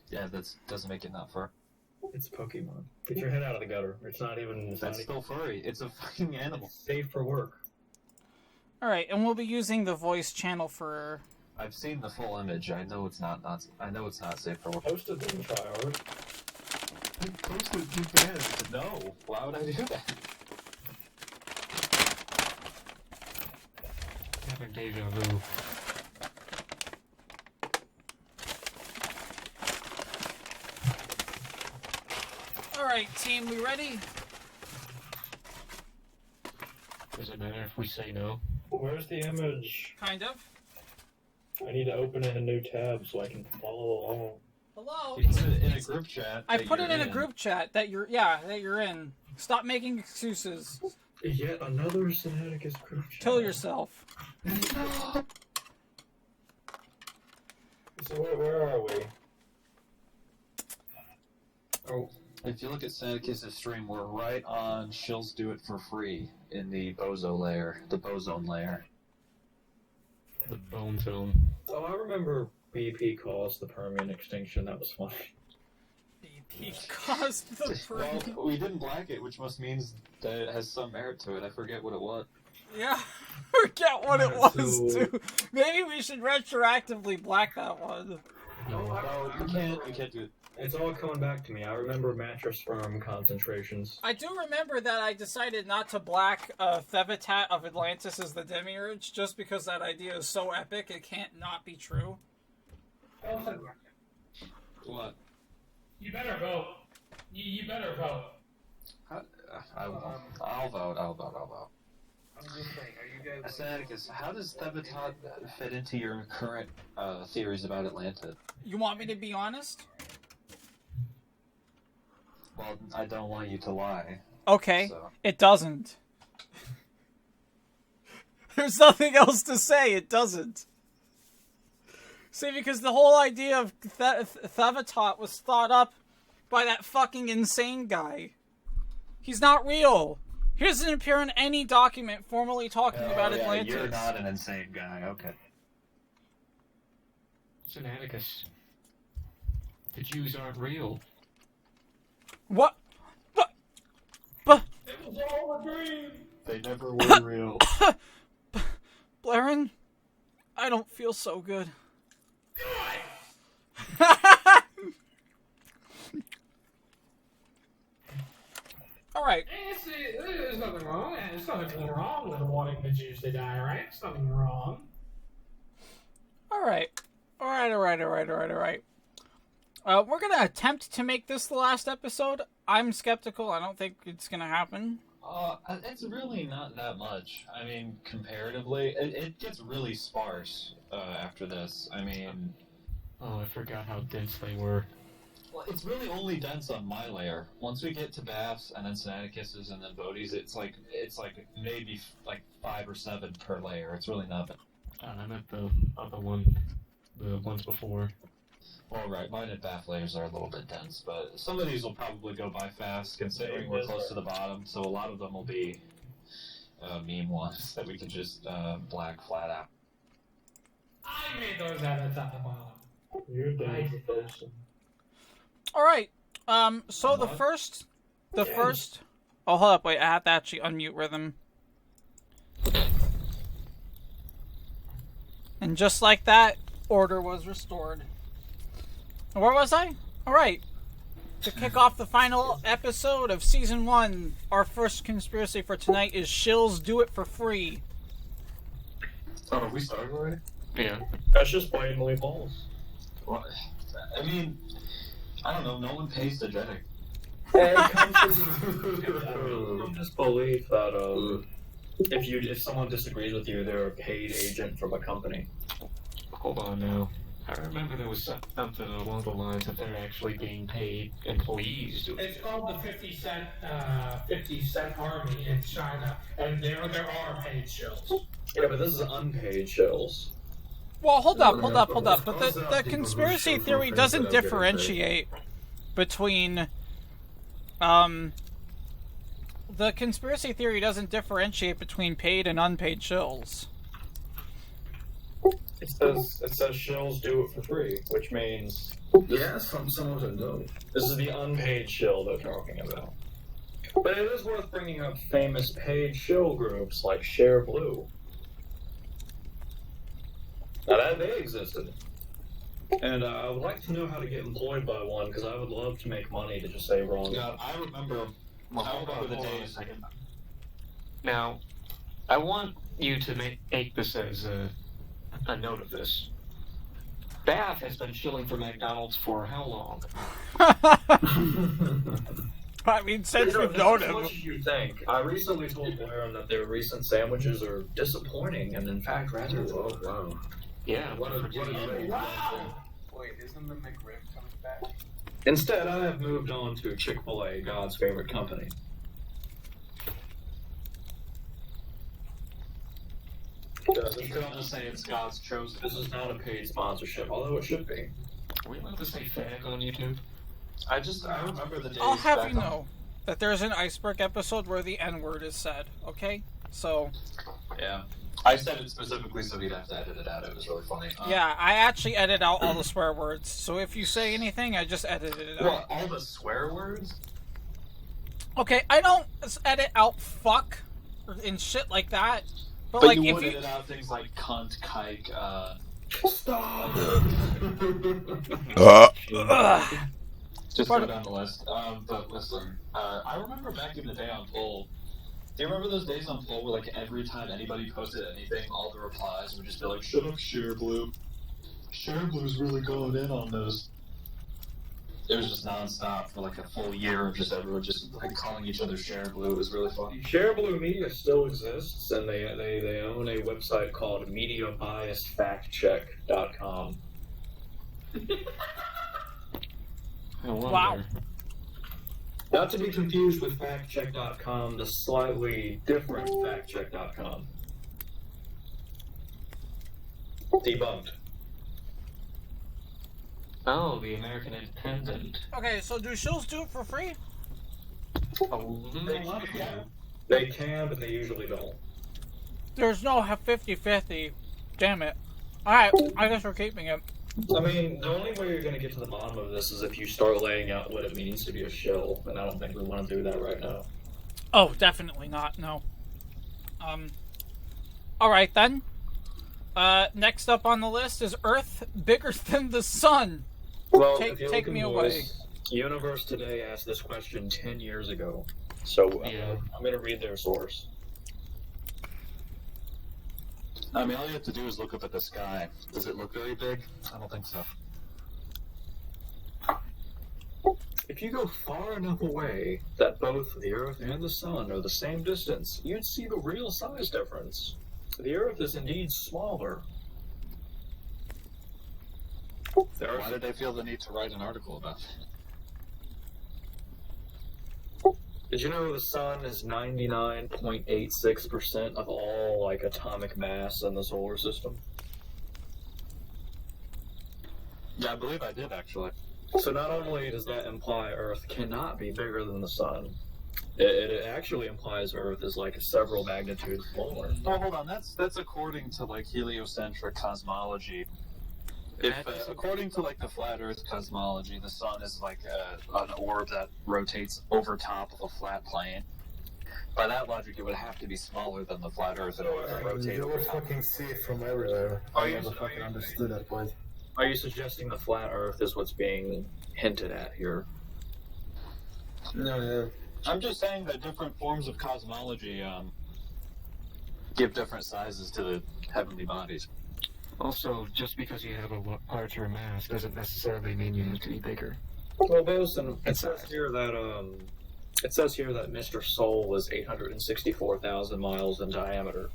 Yeah, that doesn't make it not fur. It's Pokemon. Get your head out of the gutter. It's not even... That's still furry. It's a fucking animal. It's safe for work. Alright, and we'll be using the voice channel for... I've seen the full image. I know it's not I know it's not safe for work. Posted them, child. I posted too fast. No. Why would I do that? Having deja vu. Alright, team, we ready? Does it matter if we say no? Where's the image? Kind of. I need to open it in a new tab so I can follow along. Hello? You put it in a group chat. I put it in a group chat that you're in. Stop making excuses. Yet another Sinaticus group chat. Kill yourself. So where are we? Oh. If you look at Sinaticus' stream, we're right on Shills Do It For Free in the Boson layer. The Boson layer. The bone film. Oh, I remember BP caused the Permian extinction. That was funny. BP caused the Well, we didn't black it, which must means that it has some merit to it. I forget what it was. Yeah, forget what it was, too. Maybe we should retroactively black that one. No, you can't do it. It's all coming back to me. I remember mattress firm concentrations. I do remember that I decided not to black Thevatat of Atlantis as the Demiurge, just because that idea is so epic it can't not be true. What? You better vote. You better vote. I'll vote. I'm just saying, are you guys... Sinaticus, how does Thevatat fit into your current theories about Atlantid? You want me to be honest? Well, I don't want you to lie. Okay, so. It doesn't. There's nothing else to say, it doesn't. See, because the whole idea of Thevatat was thought up by that fucking insane guy. He's not real. He doesn't appear in any document formally talking about Atlantis. You're not an insane guy, okay. Sinaticus. The Jews aren't real. What? But It was all a dream. They never were real. Blaren, I don't feel so good. Alright. There's nothing wrong. There's nothing wrong with wanting the Jews to die, right? There's nothing wrong. Alright. Alright. We're gonna attempt to make this the last episode. I'm skeptical. I don't think it's gonna happen. It's really not that much. I mean, comparatively, it gets really sparse after this. I mean... Oh, I forgot how dense they were. Well, it's really only dense on my layer. Once we get to Baphs and then Sinaticus's and then Bodhi's, it's like maybe like 5 or 7 per layer. It's really nothing. I meant the other one, the ones before. Well, right, mine and Baph layers are a little bit dense, but some of these will probably go by fast, considering we're close to the bottom, so a lot of them will be meme ones that we can just black flat out. I made those edits at the bottom. You're dead person. Alright. So the first... Oh, hold up, wait, I have to actually unmute Rhythm. And just like that, order was restored. Where was I? Alright. To kick off the final episode of Season 1, our first conspiracy for tonight is Shills Do It For Free. Oh, have we started already? Yeah. That's just blatantly false. What? I mean, I don't know, no one pays the Jedi. It comes from this belief that if someone disagrees with you, they're a paid agent from a company. Hold on now. I remember there was something along the lines of they're actually being paid employees. It's called the 50 cent army in China, and there are paid shills. Yeah, but this is unpaid shills. Well, hold up. But the conspiracy theory doesn't differentiate between... The conspiracy theory doesn't differentiate between paid and unpaid shills. It says shills do it for free, which means Yeah, some of them do. this is the unpaid shill they're talking about. But it is worth bringing up famous paid shill groups like Share Blue. Now they existed. And I would like to know how to get employed by one, because I would love to make money to just say wrong. God, I remember. Well, how about the days? Now, I want you to make this as a note of this. Baph has been shilling for McDonald's for how long? I mean, since You know, we've known as him. much as you think. I recently told Blair that their recent sandwiches are disappointing and, in fact, rather low. Oh, wow. Yeah, What a Wow! Wait, isn't the McRib coming back? Instead, I have moved on to Chick-fil-A, God's favorite company. You could almost say it's God's chosen. This is not a paid sponsorship, although it should be. Are we allowed to say fag on YouTube? I remember the days. I'll have back you on- know that there's an Iceberg episode where the N-word is said, okay? So, Yeah. I said it specifically so he'd have to edit it out. It was really funny. yeah, I actually edit out all the swear words. So if you say anything, I just edited it out. What, all the swear words? Okay, I don't edit out fuck and shit like that. But, But like, you if would you... edit out things like cunt, kike, Stop! Ugh. just go down the list. But listen, I remember back in the day on Poll. Do you remember those days on Poll where, like, every time anybody posted anything, all the replies would just be like, "Shut up, Share Blue. Share Blue's really going in on this." It was just nonstop for like a full year of just everyone just like calling each other Share Blue. It was really funny. Share Blue Media still exists, and they own a website called MediaBiasFactCheck.com. I wonder. Wow. Not to be confused with FactCheck.com, the slightly different FactCheck.com. Debunked. Oh, the American Independent. Okay, so do shows do it for free? Oh, They can, but they usually don't. There's no 50-50. Damn it. Alright, I guess we're keeping it. I mean, the only way you're going to get to the bottom of this is if you start laying out what it means to be a shill, and I don't think we want to do that right now. Oh, definitely not, no. Alright then. Next up on the list is Earth bigger than the Sun? Well, Take me away. Universe Today asked this question 10 years ago, so Yeah. I'm going to read their source. I mean, all you have to do is look up at the sky. Does it look very big? I don't think so. If you go far enough away that both the Earth and the Sun are the same distance, you'd see the real size difference. The Earth is indeed smaller. Why did they feel the need to write an article about it? Did you know the Sun is 99.86% of all, like, atomic mass in the solar system? Yeah, I believe I did, actually. So not only does that imply Earth cannot be bigger than the Sun, it actually implies Earth is like several magnitudes smaller. Oh, hold on. That's according to, like, heliocentric cosmology. If according to, like, the flat Earth cosmology, the sun is like an orb that rotates over top of a flat plane. By that logic, it would have to be smaller than the flat Earth in order to rotate You over would top. fucking see it from everywhere. Are I you- never fucking understood that point. Are you suggesting the flat Earth is what's being hinted at here? No, yeah. I'm just saying that different forms of cosmology give different sizes to the heavenly bodies. Also, just because you have a larger mass doesn't necessarily mean you have to be bigger. Well, Boson, it says here that Mr. Sol was 864,000 miles in diameter.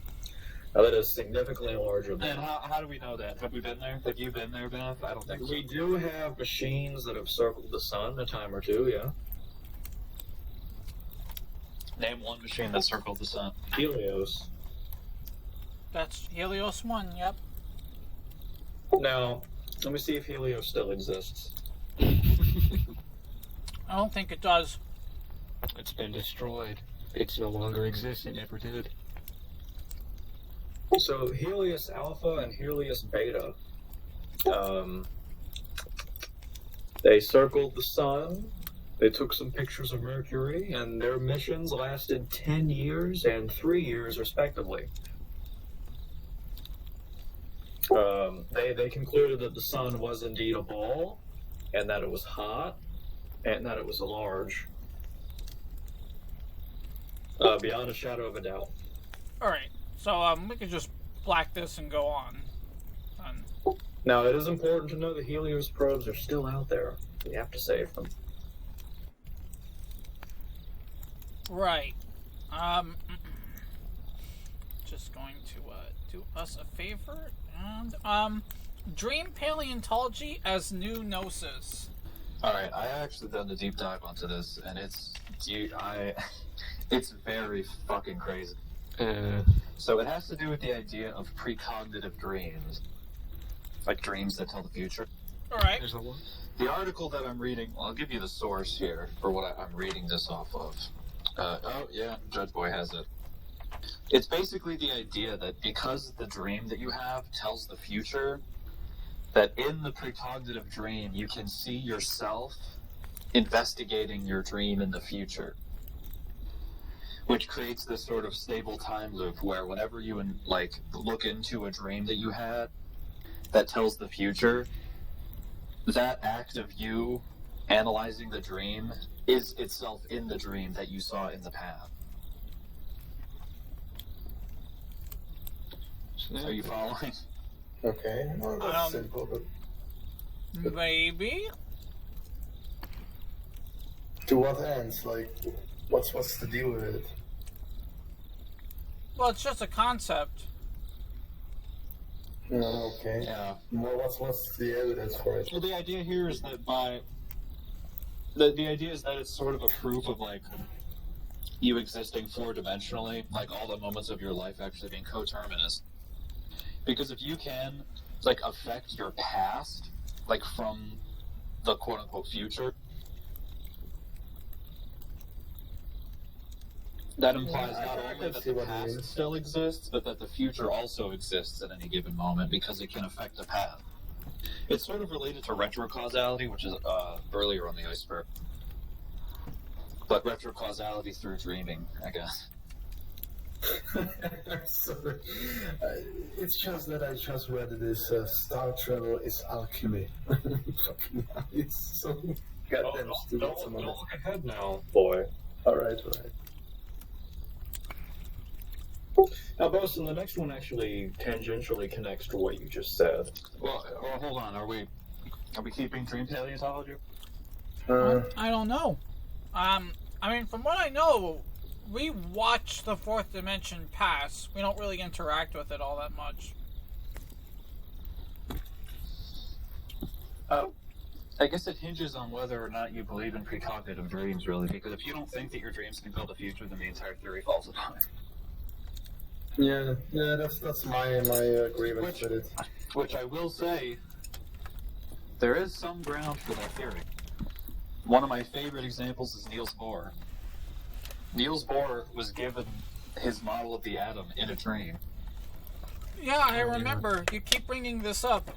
Now that is significantly larger than. And how do we know that? Have we been there? Have you been there, Baph? I don't think so. We do have machines that have circled the sun a time or two, yeah. Name one machine that circled the sun. Helios. That's Helios 1, yep. Now, let me see if Helios still exists. I don't think it does. It's been destroyed. It no longer exists. It never did. So Helios Alpha and Helios Beta, they circled the sun, they took some pictures of Mercury, and their missions lasted 10 years and 3 years respectively. They concluded that the sun was indeed a ball, and that it was hot, and that it was large. Beyond a shadow of a doubt. Alright, so we could just black this and go on. Now, it is important to know the Helios probes are still out there. We have to save them. Right. Just going to do us a favor and dream paleontology as new gnosis. Alright, I actually done the deep dive onto this, and it's very fucking crazy. So it has to do with the idea of precognitive dreams. Like dreams that tell the future. Alright. The article that I'm reading, well, I'll give you the source here for what I'm reading this off of. Oh, yeah, Judge Boy has it. It's basically the idea that because the dream that you have tells the future, that in the precognitive dream, you can see yourself investigating your dream in the future. Which creates this sort of stable time loop where whenever you, look into a dream that you had that tells the future, that act of you analyzing the dream is itself in the dream that you saw in the past. Are you following? Okay, well, that's simple, but Maybe? to what ends? Like, what's the deal with it? Well, it's just a concept. No, okay. Yeah. Well, what's the evidence for it? Well, the idea here is that the idea is that it's sort of a proof of, you existing four-dimensionally, all the moments of your life actually being coterminous. Because if you can, affect your past, from the quote-unquote future, that implies not only that the past still exists, but that the future also exists at any given moment because it can affect the past. It's sort of related to retrocausality, which is earlier on the iceberg. But retrocausality through dreaming, I guess. Sorry. It's just that I just read this star travel is alchemy. It's so goddamn stupid. Don't look ahead now, boy. Alright. Now, Boson, the next one actually tangentially connects to what you just said. Well, hold on. Are we keeping dream paleontology? I don't know. From what I know, we watch the fourth dimension pass. We don't really interact with it all that much. I guess it hinges on whether or not you believe in precognitive dreams, really, because if you don't think that your dreams can build the future, then the entire theory falls apart. Yeah, that's my grievance with it. Which I will say, there is some ground for that theory. One of my favorite examples is Niels Bohr. Niels Bohr was given his model of the atom in a dream. Yeah, I remember. You keep bringing this up.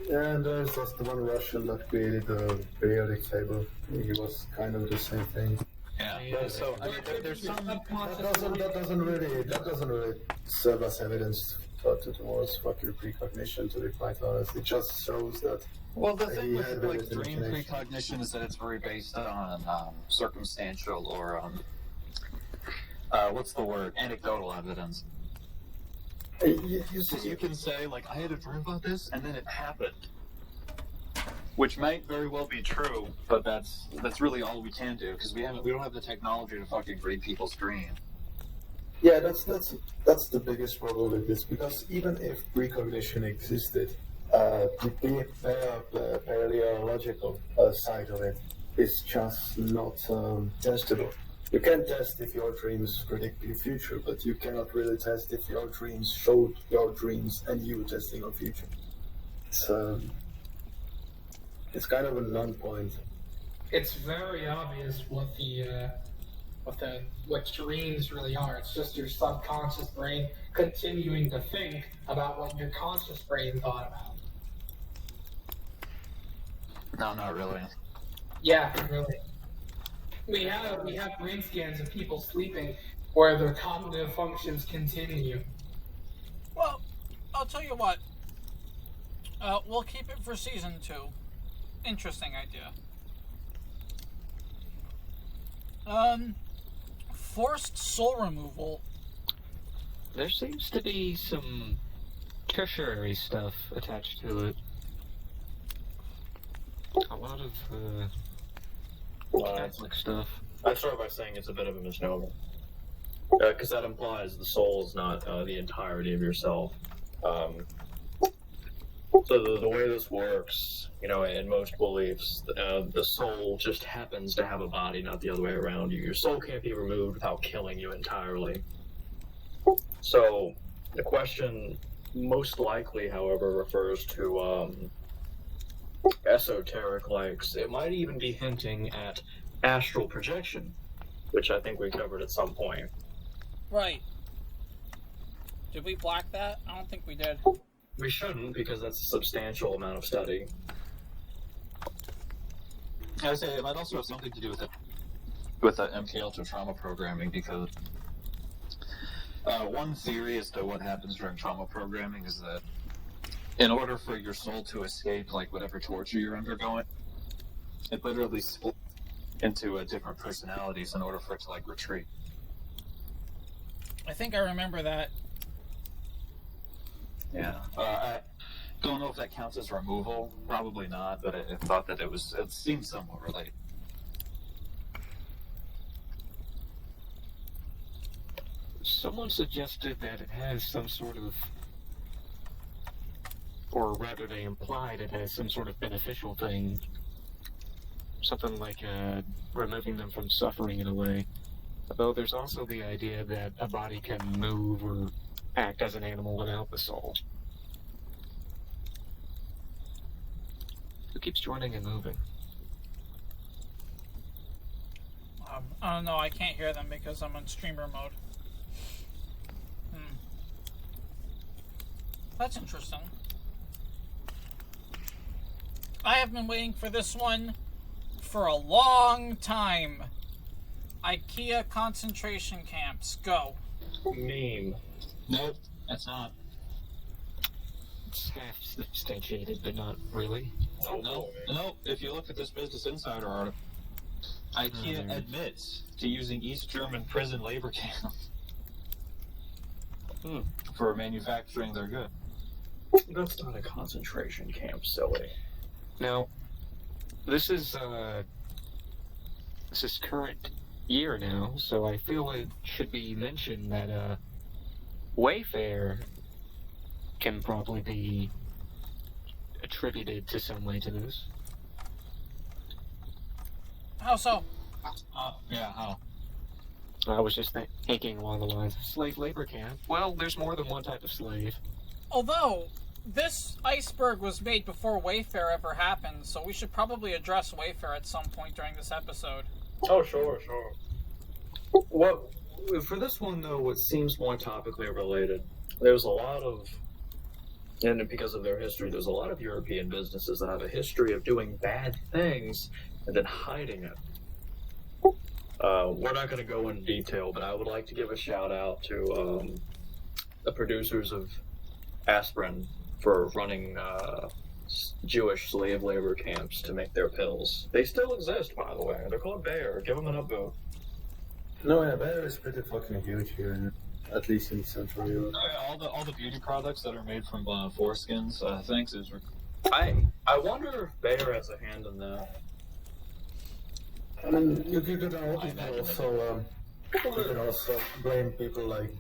Yeah, and there's just the one Russian that created the periodic table. He was kind of the same thing. Yeah. So there's some. That doesn't really serve as evidence towards fucking precognition, to be quite honest. It just shows that. Well, the thing with dream precognition is that it's very based on circumstantial or what's the word? Anecdotal evidence. You can say I had a dream about this, and then it happened, which might very well be true, but that's really all we can do because we don't have the technology to fucking read people's dreams. Yeah, that's the biggest problem with this, because even if precognition existed, the paleological side of it is just not testable. You can test if your dreams predict your future, but you cannot really test if your dreams showed your dreams and you testing your future. It's kind of a non-point. It's very obvious what the what dreams really are. It's just your subconscious brain continuing to think about what your conscious brain thought about. No, not really. Yeah, really. We have brain scans of people sleeping where their cognitive functions continue. Well, I'll tell you what. We'll keep it for season 2. Interesting idea. Forced soul removal. There seems to be some tertiary stuff attached to it. A lot of Catholic stuff. I'd start by saying it's a bit of a misnomer. Because that implies the soul is not the entirety of yourself. So the way this works, in most beliefs, the soul just happens to have a body, not the other way around. Your soul can't be removed without killing you entirely. So the question most likely, however, refers to esoteric likes. It might even be hinting at astral projection, which I think we covered at some point. Right. Did we black that? I don't think we did. We shouldn't, because that's a substantial amount of study. I would say it might also have something to do with the MKL to trauma programming, because one theory as to what happens during trauma programming is that in order for your soul to escape, like, whatever torture you're undergoing, it literally splits into different personalities in order for it to, like, retreat. I think I remember that. Yeah. I don't know if that counts as removal. Probably not, but I thought that it seemed somewhat related. Someone suggested that it has some sort of, or rather they implied it has some sort of beneficial thing. Something like removing them from suffering in a way. Although there's also the idea that a body can move or act as an animal without the soul. Who keeps joining and moving? I don't know, I can't hear them because I'm on streamer mode. That's interesting. I have been waiting for this one for a long time. IKEA concentration camps, go. Meme. Nope, that's not. It's half substantiated, but not really. No. If you look at this Business Insider article, IKEA admits to using East German prison labor camps for manufacturing their goods. That's not a concentration camp, silly. Now, this is current year now, so I feel it should be mentioned that Wayfair can probably be attributed to some way to this. How so? Yeah, how? I was just thinking along the lines of slave labor camp. Well, there's more than one type of slave. Although, this Iceberg was made before Wayfair ever happened, so we should probably address Wayfair at some point during this episode. Oh, sure. Well, for this one, though, what seems more topically related, there's a lot of, and because of their history, there's a lot of European businesses that have a history of doing bad things and then hiding it. We're not going to go into detail, but I would like to give a shout out to the producers of aspirin for running Jewish slave labor camps to make their pills. They still exist, by the way. They're called Bayer. Give them an upvote. No, yeah, Bayer is pretty fucking huge here, at least in Central Europe. All the beauty products that are made from foreskins, thanks, Israel. I wonder if Bayer has a hand in that. I mean, you could also blame people like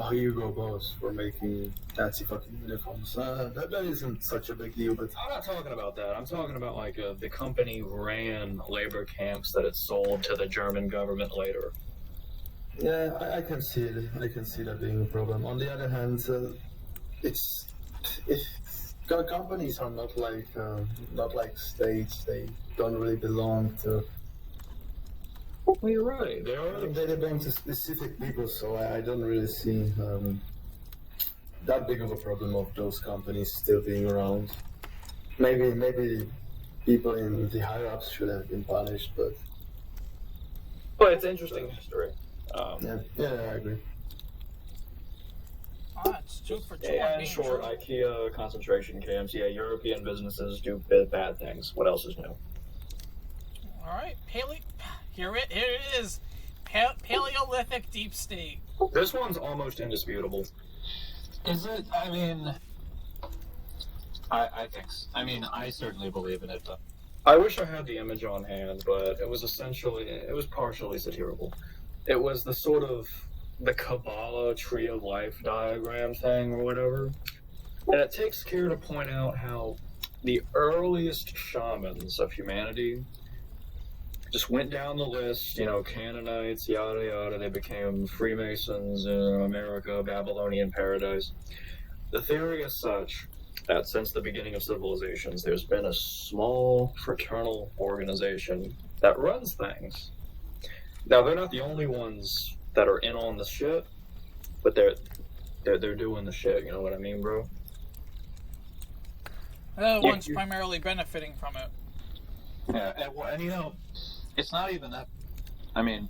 Hugo Boss for making Nazi fucking uniforms. That isn't such a big deal, but I'm not talking about that. I'm talking about like the company ran labor camps that it sold to the German government later. yeah, I can see it. I can see that being a problem. On the other hand, companies are not like states. They don't really belong to Well, you're right. They are. They belong to specific people, so I don't really see that big of a problem of those companies still being around. Maybe people in the higher ups should have been punished, but it's interesting history. yeah, I agree. Ah, it's 2 for 2. Yeah, on in being short, true. IKEA, concentration camps. Yeah, European businesses do bad things. What else is new? All right, here it is. Paleolithic deep state. This one's almost indisputable. Is it? I mean, I think so. I mean, I certainly believe in it, though. I wish I had the image on hand, but it was partially satirical. It was the sort of the Kabbalah tree of life diagram thing or whatever. And it takes care to point out how the earliest shamans of humanity just went down the list, Canaanites, yada yada, they became Freemasons in America, Babylonian paradise. The theory is such that since the beginning of civilizations, there's been a small fraternal organization that runs things. Now, they're not the only ones that are in on the shit, but they're doing the shit, you know what I mean, bro? They're the ones primarily benefiting from it. Yeah, and it's not even that. I mean,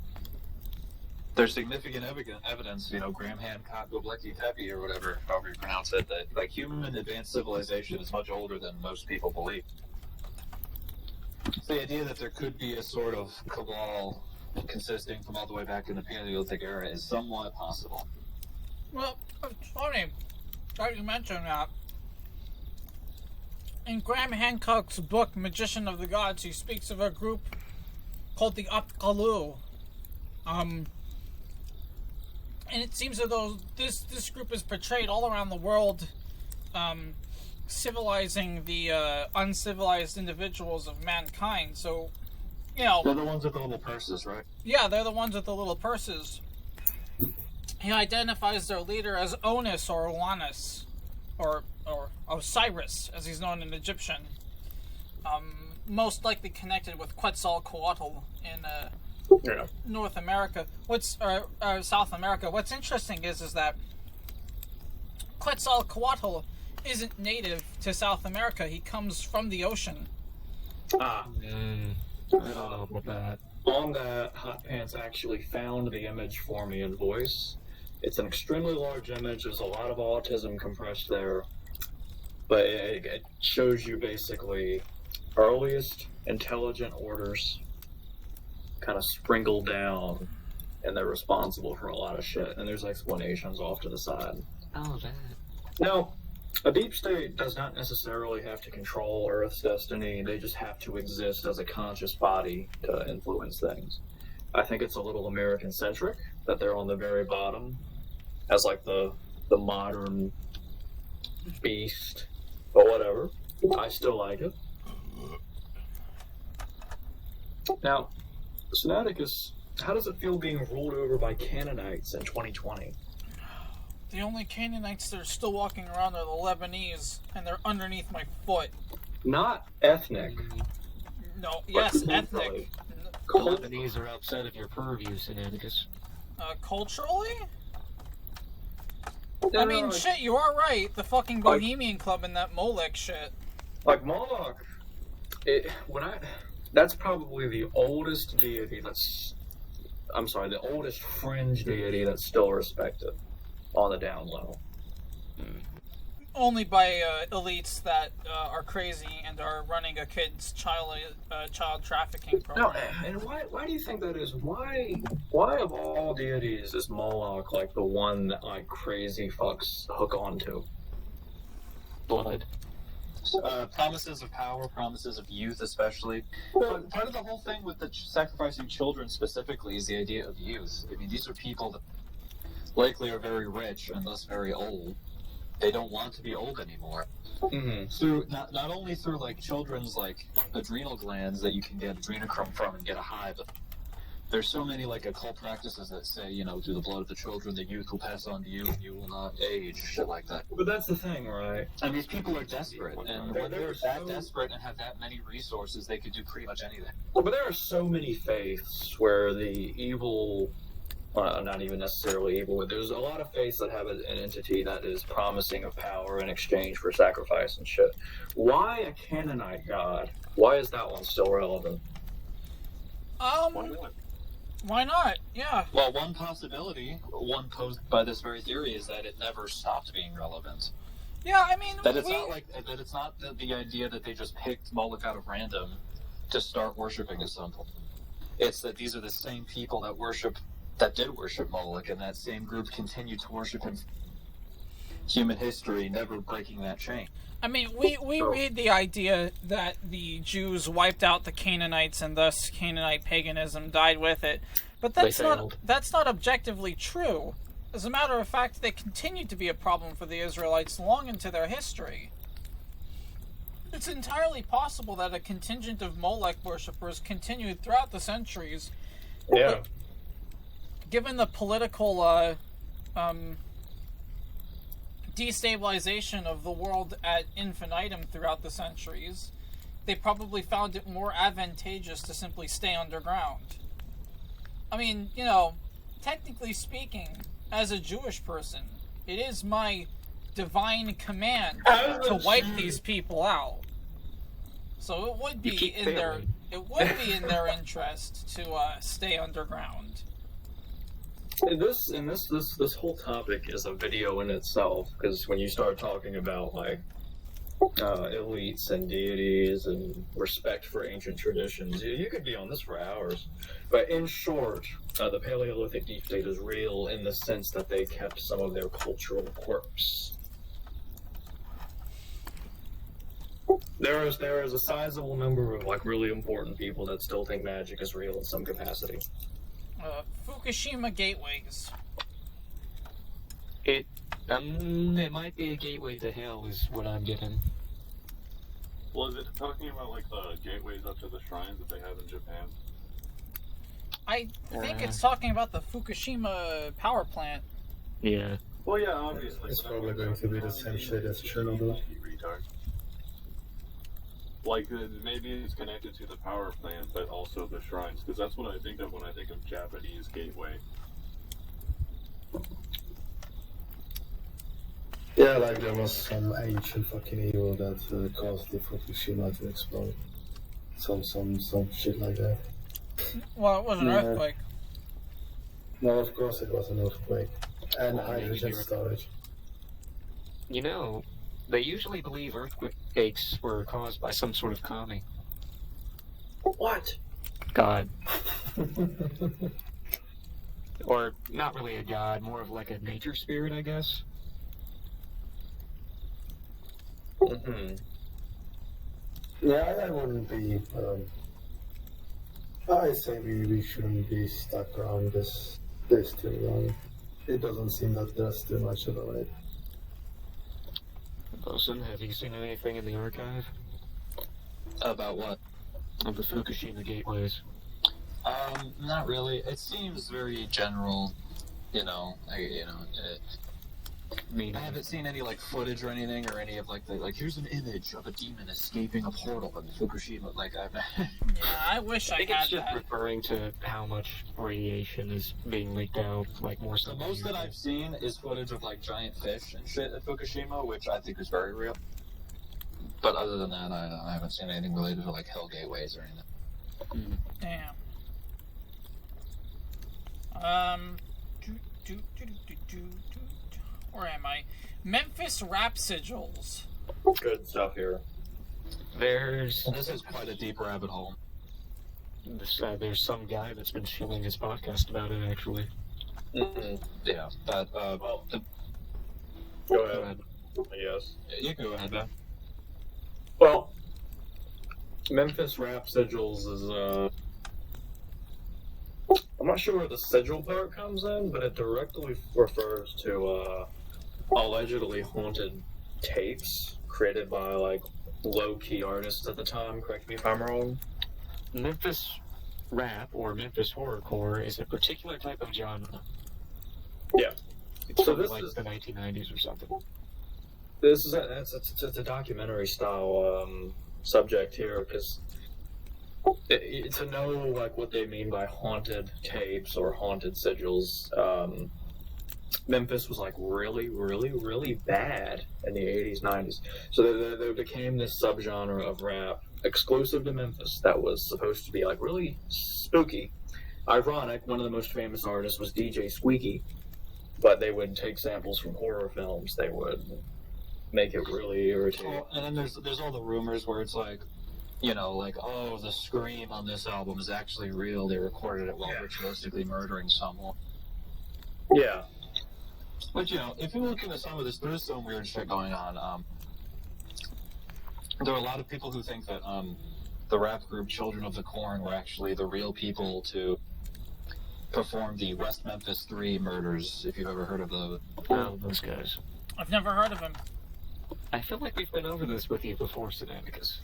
there's significant evidence, Graham Hancock Göbekli Tepe or whatever, however you pronounce it, that like human advanced civilization is much older than most people believe. The idea that there could be a sort of cabal consisting from all the way back in the Paleolithic era is somewhat possible. Well, it's funny that you mentioned that. In Graham Hancock's book, Magician of the Gods, he speaks of a group called the Apkallu. And it seems as though this group is portrayed all around the world, civilizing the uncivilized individuals of mankind. So, they're the ones with the little purses, right? Yeah, they're the ones with the little purses. He identifies their leader as Onus or Oannes, or Osiris, as he's known in Egyptian. Most likely connected with Quetzalcoatl in North America. South America. What's interesting is that Quetzalcoatl isn't native to South America. He comes from the ocean. I don't know about that. On that, Hot Pants actually found the image for me in voice. It's an extremely large image. There's a lot of autism compressed there. But it shows you basically earliest intelligent orders kind of sprinkled down, and they're responsible for a lot of shit. And there's explanations off to the side. Oh, that. Now, a deep state does not necessarily have to control Earth's destiny. They just have to exist as a conscious body to influence things. I think it's a little American-centric that they're on the very bottom as like the modern beast, but whatever. I still like it. Now, Sinaticus, how does it feel being ruled over by Canaanites in 2020? The only Canaanites that are still walking around are the Lebanese, and they're underneath my foot. Not ethnic. No, yes, ethnic. The Lebanese are outside of your purview, Sinaticus. Culturally? I mean, shit, you are right. The fucking Bohemian Club and that Molech shit. Like Moloch, that's probably the oldest deity the oldest fringe deity that's still respected on the down low. Only by elites that are crazy and are running a child trafficking program. No, and why do you think that is? Why of all deities is Moloch like the one that like crazy fucks hook onto? Blood. Promises of power, promises of youth especially. But part of the whole thing with the sacrificing children specifically is the idea of youth. I mean, these are people that likely are very rich and thus very old. They don't want to be old anymore. Mm-hmm. Through not only through like children's like adrenal glands that you can get adrenochrome from and get a high, but There's so many like occult practices that say, you know, through the blood of the children, the youth will pass on to you, and you will not age, shit like that. But that's the thing, right? And these people are desperate, and when they're that desperate and have that many resources, they could do pretty much anything. But there are so many faiths where the evil, well, not even necessarily evil, but there's a lot of faiths that have an entity that is promising of power in exchange for sacrifice and shit. Why a Canaanite god? Why is that one still relevant? Why not? Yeah. Well, one possibility, one posed by this very theory, is that it never stopped being relevant. Yeah, I mean, That it's not the idea that they just picked Moloch out of random to start worshiping at some point. It's that these are the same people that did worship Moloch, and that same group continued to worship him. Human history never breaking that chain. I mean, we read the idea that the Jews wiped out the Canaanites and thus Canaanite paganism died with it, but that's not objectively true. As a matter of fact, they continued to be a problem for the Israelites long into their history. It's entirely possible that a contingent of Molech worshippers continued throughout the centuries. Yeah. Given the political destabilization of the world ad infinitum throughout the centuries, they probably found it more advantageous to simply stay underground. I mean, you know, technically speaking, as a Jewish person, it is my divine command to wipe these people out. So it would be in their interest to stay underground. This whole topic is a video in itself, because when you start talking about like elites and deities and respect for ancient traditions, you could be on this for hours. But in short, the Paleolithic deep state is real in the sense that they kept some of their cultural quirks. There is a sizable number of like really important people that still think magic is real in some capacity. Fukushima gateways. It might be a gateway to hell, is what I'm getting. Well, is it talking about like the gateways up to the shrines that they have in Japan? I think it's talking about the Fukushima power plant. Yeah. Well, yeah, obviously. It's probably going to be the same shit as Chernobyl. Retard. Like, maybe it's connected to the power plant, but also the shrines, because that's what I think of when I think of Japanese gateway. Yeah, like there was some ancient fucking evil that caused the Fukushima to explode. Some shit like that. Well, it was an earthquake. No, of course it was an earthquake. And hydrogen storage. You know, they usually believe earthquakes were caused by some sort of kami. What? God. Or not really a god, more of like a nature spirit, I guess. Mm-hmm. Yeah, I wouldn't be. I say we shouldn't be stuck around this too long. It doesn't seem that there's too much about it. Boson, have you seen anything in the archive? About what? Of the Fukushima gateways? Not really. It seems very general, you know. I haven't seen any like footage or anything, or any of like here's an image of a demon escaping a portal in Fukushima. Like I've. Yeah, I wish I think had it's just that. referring to how much radiation is being leaked out, like more so. The most that I've seen is footage of like giant fish and shit at Fukushima, which I think is very real. But other than that, I haven't seen anything related to like hell gateways or anything. Damn. Where am I? Memphis rap sigils. Good stuff here. This is quite a deep rabbit hole. There's some guy that's been shilling his podcast about it, actually. Mm-hmm. Yeah, but, Go ahead. Yes. You can go ahead, man. Well, Memphis rap sigils is, I'm not sure where the sigil part comes in, but it directly refers to, allegedly haunted tapes created by, like, low-key artists at the time. Correct me if I'm wrong. Memphis rap or Memphis horrorcore is a particular type of genre. Yeah. It's So from this like is- the 1990s or something. This is it's a documentary style subject here because to know like what they mean by haunted tapes or haunted sigils. Memphis was like really, really, really bad in the 80s, 90s. So there became this subgenre of rap exclusive to Memphis that was supposed to be like really spooky. Ironic, one of the most famous artists was DJ Squeaky, but they would take samples from horror films. They would make it really irritating. Well, and then there's all the rumors where it's like, you know, like, oh, the scream on this album is actually real. They recorded it while ritualistically murdering someone. Yeah. But, you know, if you look into some of this, there is some weird shit going on. There are a lot of people who think that the rap group Children of the Corn were actually the real people to perform the West Memphis 3 murders, if you've ever heard of those. Oh, those guys. I've never heard of him. I feel like we've been over this with you before, Sinaticus.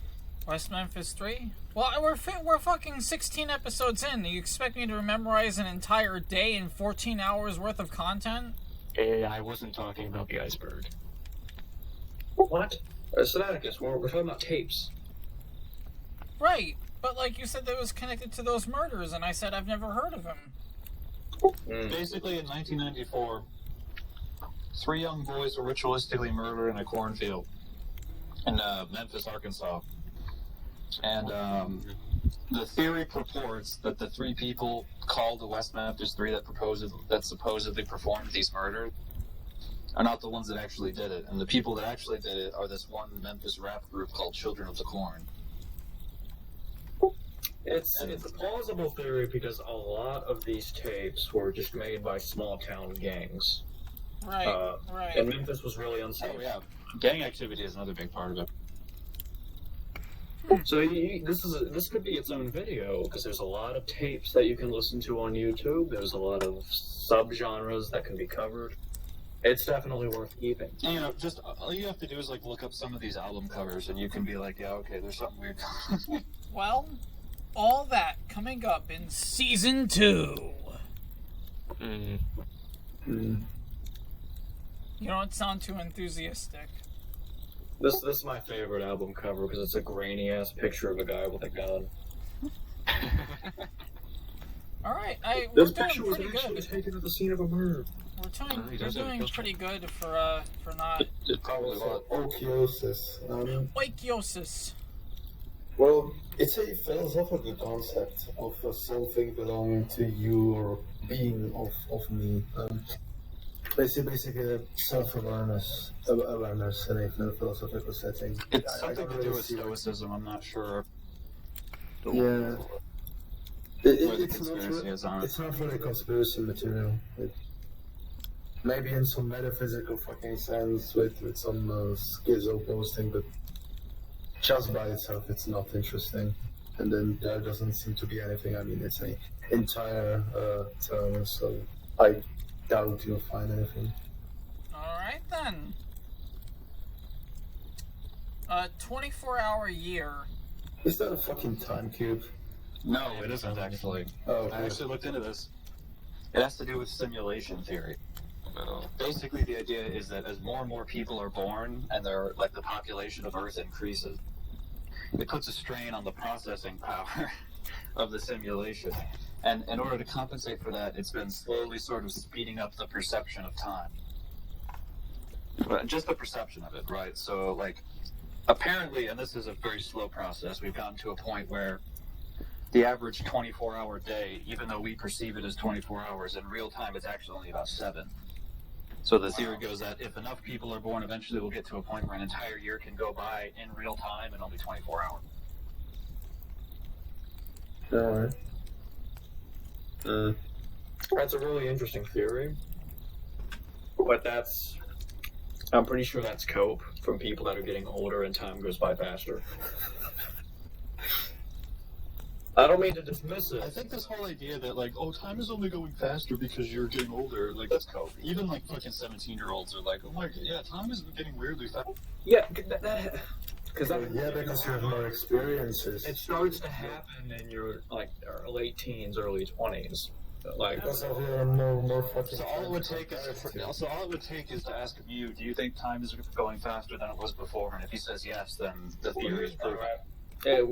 West Memphis 3? Well, we're fucking 16 episodes in. Do you expect me to memorize an entire day and 14 hours worth of content? I wasn't talking about the Iceberg. What? Sinaticus, we're talking about tapes. Right, but like you said, that was connected to those murders, and I said I've never heard of him. Basically, in 1994, 3 young boys were ritualistically murdered in a cornfield in Memphis, Arkansas. And the theory purports that the 3 people called the West Memphis 3 that supposedly performed these murders are not the ones that actually did it. And the people that actually did it are this one Memphis rap group called Children of the Corn. It's a plausible theory because a lot of these tapes were just made by small town gangs. Right, right. And Memphis was really unsafe. Oh, yeah. Gang activity is another big part of it. So this could be its own video because there's a lot of tapes that you can listen to on YouTube. There's a lot of subgenres that can be covered. It's definitely worth keeping. And, you know, just all you have to do is like look up some of these album covers, and you can be like, yeah, okay, there's something weird. Well, all that coming up in season 2. You don't sound too enthusiastic. This is my favorite album cover because it's a grainy ass picture of a guy with a gun. All right, we're This doing picture was pretty actually good. taken at the scene of a murder. We're doing pretty good for not It probably was. Ochiosis. oikiosis. Well, it's a philosophical concept of something belonging to you or being of me. Basically, self-awareness, awareness in a philosophical setting. It's I something don't to really do with see what- stoicism. I'm not sure Yeah. where the conspiracy is on it. It's not really conspiracy material. Maybe in some metaphysical fucking sense with some schizo posting, but just by itself it's not interesting. And then there doesn't seem to be anything. I mean, it's an entire term, so I doubt you'll find anything. Alright then. 24-hour year. Is that a fucking time cube? No, it isn't actually. Oh, I actually looked into this. It has to do with simulation theory. Basically, the idea is that as more and more people are born, and they're like the population of Earth increases, it puts a strain on the processing power of the simulation. And in order to compensate for that, it's been slowly sort of speeding up the perception of time. But just the perception of it, right? So, like, apparently, and this is a very slow process, we've gotten to a point where the average 24-hour day, even though we perceive it as 24 hours, in real time it's actually only about 7. So the theory goes that if enough people are born, eventually we'll get to a point where an entire year can go by in real time in only 24 hours. Alright. That's a really interesting theory. But I'm pretty sure that's cope from people that are getting older and time goes by faster. I don't mean to dismiss it. I think this whole idea that, like, oh, time is only going faster because you're getting older, like, that's cope. Even, like, fucking 17-year-olds are like, oh my god, yeah, time is getting weirdly fast. Yeah, Yeah, because you have more experiences. It starts to happen in your like late teens, early 20s. Like, Because of your more fucking. So all it would take is to ask you, do you think time is going faster than it was before? And if he says yes, then the theory is proven. It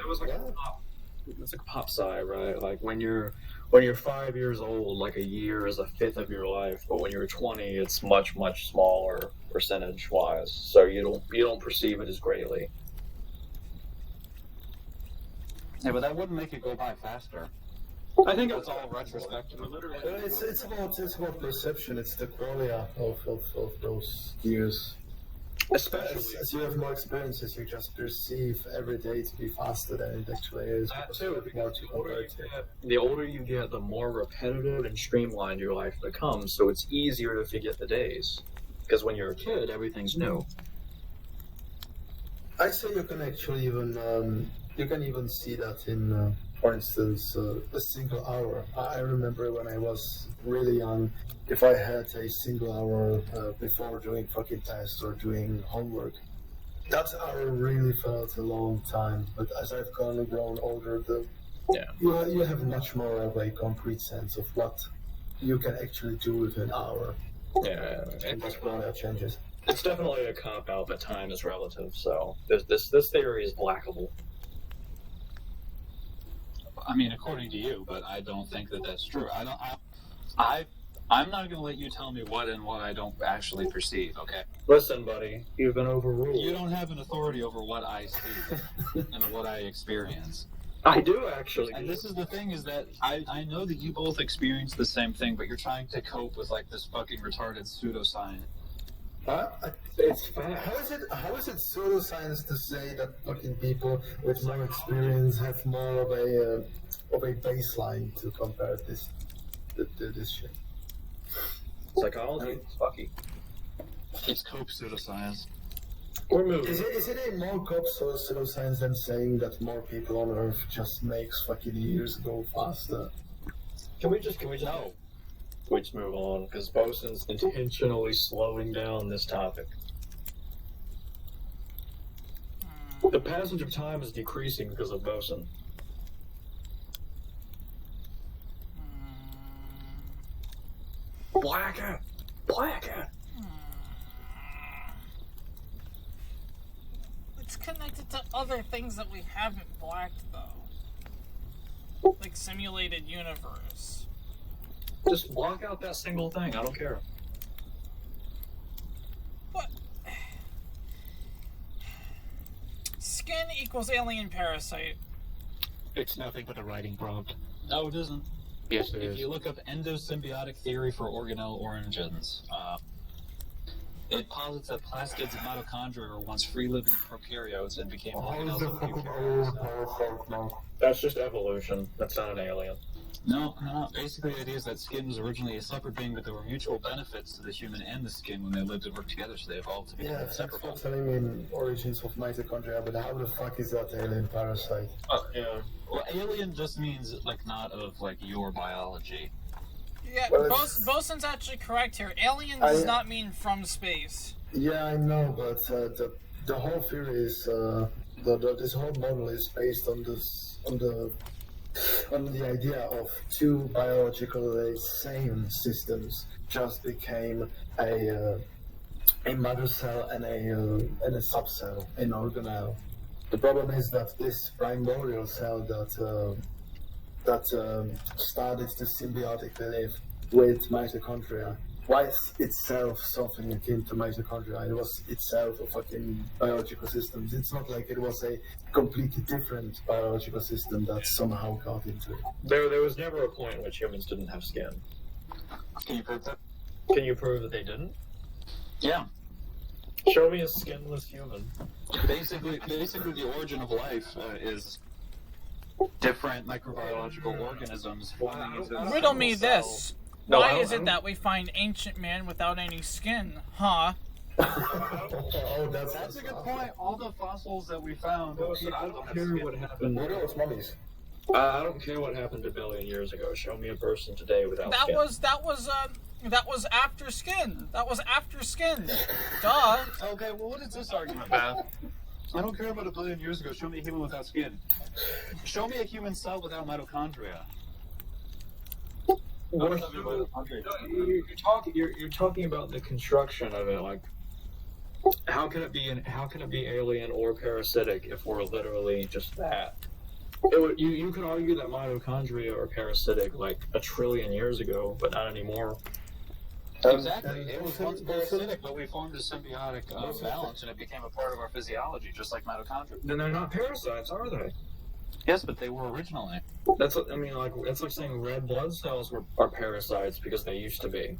was like a pop. It's like a pop sci, right? Like when you're 5 years old, like a year is a fifth of your life, but when you're 20, it's much smaller percentage wise. So you don't perceive it as greatly. Yeah, but that wouldn't make it go by faster. I think It's all retrospective. Literally, It's about perception. It's the qualia of those years. especially As you have more experiences, you just perceive every day to be faster than it actually is. that because too. you have more Because to compare it to. the older you get, the more repetitive and streamlined your life becomes. So it's easier to forget the days. Because when you're a kid, everything's new. I say you can actually even see that in, for instance, a single hour. I remember when I was really young, if I had a single hour before doing fucking tests or doing homework, that hour really felt a long time. But as I've grown older, you have much more of a concrete sense of what you can actually do with an hour. Yeah, And that's why that changes. it's definitely a cop out that time is relative. So this theory is blackable. I mean, according to you, but I don't think that that's true. I'm not going to let you tell me what and what I don't actually perceive, okay? Listen, buddy, you've been overruled. You don't have an authority over what I see and what I experience. I do actually. And this is the thing, is that I know that you both experience the same thing, but you're trying to cope with, like, this fucking retarded pseudoscience. It's fact. How is it pseudoscience to say that fucking people with more experience have more of a baseline to compare this shit? Psychology. It's fucky. It's cope pseudoscience. We're moving. Is it a more cope pseudoscience than saying that more people on Earth just makes fucking years go faster? Can we just no? We just move on because Boson's intentionally slowing down this topic. The passage of time is decreasing because of Boson. Blacker! It's connected to other things that we haven't blacked, though. Like simulated universe. Just block out that single thing. I don't care. What? Skin equals alien parasite. It's nothing but a writing prompt. No, it isn't. Yes, it If is. you look up endosymbiotic theory for organelle origins, it posits that plastids and mitochondria were once free-living prokaryotes and became organelles of eukaryotes. That's just evolution. That's not an alien. No. Basically, the idea is that skin was originally a separate being, but there were mutual benefits to the human and the skin when they lived and worked together, so they evolved to become Yeah, thanks for inseparable. telling me origins of mitochondria, but how the fuck is that alien parasite? Yeah. Well, alien just means, like, not of, like, your biology. Yeah, Well, it's- Boson's actually correct here. Alien does not mean from space. Yeah, I know, but the whole theory is this whole model is based on the idea of two biologically same systems just became a mother cell and a subcell, an organelle. The problem is that this primordial cell that started to symbiotically live with mitochondria was itself something akin to mitochondria. It was itself a fucking biological system. It's not like it was a completely different biological system that somehow got into it. There was never a point in which humans didn't have skin. Can you prove that? Can you prove that they didn't? Yeah. Show me a skinless human. Basically, the origin of life is different microbiological organisms forming into a Riddle me single this. No, Why I is don't- it that we find ancient man without any skin? Huh? Oh, That's a good point. All the fossils that we found, I don't care what happened. What are those mummies? I don't care what happened a billion years ago. Show me a person today without skin. That was after skin. That was after skin. Duh. Okay, well, what is this argument, Baph? I don't care about a billion years ago. Show me a human without skin. Show me a human cell without mitochondria. You're talking about the construction of it, like how can it be alien or parasitic if we're literally just that? You could argue that mitochondria are parasitic like a trillion years ago, but not anymore. Exactly. It was once parasitic, but we formed a symbiotic balance, and it became a part of our physiology, just like mitochondria. Then they're not parasites, are they? Yes, but they were originally. That's what I mean. Like it's like saying red blood cells are parasites because they used to be.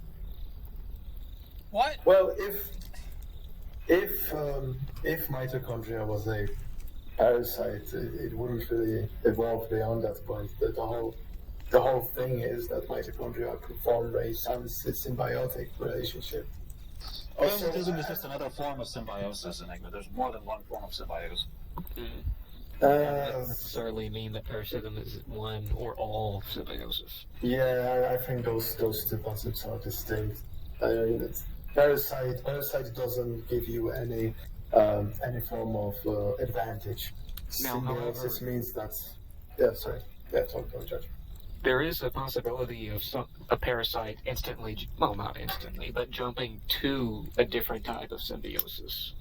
What? Well, if mitochondria was a parasite, it wouldn't really evolve beyond that point. The whole thing is that mitochondria could form a symbiotic relationship. Parasitism is just another form of symbiosis, Enigma. There's more than one form of symbiosis. Doesn't necessarily mean that parasitism is one or all symbiosis. Yeah, I think those two concepts are distinct. I mean, parasite doesn't give you any form of advantage. Now, Symbiosis however, means that. Yeah, sorry. Yeah, talk, Judge. there is a possibility of a parasite instantly, well, not instantly, but jumping to a different type of symbiosis,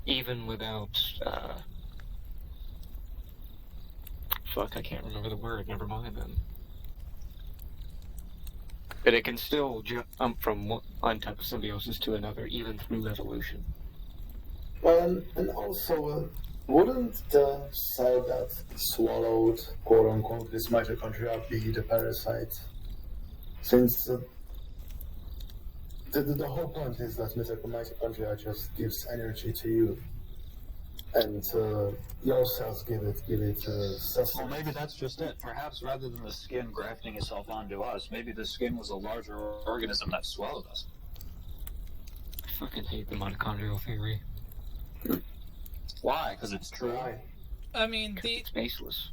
even without. Fuck, I can't remember the word. Never mind then. But it can still jump from one type of symbiosis to another, even through evolution. Well, and also, wouldn't the cell that swallowed, quote unquote, this mitochondria be the parasite? Since the whole point is that mitochondria just gives energy to you, and your cells give it sustenance. Well, maybe that's just it. Perhaps rather than the skin grafting itself onto us, maybe the skin was a larger organism that swallowed us. I fucking hate the mitochondrial theory. Why? Because it's true. Why? I mean, It's baseless.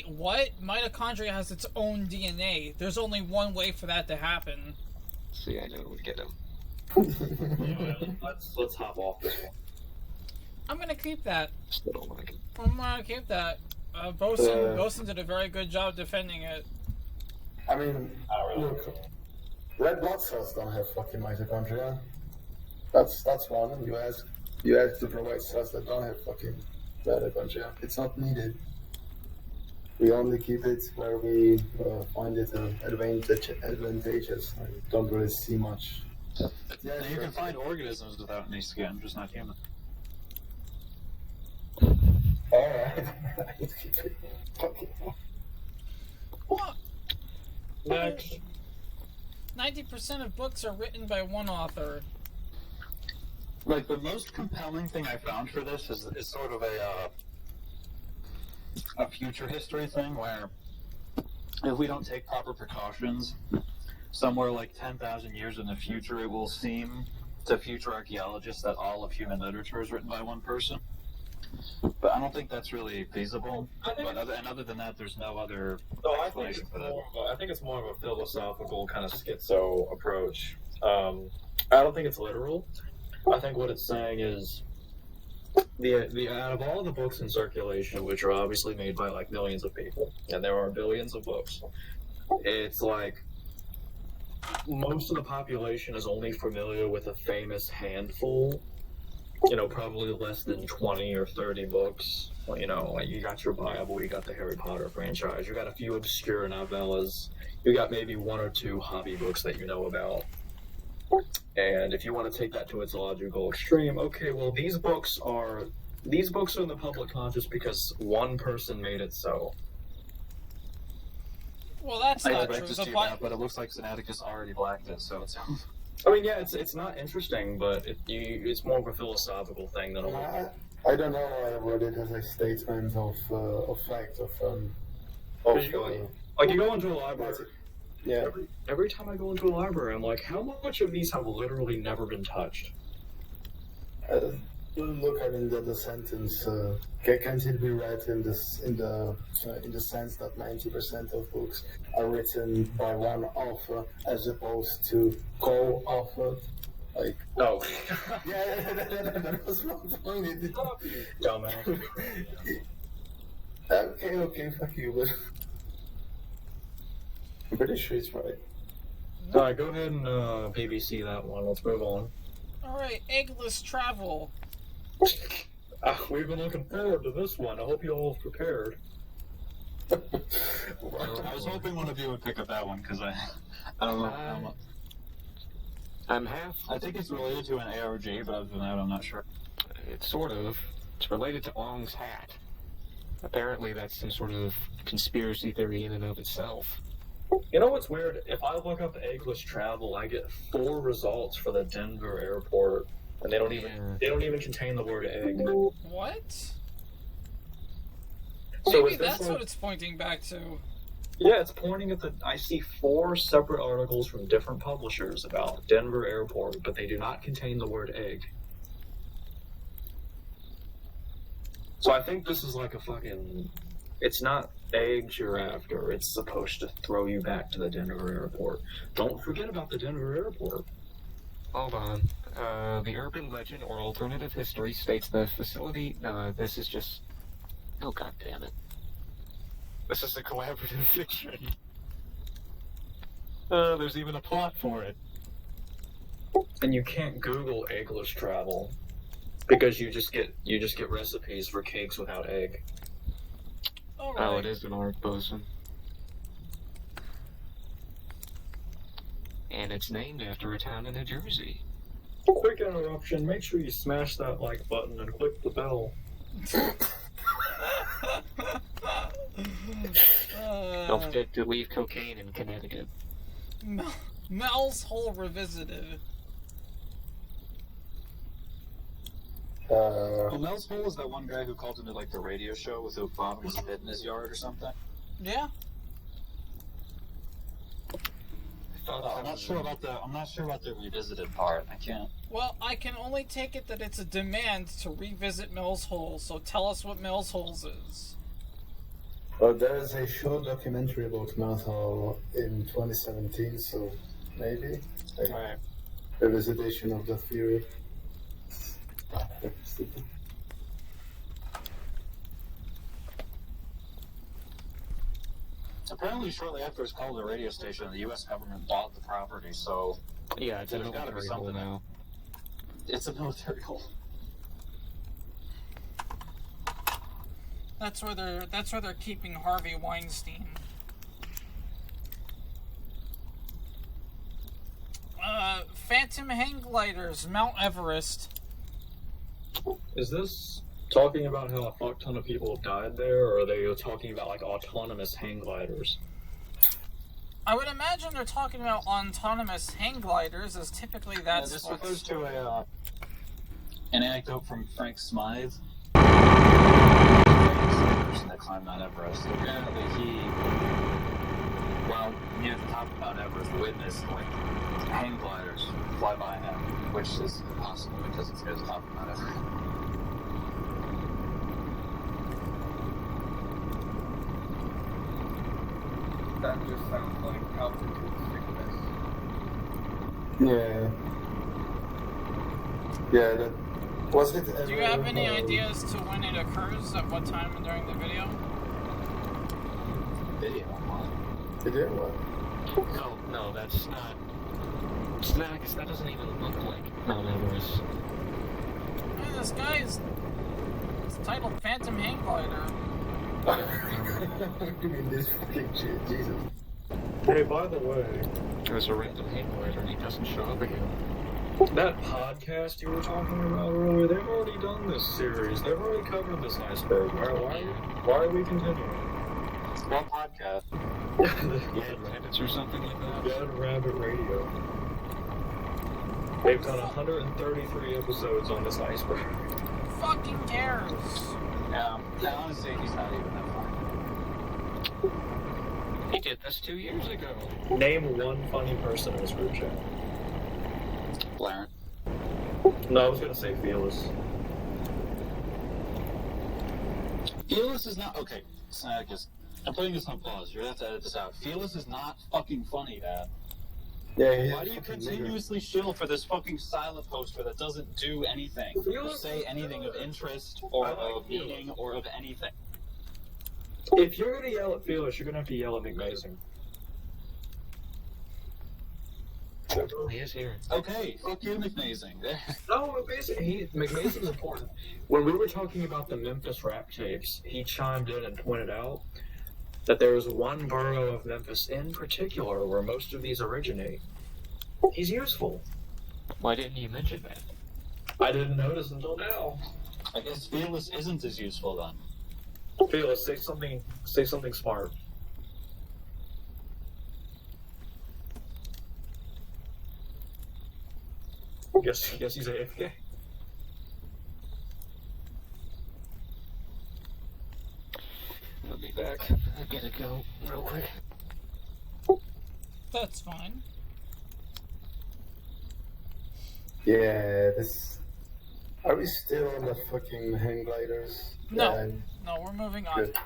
what? Mitochondria has its own DNA. There's only one way for that to happen. See, I know it would get him. Let's hop off this one. I'm gonna keep that. Still don't like it. I'm gonna keep that. Boson did a very good job defending it. I mean, look, red blood cells don't have fucking mitochondria. That's one. You ask to provide cells that don't have fucking mitochondria. It's not needed. We only keep it where we find it advantageous. I don't really see much. Yeah, you can find organisms without any skin, just not human. Alright. Keep it. Fucking. What? Next. 90% of books are written by one author. Like, the most compelling thing I found for this is sort of a future history thing where if we don't take proper precautions, somewhere like 10,000 years in the future, it will seem to future archaeologists that all of human literature is written by one person. But I don't think that's really feasible. Other than that, there's no other explanation for that. I think it's more of a philosophical kind of schizo approach. I don't think it's literal. I think what it's saying is the out of all the books in circulation, which are obviously made by like millions of people, and there are billions of books, it's like most of the population is only familiar with a famous handful. You know, probably less than 20 or 30 books. Well, you know, like you got your Bible, you got the Harry Potter franchise, you got a few obscure novellas, you got maybe one or two hobby books that you know about. And if you want to take that to its logical extreme, okay, well, these books are in the public conscious because one person made it so. Well, that's I not expect true. to The see po- that, but it looks like Sinaticus already blacked it, so it's... I mean, yeah, it's not interesting, but it's more of a philosophical thing than a. I don't know why I wrote it as a statement of fact Like you go into a library. yeah. Every time I go into a library, I'm like, how much of these have literally never been touched? Look, I mean, the sentence can't it be read in the sense that 90% of books are written by one author as opposed to co-authored? Like, No. yeah, that was wrong. Dumbass. Okay, fuck you, but I'm pretty sure it's right. Alright, go ahead and PVC that one. Let's move on. Alright, eggless travel. We've been looking forward to this one. I hope you all prepared. I was hoping one of you would pick up that one because I don't know. I'm half. I think it's related to an ARG, but other than that, I'm not sure. It's sort of. It's related to Ong's hat. Apparently, that's some sort of conspiracy theory in and of itself. You know what's weird? If I look up eggless travel, I get 4 results for the Denver airport, and they don't even contain the word egg. What? So Maybe is this that's like- what it's pointing back to. Yeah, it's pointing at the. I see 4 separate articles from different publishers about Denver airport, but they do not contain the word egg. So I think this is like a fucking. It's not eggs you're after. It's supposed to throw you back to the Denver airport. Don't forget about the Denver airport. Hold on. The urban legend or alternative history states the facility. This is just. Oh, god damn it. This is a collaborative fiction. There's even a plot for it. And you can't Google eggless travel because you just get recipes for cakes without egg. Alright. Oh, it is an art, Boson. And it's named after a town in New Jersey. Quick interruption. Make sure you smash that like button and click the bell. Don't forget to leave cocaine in Connecticut. Mel's Hole Revisited. Well, Mel's Hole is that one guy who called into like the radio show with who Bob was hit in his yard or something. Yeah. I'm not sure about the revisited part. I can't. Well, I can only take it that it's a demand to revisit Mel's Hole, so tell us what Mel's Holes is. Well, there's a short documentary about Mount Hall in 2017, so maybe Right. a revisitation of the theory. Apparently, shortly after it was called a radio station, the U.S. government bought the property, so Yeah, it's a there's got to be military hole something now. It's a military hole. That's where they're keeping Harvey Weinstein. Phantom hang gliders, Mount Everest. Is this talking about how a fuck ton of people have died there, or are they talking about like autonomous hang gliders? I would imagine they're talking about autonomous hang gliders, as typically that's This what's... refers to an anecdote from Frank Smythe. Person that climbed Mount Everest. Apparently, while near the top of Mount Everest, witnessed like hang gliders fly by him, which is impossible because it's near the top of Mount Everest. That just sounds like altitude sickness. Yeah. Yeah, that was it. Do you have any ideas to when it occurs, at what time during the video? Video. Video? What? No, that's not. Sinaticus, that doesn't even look like Mount Everest. Hey, this guy is... It's titled Phantom Hang Glider. You mean this fucking shit, Jesus. Hey, by the way, There's a random hang glider and he doesn't show up again. that podcast you were talking about earlier, they've already done this series. They've already covered this iceberg. Why are we continuing? One podcast. Dead rabbits or something like that? Dead Rabbit Radio. They've done 133 episodes on this iceberg. Fucking cares? Yeah, honestly, he's not even that funny. He did this 2 years ago. Name one funny person in this group chat. Blair. No, I was gonna say Fearless. Fearless is not okay. Sinaticus, I'm putting this on pause. You're gonna have to edit this out. Fearless is not fucking funny, Dad. Yeah, Why do you continuously shill for this fucking silent poster that doesn't do anything, or say anything of interest, or of meaning, or of anything? If you're gonna yell at Felix, you're gonna have to yell at McMazing. He is here. Okay, fuck you, McMazing. No, McMazing's important. When we were talking about the Memphis rap tapes, he chimed in and pointed out that there is one borough of Memphis in particular where most of these originate. He's useful. Why didn't you mention that? I didn't notice until now. I guess Fearless isn't as useful then. Felix, say something smart. Guess he's AFK. I'll be back. I gotta go real quick. That's fine. Yeah, this. Are we still on the fucking hang gliders? No. Yeah, No, we're moving on. good.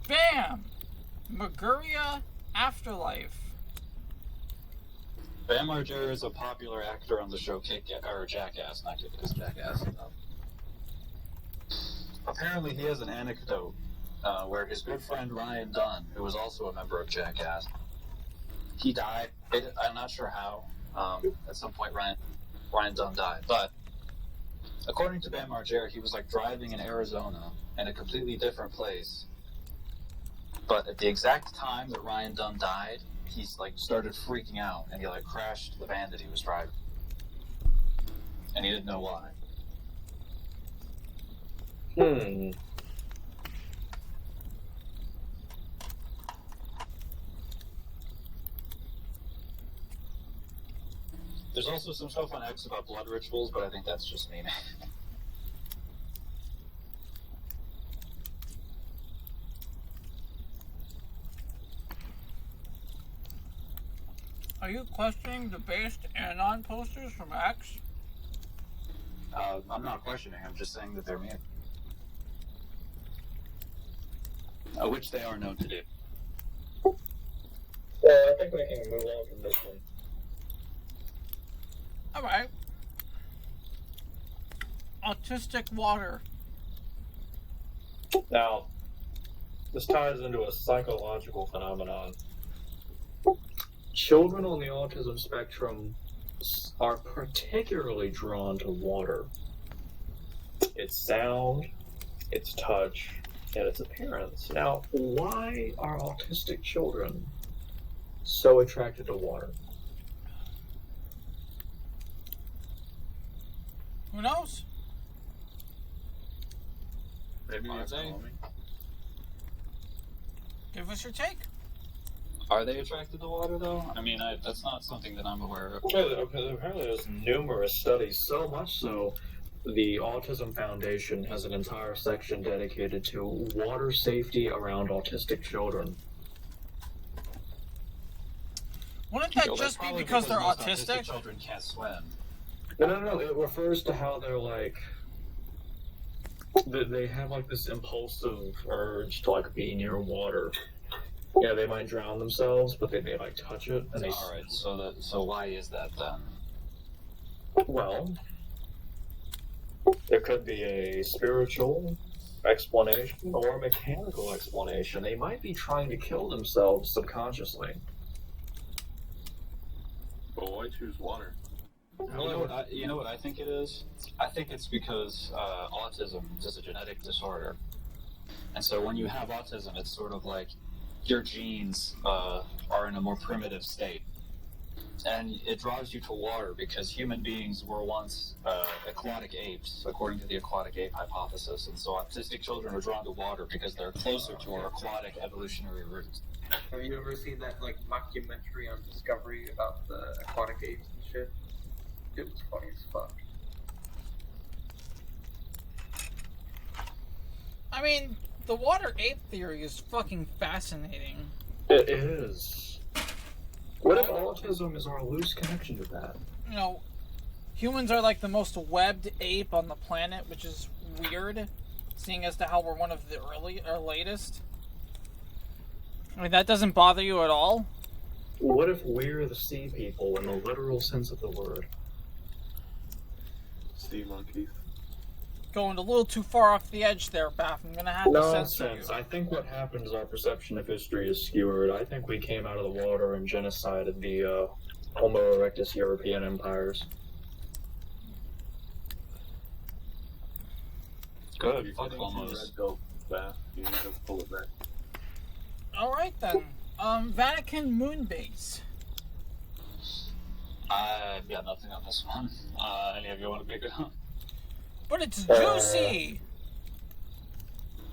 Bam! Maguria Afterlife. Bam Margera is a popular actor on the show Jackass, not Kick-Ass, Jackass. Apparently he has an anecdote where his good friend Ryan Dunn, who was also a member of Jackass, he died. I'm not sure how. At some point Ryan Dunn died. But according to Bam Margera, he was like driving in Arizona in a completely different place. But at the exact time that Ryan Dunn died, he's like started freaking out and he like crashed the van that he was driving. And he didn't know why. There's also some stuff on X about blood rituals, but I think that's just me. Are you questioning the based Anon posters from X? I'm not questioning, I'm just saying that they're me. Which they are known to do. Well, I think we can move on from this one. Alright. Autistic water. Now, this ties into a psychological phenomenon. Children on the autism spectrum are particularly drawn to water. Its sound, its touch, and its appearance. Now, why are autistic children so attracted to water? Who knows? Maybe Are it's they? calming. Give us your take. Are they attracted to water, though? I mean, that's not something that I'm aware of. Apparently there's numerous studies, so much so the Autism Foundation has an entire section dedicated to water safety around autistic children. Wouldn't that That's just be probably because they're most autistic? children can't swim. No, it refers to how they're like, they have like this impulsive urge to like be near water. Yeah, they might drown themselves, but they may like touch it, and they. All right. So why is that then? Well, there could be a spiritual explanation or a mechanical explanation. They might be trying to kill themselves subconsciously. But why choose water? You know what I think it is? I think it's because autism is a genetic disorder. And so when you have autism, it's sort of like your genes are in a more primitive state. And it draws you to water because human beings were once aquatic apes, according to the aquatic ape hypothesis. And so autistic children are drawn to water because they're closer to our aquatic evolutionary roots. Have you ever seen that like mockumentary on Discovery about the aquatic apes and shit? It was funny as fuck. I mean, the water ape theory is fucking fascinating. It is. What if autism is our loose connection to that? You know, humans are like the most webbed ape on the planet, which is weird, seeing as to how we're one of the latest. I mean, that doesn't bother you at all? What if we're the sea people in the literal sense of the word? Sea monkeys. Going a little too far off the edge there, Baph. I'm gonna have to censor you. Nonsense. I think what happened is our perception of history is skewered. I think we came out of the water and genocided the Homo erectus European empires. Good. Fuck Almost. Baph. You need to pull it back. Alright then. Vatican moon base. I've got nothing on this one. Any of you want to pick it up? But it's juicy!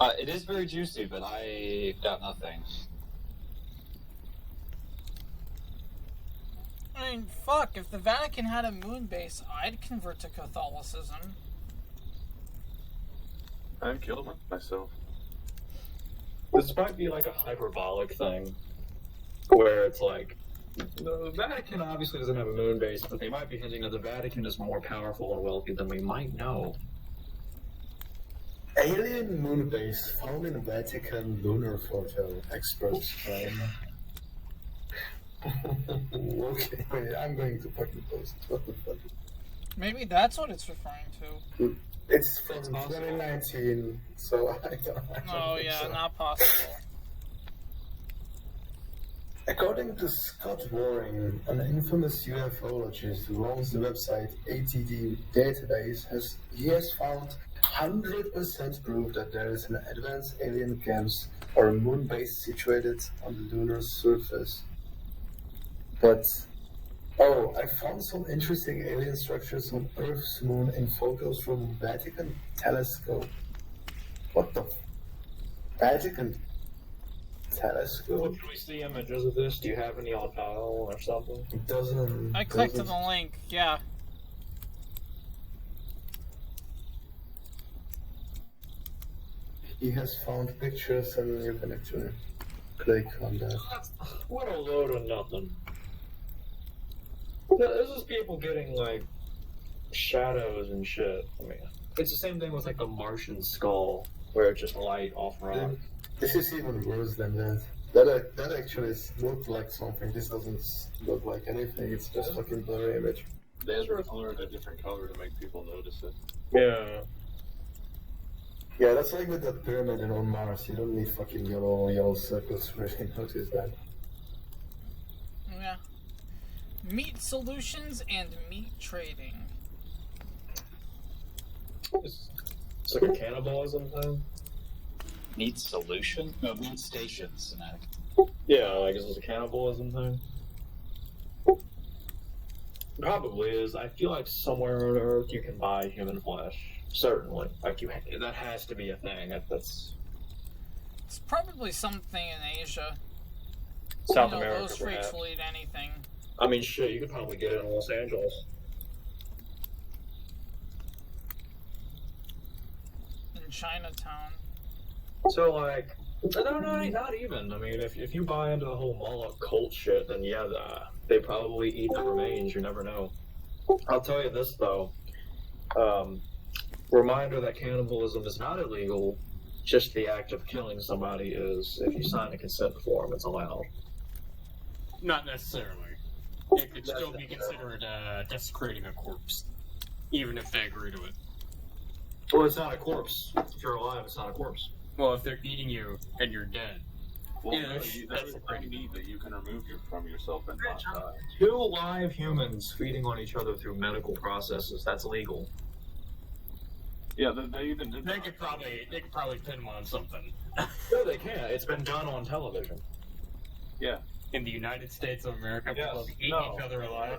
It is very juicy, but I got nothing. I mean, fuck, if the Vatican had a moon base, I'd convert to Catholicism. I've killed myself. This might be like a hyperbolic thing, where it's like, the Vatican obviously doesn't have a moon base, but they might be hinting that the Vatican is more powerful and wealthy than we might know. Alien moon base found in Vatican lunar photo. Experts claim. Okay, wait, I'm going to fucking post. What the fuck? Maybe that's what it's referring to. It's from 2019, so I don't Oh think yeah, so. not possible. According to Scott Waring, an infamous UFOlogist who owns the website ATD Database, he has found 100% proof that there is an advanced alien camp or a moon base situated on the lunar surface. But, oh, I found some interesting alien structures on Earth's moon in photos from Vatican telescope. What the? Vatican telescope? Can we see images of this? Do you have any on file or something? It doesn't. I clicked doesn't- on the link, yeah. He has found pictures and you're gonna actually click on that. What a load of nothing. This is people getting, like, shadows and shit. I mean, it's the same thing with, like, the Martian skull, where it's just light off rock. This is even worse than that. That actually looked like something. This doesn't look like anything. It's just fucking blurry image. They were colored a different color to make people notice it. Yeah. Yeah, that's like with that pyramid on Mars. You don't need fucking yellow circles to really notice that. Yeah. Meat solutions and meat trading. It's like a cannibalism thing. Meat solution? No, meat station, Sinaticus. Yeah, like, is this a cannibalism thing? Probably is. I feel like somewhere on Earth you can buy human flesh. Certainly. Like, that has to be a thing. That's... It's probably something in Asia. South you know, America, those freaks perhaps. will eat anything. I mean, shit, you could probably get it in Los Angeles. In Chinatown. So, like, no, not even. I mean, if you buy into the whole Moloch cult shit, then yeah, they probably eat the remains. You never know. I'll tell you this, though. Reminder that cannibalism is not illegal. Just the act of killing somebody is, if you sign a consent form, it's allowed. Not necessarily. It could still be considered desecrating a corpse, even if they agree to it. Well, it's not a corpse. If you're alive, it's not a corpse. Well, if they're eating you and you're dead. Well, Yeah, no, that's that's a a need that you can remove from yourself and not die. Two live humans feeding on each other through medical processes, that's legal. Yeah, they even did They that. could probably pin them on something. No, they can't. It's been done on television. Yeah. In the United States of America, Yes. people eat No. each other alive.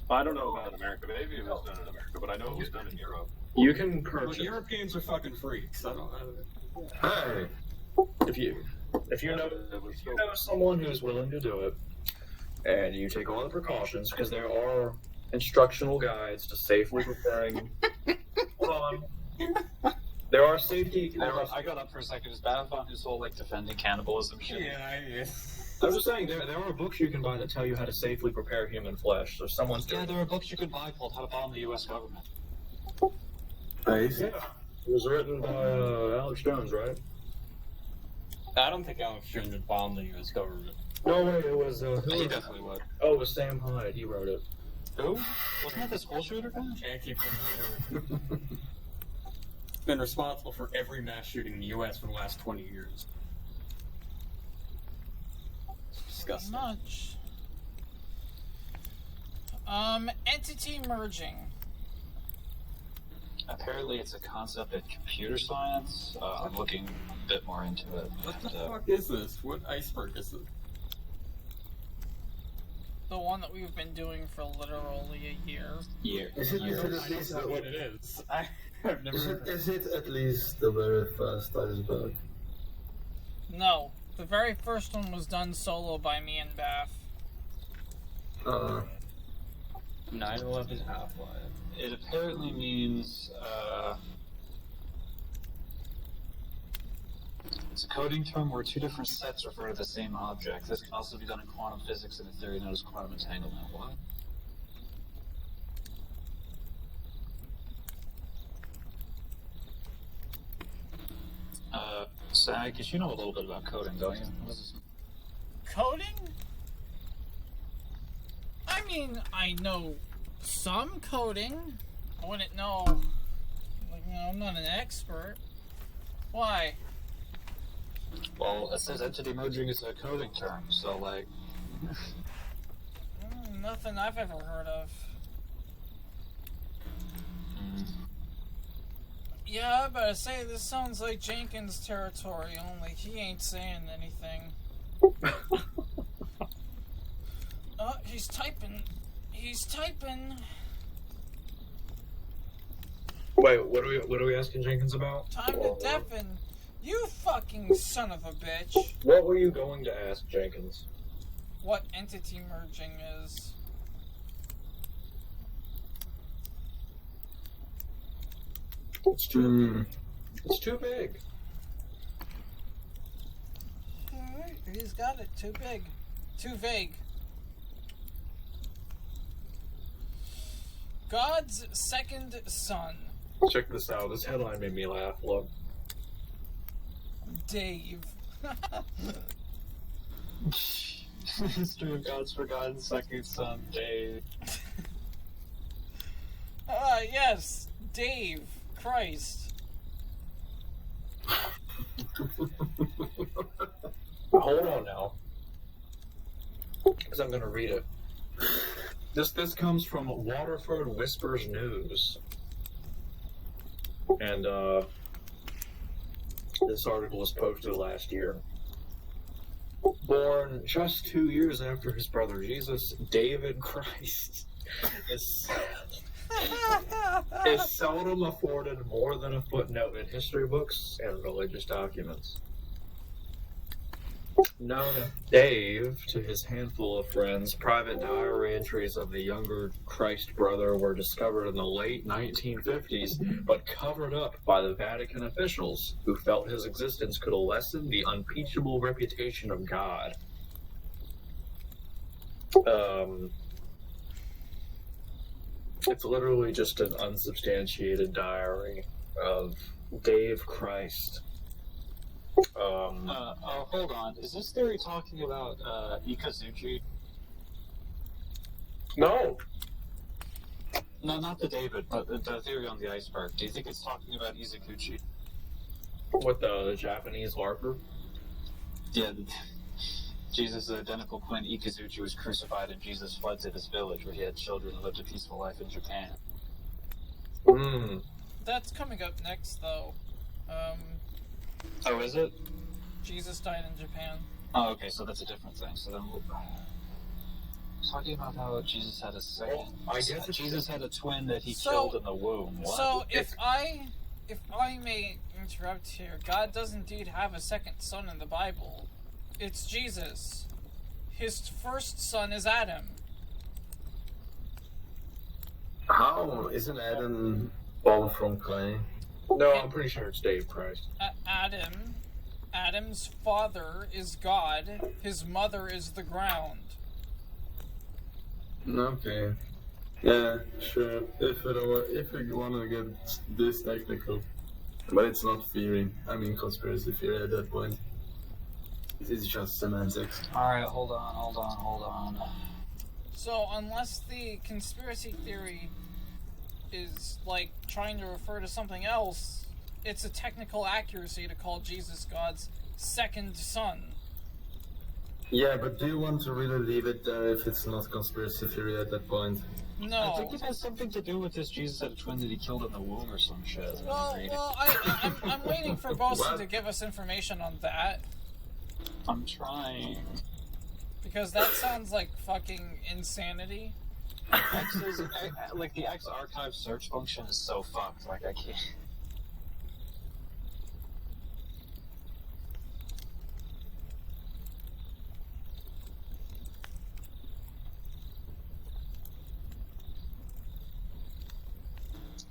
I don't know about America. Maybe it was done in America, but I know it was done in Europe. You can Well, purchase. Europeans are fucking freaks. I don't know. Hey, if you know someone who's willing to do it, and you take all the precautions, because there are instructional guides to safely preparing. Hold on. There are safety. I got up for a second. Is Baph on his whole like defending cannibalism shit? Yeah. I was just saying there are books you can buy that tell you how to safely prepare human flesh. So someone's Yeah, doing. there are books you could buy called How to Bomb the U.S. Government. Nice. Yeah. It was written by Alex Jones, right? I don't think Alex Jones would bomb the U.S. government. No way, it was He definitely would. Oh, it was Sam Hyde. He wrote it. Who? Wasn't that the school shooter guy? Jackie been responsible for every mass shooting in the U.S. for the last 20 years. It's disgusting. Much. Entity merging. Apparently, it's a concept in computer science. I'm looking a bit more into it. What the fuck is this? What iceberg is this? The one that we've been doing for literally a year. Is it at least I don't know what it is. I've never heard of it. is it at least the very first iceberg? No. The very first one was done solo by me and Baph. 9/11 Half-Life. It apparently means, it's a coding term where two different sets refer to the same object. This can also be done in quantum physics in a theory known as quantum entanglement. What? Sag, you know a little bit about coding, don't you? What is this? Coding? I mean, I know some coding. I wouldn't know. Like, you know, I'm not an expert. Why? Well, it says entity merging is a coding term, so like... Nothing I've ever heard of. Yeah, I better say, this sounds like Jenkins' territory, only he ain't saying anything. Oh, he's typing. He's typing. Wait, what are we asking Jenkins about? Time to deafen. You fucking son of a bitch. What were you going to ask Jenkins? What entity merging is. It's too big. Alright, he's got it. Too big. Too vague. God's second son. Check this out. This headline made me laugh. Look. Dave. History of God's forgotten second son, Dave. Yes. Dave. Christ. Hold on now. Because I'm going to read it. This comes from Waterford Whispers News. And, this article was posted last year. Born just 2 years after his brother Jesus, David Christ is seldom afforded more than a footnote in history books and religious documents. Known as Dave to his handful of friends, private diary entries of the younger Christ brother were discovered in the late 1950s, but covered up by the Vatican officials, who felt his existence could lessen the unimpeachable reputation of God. It's literally just an unsubstantiated diary of Dave Christ. Hold on. Is this theory talking about, Ikazuchi? No! No, not the David, but the theory on the iceberg. Do you think it's talking about Izaguchi? What, the Japanese LARPer? Yeah, Jesus' identical twin Ikazuchi was crucified and Jesus fled to this village where he had children and lived a peaceful life in Japan. That's coming up next, though. Oh, is it? Jesus died in Japan. Oh, okay, so that's a different thing. So then we'll... Talking about how Jesus had a second... Well, I guess Jesus had a twin that he killed in the womb. What? So, if I may interrupt here, God does indeed have a second son in the Bible. It's Jesus. His first son is Adam. How? Isn't Adam born from clay? No, I'm pretty sure it's Dave Christ. Adam's father is God. His mother is the ground. Okay. Yeah, sure. If you want to get this technical. But it's not theory. I mean conspiracy theory at that point. It is just semantics. Alright, hold on. So, unless the conspiracy theory is, like, trying to refer to something else, it's a technical accuracy to call Jesus God's second son. Yeah, but do you want to really leave it there if it's not conspiracy theory at that point? No. I think it has something to do with this Jesus had a twin that he killed in the womb or some shit. I'm waiting for Boson to give us information on that. I'm trying. Because that sounds like fucking insanity. The X archive search function is so fucked, like I can't.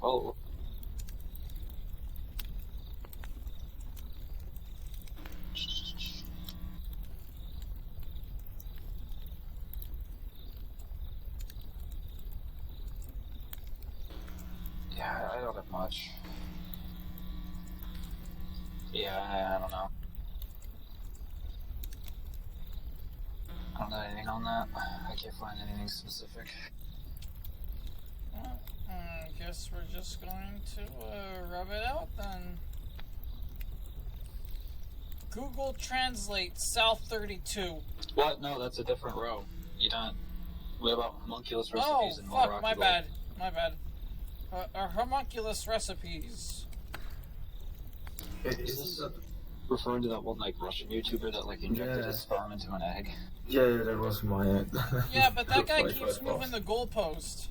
Oh. Yeah, I don't have much. Yeah, I don't know. I don't know anything on that. I can't find anything specific. Well, I guess we're just going to rub it out then. Google Translate South 32. What? No, that's a different row. You don't. What about homunculus recipes Oh, and fuck, Rocky my Gold? bad. My bad. Homunculus recipes. Isn't that... Referring to that one, like, Russian YouTuber that, like, injected his sperm into an egg? Yeah, that was my... Yeah, but that guy keeps moving the goalpost.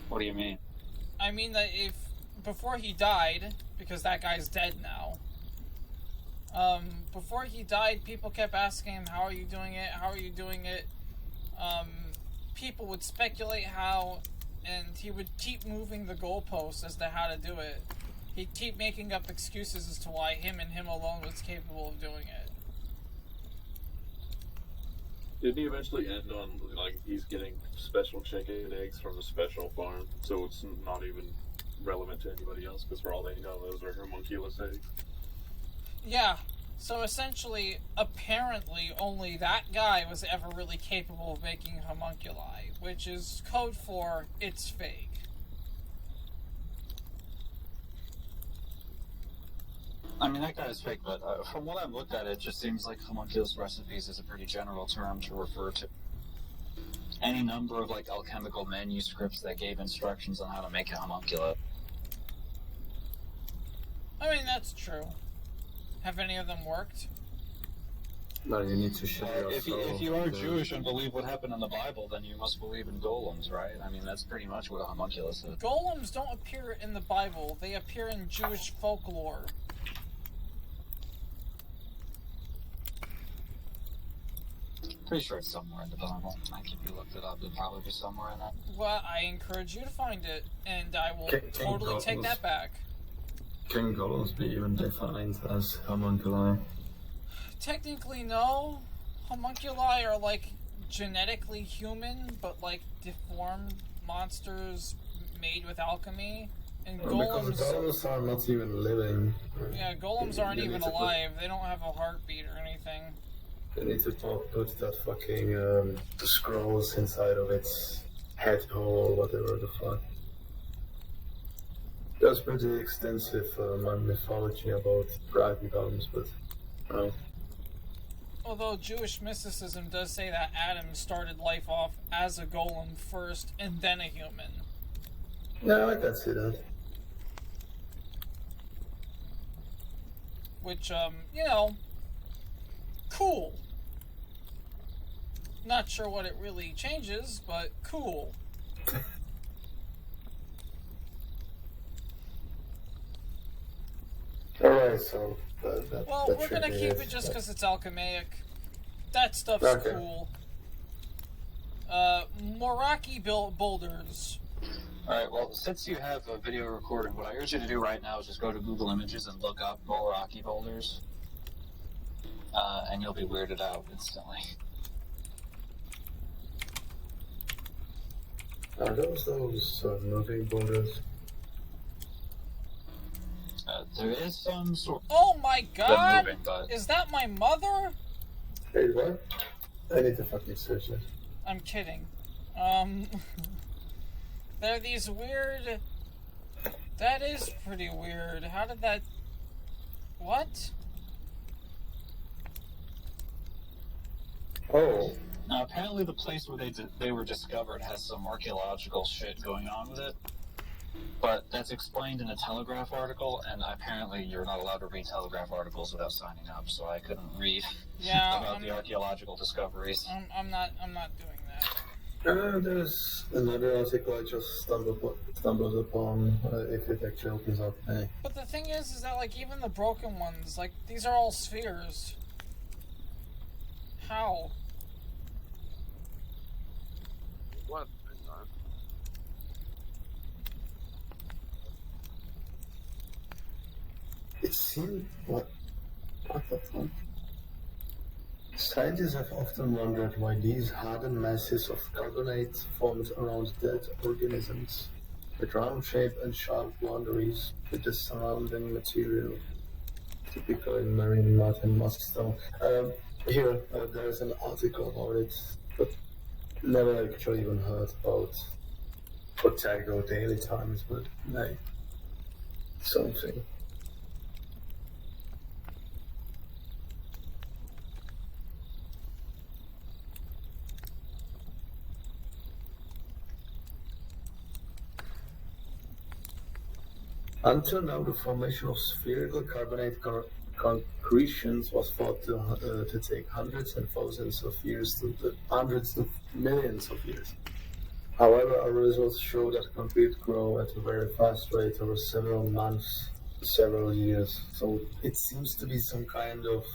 What do you mean? I mean that if... Before he died, because that guy's dead now, before he died, people kept asking him, how are you doing it? How are you doing it? People would speculate how, and he would keep moving the goalposts as to how to do it. He'd keep making up excuses as to why him and him alone was capable of doing it. Didn't he eventually end on, like, he's getting special chicken eggs from a special farm, so it's not even relevant to anybody else, because for all they know, those are homunculus eggs? Yeah, so essentially, apparently, only that guy was ever really capable of making homunculi, which is code for, it's fake. I mean, that guy is fake, but from what I've looked at, it just seems like homunculus recipes is a pretty general term to refer to any number of, like, alchemical manuscripts that gave instructions on how to make a homunculus. I mean, that's true. Have any of them worked? No, you need to show If you are Jewish and believe what happened in the Bible, then you must believe in golems, right? I mean, that's pretty much what a homunculus is. Golems don't appear in the Bible. They appear in Jewish folklore. Pretty sure it's somewhere in the Bible. I think if you looked it up, it'd probably be somewhere in that. Well, I encourage you to find it, and I will Can totally take that back. Can golems be even defined as homunculi? Technically, no. Homunculi are like genetically human, but like deformed monsters made with alchemy. And Because golems are not even living. Yeah, golems aren't even alive. They don't have a heartbeat or anything. They need to put that fucking the scrolls inside of its head hole, whatever the fuck. There's pretty extensive mythology about dragon golems, but Although Jewish mysticism does say that Adam started life off as a golem first and then a human. yeah, I can see that. Which, you know, cool. Not sure what it really changes, but cool. Alright, so Well, we're gonna keep it just because it's alchemaic. That stuff's Okay. cool. Moraki boulders. Alright, well, since you have a video recording, what I urge you to do right now is just go to Google Images and look up Rocky boulders. And you'll be weirded out instantly. Are those moving boulders? There is some sort Oh my of god! moving, but Is that my mother? Wait, what? I need to fucking search it. I'm kidding. There are these weird... That is pretty weird. How did that... What? Oh, now apparently the place where they were discovered has some archaeological shit going on with it. But that's explained in a Telegraph article, and apparently you're not allowed to read Telegraph articles without signing up, so I couldn't read about the archaeological discoveries. I'm not doing that. there's another article I just stumbled upon, if it actually opens up. Hey. But the thing is that, like, even the broken ones, like, these are all spheres. How? What? It seemed... What the fuck? Scientists have often wondered why these hardened masses of carbonate formed around dead organisms, with round shape and sharp boundaries with the surrounding material, typical in marine mud and muskstone. Here, there's an article about it, but never actually even heard about Otago Daily Times, but hey, something. Until now, the formation of spherical carbonate concretions was thought to take hundreds and thousands of years to hundreds of millions of years. However, our results show that concrete grow at a very fast rate over several months, several years. So it seems to be some kind of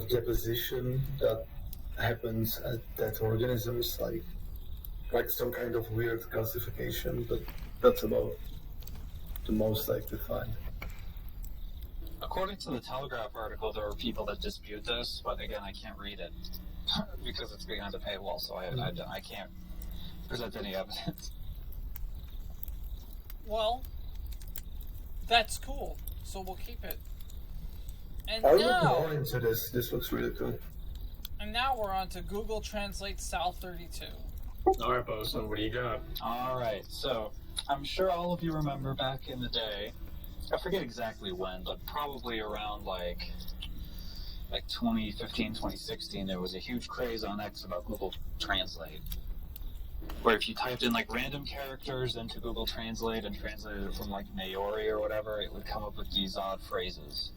deposition that happens at dead organisms, like some kind of weird calcification. But that's about the most I could find. According to the Telegraph article, there are people that dispute this, but again, I can't read it because it's behind a paywall, so I can't present any evidence. Well, that's cool, so we'll keep it. And I'll now, look more into this. This looks really cool. And now we're on to Google Translate South 32. Alright, Boson, what do you got? Alright, so I'm sure all of you remember back in the day, I forget exactly when, but probably around like 2015, 2016, there was a huge craze on X about Google Translate. Where if you typed in like random characters into Google Translate and translated it from like Maori or whatever, it would come up with these odd phrases.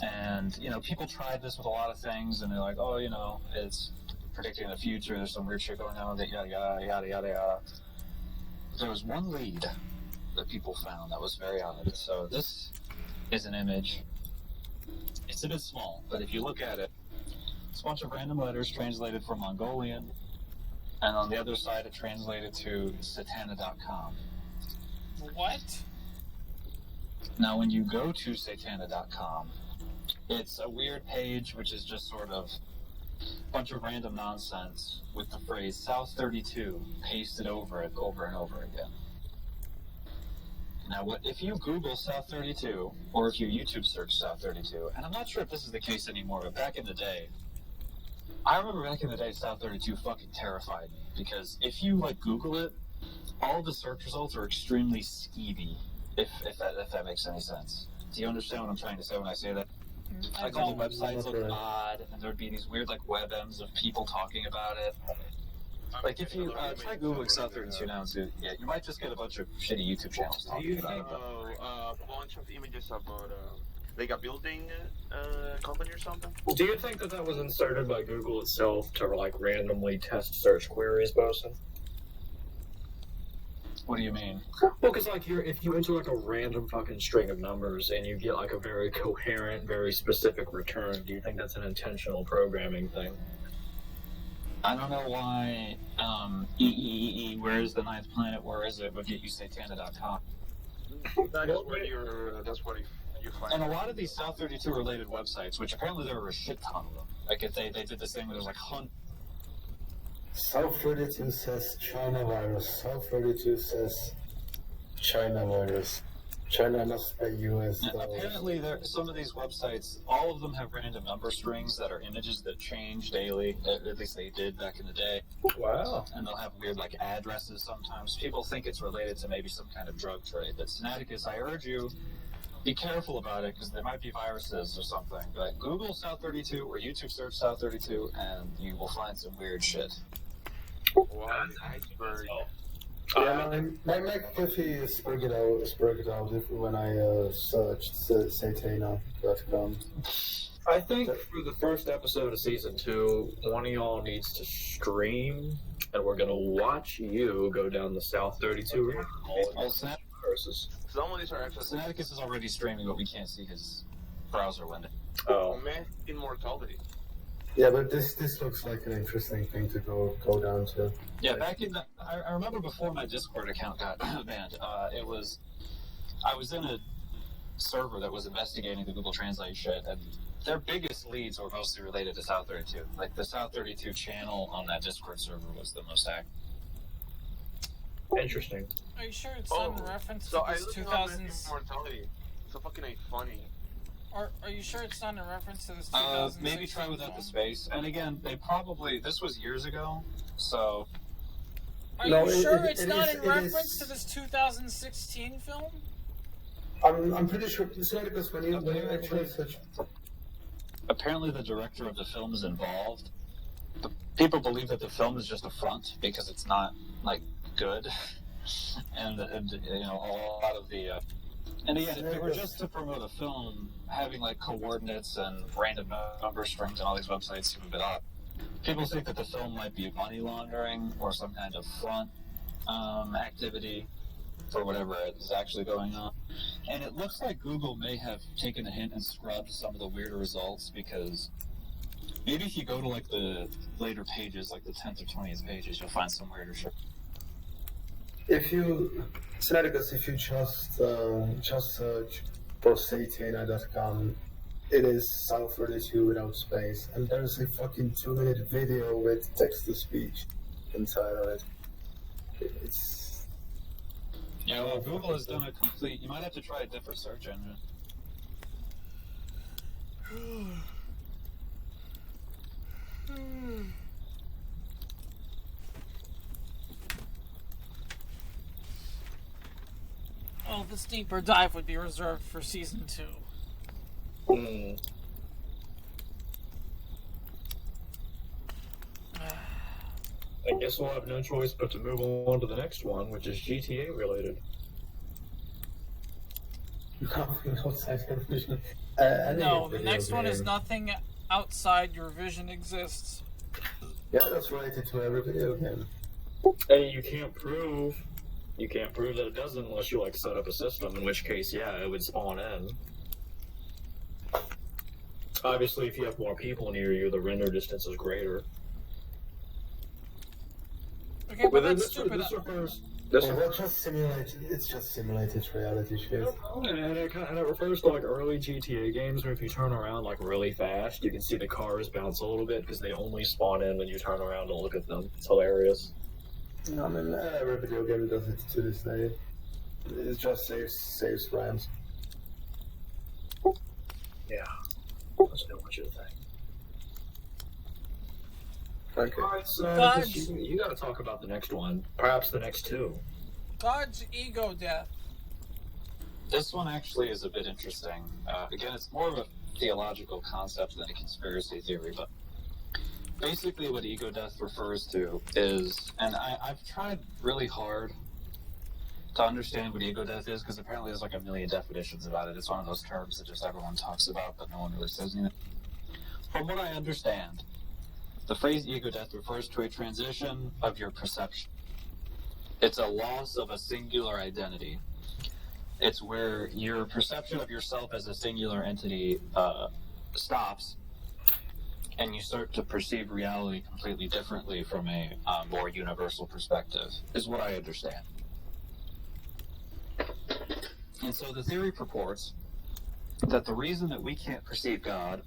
And, you know, people tried this with a lot of things, and they're like, oh, you know, it's predicting the future, there's some weird shit going on with it, yada, yada, yada, yada, yada. There was one lead that people found that was very odd. So this is an image. It's a bit small, but if you look at it, it's a bunch of random letters translated from Mongolian, and on the other side it translated to satana.com. What? Now, when you go to satana.com, it's a weird page which is just sort of a bunch of random nonsense with the phrase South 32 pasted over it over and over again. Now, if you Google South 32, or if you YouTube search South 32, and I'm not sure if this is the case anymore, but back in the day, I remember back in the day, South 32 fucking terrified me, because if you, like, Google it, all the search results are extremely skeevy, if that makes any sense. Do you understand what I'm trying to say when I say that? Like, all the websites look odd, and there'd be these weird, like, WebMs of people talking about it. Like, if you try Googling South 32 now and see, yeah, you might just get a bunch of shitty YouTube channels talking about it. A bunch of images about like a building company or something? Do you think that was inserted by Google itself to, like, randomly test search queries, Boson? What do you mean? Well, because, like, if you enter, like, a random fucking string of numbers and you get, like, a very coherent, very specific return, do you think that's an intentional programming thing? I don't know why where is the ninth planet, where is it, would get you satana.com. That's what you find. And a lot of these South 32 related websites, which apparently there were a shit ton of them. Like, if they did this thing where there's like South 32 says China virus. South 32 says China virus. China must pay US And dollars. apparently, some of these websites, all of them have random number strings that are images that change daily. At least they did back in the day. Wow. And they'll have weird like addresses sometimes. People think it's related to maybe some kind of drug trade. But Sinaticus, I urge you, be careful about it because there might be viruses or something. But Google South32 or YouTube search South32 and you will find some weird shit. Wow, Iceberg. Yeah, my McAfee is broke it out when I searched Satana.com. I think for the first episode of season 2, one of y'all needs to stream, and we're gonna watch you go down the South 32 route. Well, Some of these are actually. Sinaticus is already streaming, but we can't see his browser window. Oh, Man, immortality. Yeah, but this looks like an interesting thing to go down to. Yeah, back in I remember before my Discord account got banned. I was in a server that was investigating the Google Translate shit, and their biggest leads were mostly related to South32. Like the South32 channel on that Discord server was the most active. interesting. Are you sure it's not in reference So to I this looked up 2000s? immortality. So fucking ain't funny. Are you sure it's not in reference to this 2000s? Maybe try without the space. And again, this was years ago, so. Are No, you sure it it's is- not in it reference is- to this 2016 film? I'm pretty sure Sinaticus when you actually search. Apparently, the director of the film is involved. People believe that the film is just a front because it's not like good, and you know a lot of the. And again, if it were just to promote a film, having like coordinates and random number strings and all these websites seem a bit odd. People think that the film might be money laundering or some kind of front activity for whatever is actually going on. And it looks like Google may have taken a hint and scrubbed some of the weirder results because maybe if you go to like the later pages, like the 10th or 20th pages, you'll find some weirder shit. If you Sinaticus, if you just search for Satana.com, it is South32 without space, and there's a fucking 2-minute video with text-to-speech inside of it. It's Yeah, well, Google has done a complete. You might have to try a different search engine. Oh, this deeper dive would be reserved for season 2. I guess we'll have no choice but to move on to the next one, which is GTA related. nothing outside your vision. No, the next one is nothing outside your vision exists. Yeah, that's related to every video game. Hey, you can't prove that it doesn't unless you like set up a system, in which case, yeah, it would spawn in. Obviously, if you have more people near you, the render distance is greater. Okay, but that's stupid. It's just simulated reality shit. And it refers to like early GTA games where if you turn around like really fast, you can see the cars bounce a little bit because they only spawn in when you turn around to look at them. It's hilarious. I mean, every video game does it to this day. It just saves frames. Yeah. Let's know what you think. Okay. Alright, so God's- you gotta talk about the next one. Perhaps the next two. God's ego death. This one actually is a bit interesting. Again, it's more of a theological concept than a conspiracy theory, but basically what ego death refers to is, and I've tried really hard to understand what ego death is, because apparently there's like a million definitions about it. It's one of those terms that just everyone talks about, but no one really says anything. From what I understand, the phrase ego death refers to a transition of your perception. It's a loss of a singular identity. It's where your perception of yourself as a singular entity stops, and you start to perceive reality completely differently from a more universal perspective, is what I understand. And so the theory purports that the reason that we can't perceive God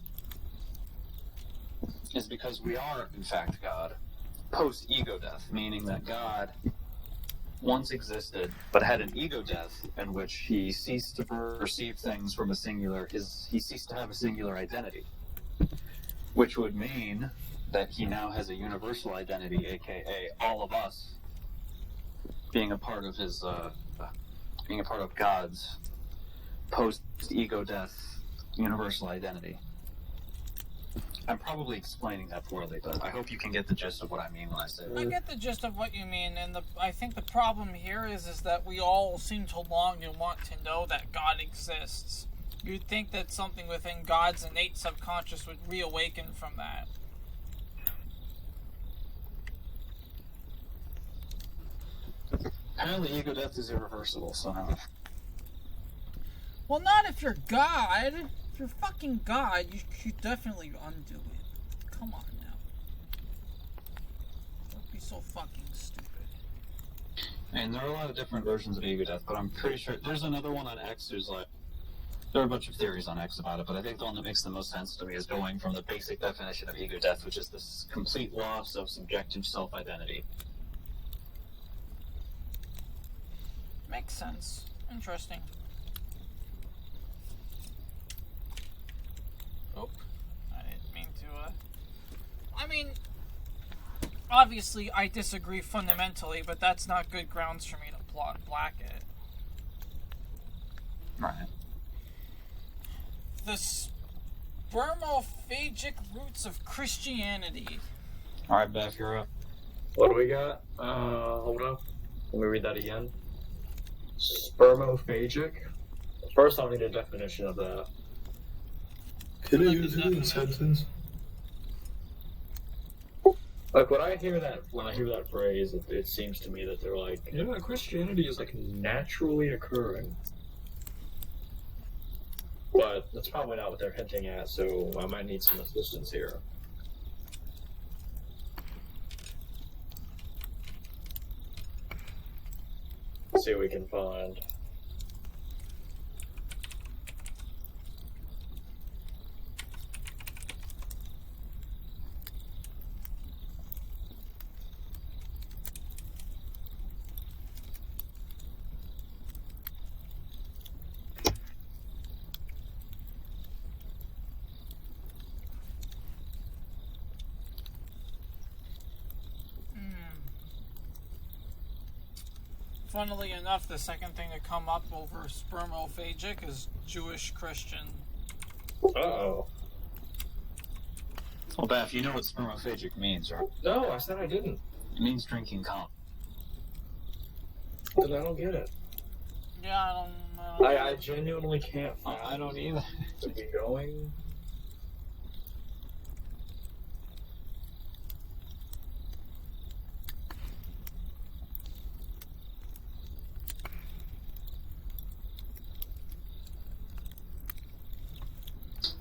is because we are, in fact, God, post-ego death, meaning that God once existed, but had an ego death in which he ceased to perceive things from a singular. He ceased to have a singular identity, which would mean that he now has a universal identity, aka all of us, being a part of his, being a part of God's post-ego death universal identity. I'm probably explaining that poorly, but I hope you can get the gist of what I mean when I say that. I get the gist of what you mean, and I think the problem here is that we all seem to long and want to know that God exists. You'd think that something within God's innate subconscious would reawaken from that. Apparently ego death is irreversible somehow. Well, not if you're God. If you're fucking God, you definitely undo it. Come on now. Don't be so fucking stupid. And there are a lot of different versions of ego death, but I'm pretty sure there's another one on X. There are a bunch of theories on X about it, but I think the one that makes the most sense to me is going from the basic definition of ego death, which is this complete loss of subjective self-identity. Makes sense. Interesting. Oh, I didn't mean to, I mean, obviously I disagree fundamentally, but that's not good grounds for me to black it. Right. The spermophagic roots of Christianity. Alright, Baph, you're up. What do we got? Hold up. Let me read that again. Spermophagic? First, I'll need a definition of that. Can you use it in a sentence? Like, when I hear that phrase, it seems to me that they're like, you know, Christianity is like naturally occurring. But that's probably not what they're hinting at, so I might need some assistance here. Let's see what we can find. Funnily enough, the second thing to come up over spermophagic is Jewish Christian. Uh-oh. Well, Baph, you know what spermophagic means, right? No, I said I didn't. It means drinking cum. Then I don't get it. Yeah, I don't I genuinely can't find I don't either. to be going.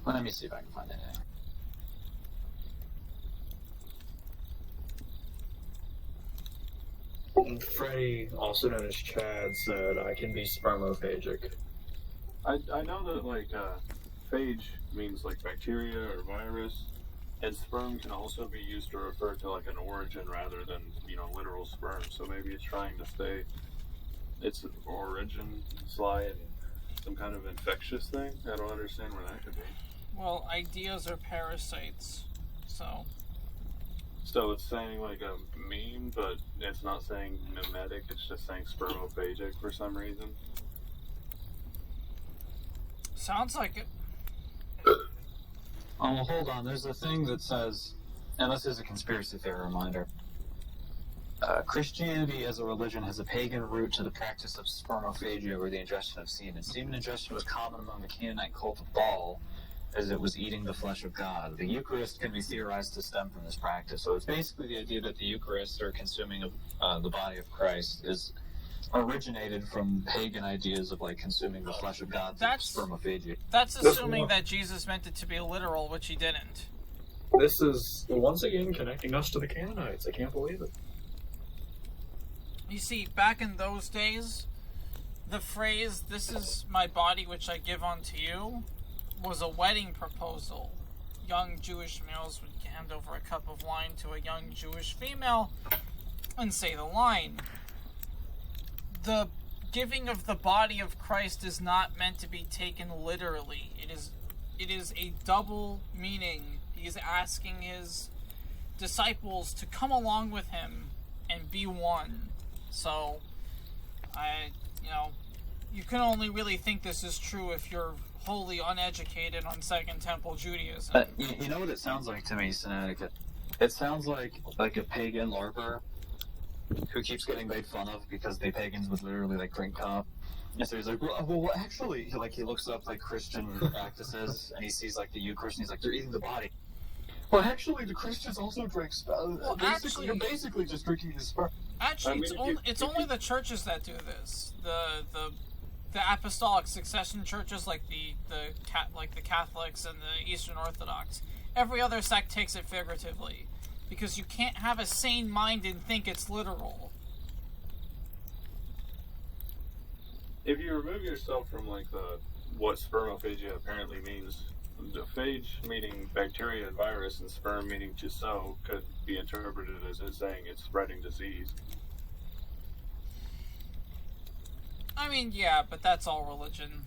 Let me see if I can find anything. Freddie, also known as Chad, said I can be spermophagic. I know that, like, phage means, like, bacteria or virus, and sperm can also be used to refer to, like, an origin rather than, you know, literal sperm, so maybe it's trying to stay its origin slide some kind of infectious thing? I don't understand where that could be. Well, ideas are parasites, so... So it's saying like a meme, but it's not saying mimetic, it's just saying spermophagic for some reason. Sounds like it. Oh, well, hold on. There's a thing that says, and this is a conspiracy theory reminder, Christianity as a religion has a pagan root to the practice of spermophagia, or the ingestion of semen. Semen ingestion was common among the Canaanite cult of Baal, as it was eating the flesh of God. The Eucharist can be theorized to stem from this practice. So it's basically the idea that the Eucharist, or consuming of the body of Christ, is originated from pagan ideas of like consuming the flesh of God through spermophagia. That's assuming that Jesus meant it to be literal, which he didn't. This is once again connecting us to the Canaanites. I can't believe it. You see, back in those days, the phrase, "This is my body which I give unto you," was a wedding proposal. Young Jewish males would hand over a cup of wine to a young Jewish female and say the line. the giving of the body of Christ is not meant to be taken literally. It is a double meaning. He's asking his disciples to come along with him and be one. So, you can only really think this is true if you're wholly uneducated on Second Temple Judaism. You know what it sounds like to me, Sinaticus? It sounds like a pagan LARPer who keeps getting made fun of because the pagans would literally like drink cop. And so he's like, well, actually, he looks up like Christian practices and he sees like the Eucharist and he's like, they're eating the body. Well, actually, the Christians also drink sperm. Well, you're basically just drinking his sperm. Actually, it's only the churches that do this. The apostolic succession churches, like the Catholics and the Eastern Orthodox. Every other sect takes it figuratively, because you can't have a sane mind and think it's literal. If you remove yourself from like what spermophagia apparently means, the phage meaning bacteria and virus, and sperm meaning to sow could be interpreted as it saying it's spreading disease. I mean, yeah, but that's all religion.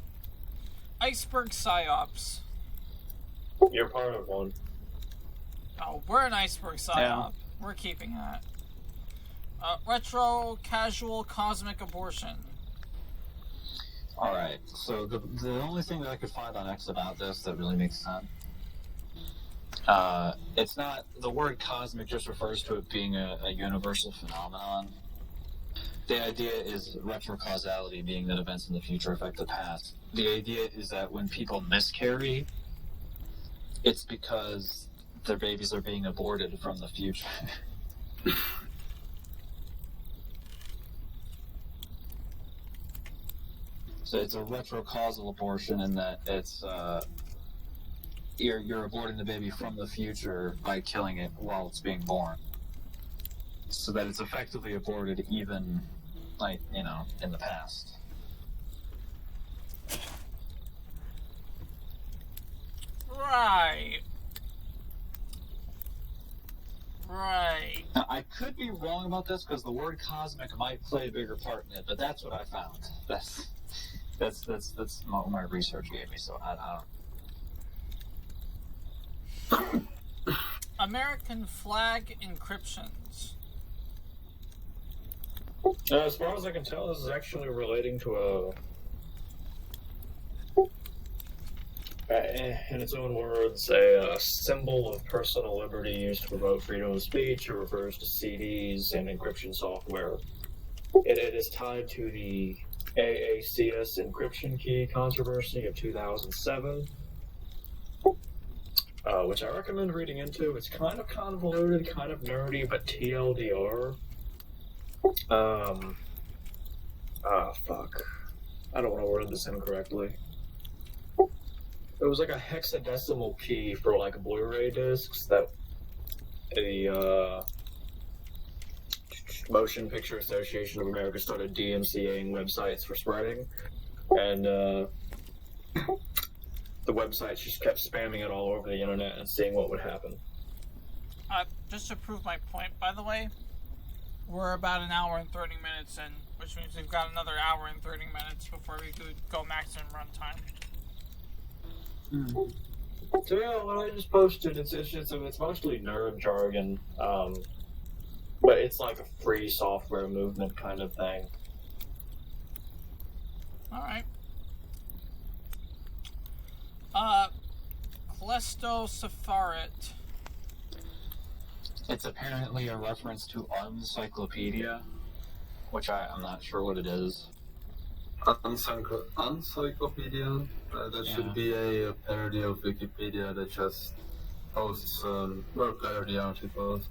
Iceberg psyops. You're part of one. Oh, we're an iceberg psyop. Yeah. We're keeping that. Retro casual cosmic abortion. Alright, so the only thing that I could find on X about this that really makes sense, it's not, the word cosmic just refers to it being a universal phenomenon. The idea is retrocausality, being that events in the future affect the past. The idea is that when people miscarry, it's because their babies are being aborted from the future. So it's a retrocausal abortion in that it's you're aborting the baby from the future by killing it while it's being born, so that it's effectively aborted even, like, in the past. Right. Now, I could be wrong about this because the word cosmic might play a bigger part in it, but that's what I found. That's what my research gave me, so I don't. American flag encryptions. As far as I can tell, this is actually relating to in its own words, a symbol of personal liberty used to promote freedom of speech. It refers to CDs and encryption software. It is tied to the AACS encryption key controversy of 2007, which I recommend reading into. It's kind of convoluted, kind of nerdy, but TLDR. Fuck. I don't want to word this incorrectly. It was like a hexadecimal key for like Blu-ray discs that the Motion Picture Association of America started DMCAing websites for spreading, and the websites just kept spamming it all over the internet and seeing what would happen. Just to prove my point, by the way, we're about an hour and 30 minutes in, which means we've got another hour and 30 minutes before we could go maximum runtime. So yeah, what I just posted, it's mostly nerd jargon, but it's like a free software movement kind of thing. Alright. Clestosepharit. It's apparently a reference to Uncyclopedia, which I'm not sure what it is. Uncyclopedia? That should be a parody of Wikipedia that just posts more parody articles.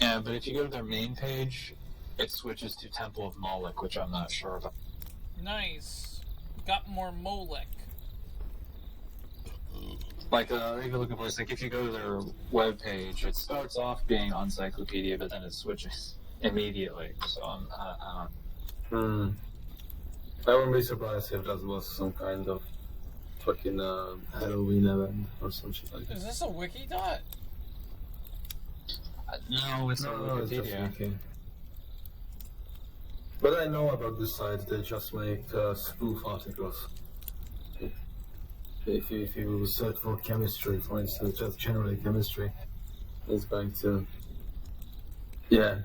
Yeah, but if you go to their main page, it switches to Temple of Moloch, which I'm not sure about. Nice. Got more Moloch. Like, if you look at this, like, if you go to their web page, it starts off being Uncyclopedia, but then it switches immediately. So I don't. I wouldn't be surprised if that was some kind of fucking Halloween event or something like that. Is this a wiki dot? No, it's not Wikipedia. It's just wiki. But I know about this site, they just make spoof articles. If you search for chemistry, for instance, just generally chemistry, it's going to... Yeah,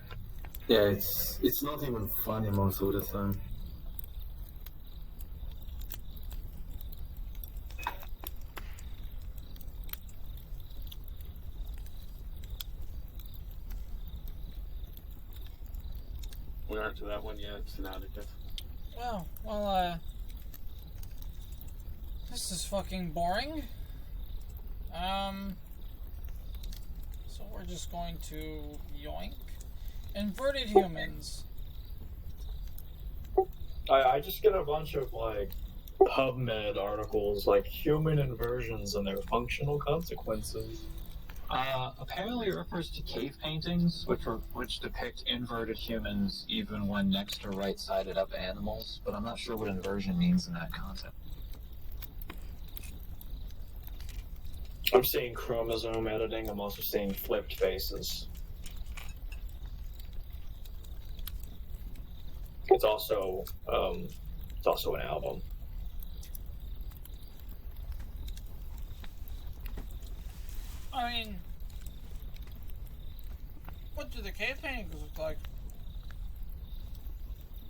it's not even funny most of the time. We aren't to that one yet, Sinaticus. Well, this is fucking boring. So we're just going to yoink. Inverted humans. I just get a bunch of, like, PubMed articles, like, human inversions and their functional consequences. Apparently it refers to cave paintings, which depict inverted humans even when next to right-sided up animals, but I'm not sure what inversion means in that context. I'm seeing chromosome editing, I'm also seeing flipped faces. It's also an album. I mean, what do the cave paintings look like?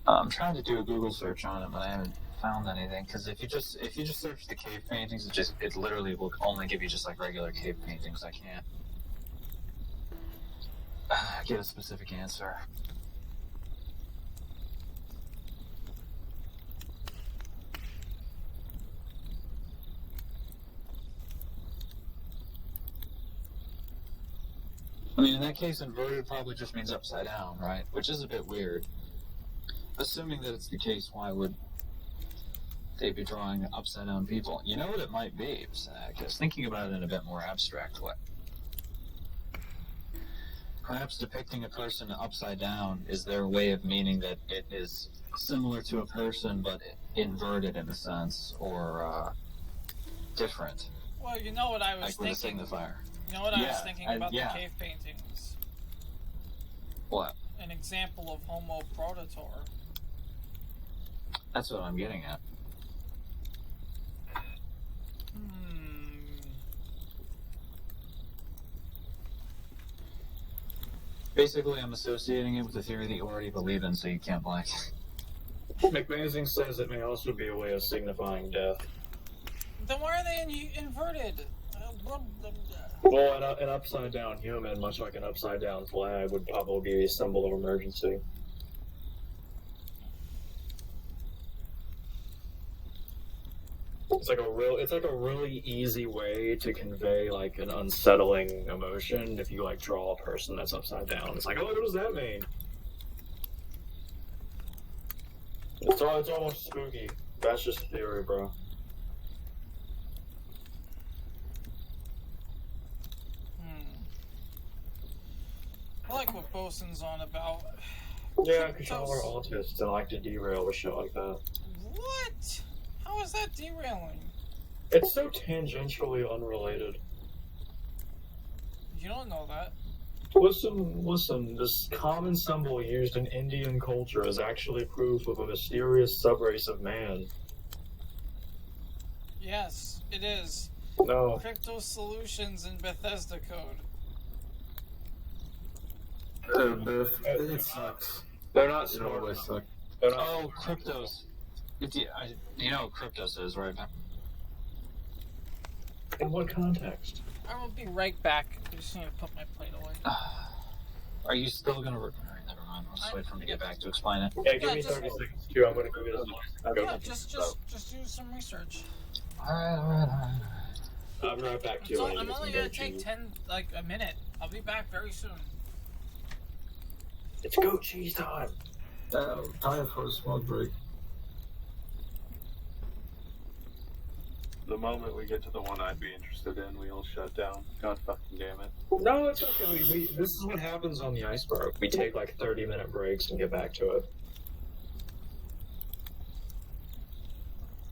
I'm trying to do a Google search on it, but I haven't found anything. Because if you just search the cave paintings, it literally will only give you just like regular cave paintings. I can't get a specific answer. I mean, in that case, inverted probably just means upside down, right? Which is a bit weird. Assuming that it's the case, why would they be drawing upside down people? You know what it might be? Because thinking about it in a bit more abstract way. Perhaps depicting a person upside down is their way of meaning that it is similar to a person, but inverted in a sense, or different. Well, you know what I was like thinking. with a signifier. You know what I was thinking about the cave paintings? What? An example of Homo prototor. That's what I'm getting at. Basically, I'm associating it with a theory that you already believe in, so you can't blank. McMazing says it may also be a way of signifying death. Then why are they inverted? Well, an upside-down human, much like an upside-down flag, would probably be a symbol of emergency. It's like a really easy way to convey like an unsettling emotion if you like draw a person that's upside down. It's like, oh, what does that mean? It's almost spooky. That's just a theory, bro. I like what Boson's on about. Yeah, because y'all are autists and like to derail with shit like that. What? How is that derailing? It's so tangentially unrelated. You don't know that. Listen, this common symbol used in Indian culture is actually proof of a mysterious subrace of man. Yes, it is. No. Crypto solutions in Bethesda code. It sucks. They're not It always suck. Oh, cryptos. You know what cryptos is, right? In what context? I will be right back. I just need to put my plate away. Are you still gonna Alright, never mind. I'll just wait for him to get back to explain it. Yeah, give me 30 seconds too. I'm gonna go get a Yeah, just do some research. Alright. I'll be right back too. I'm only gonna take a minute. I'll be back very soon. It's goat cheese time. Time for a small break. The moment we get to the one I'd be interested in, we all shut down. God fucking damn it. No, it's okay. This is what happens on the Iceberg. We take like 30-minute breaks and get back to it.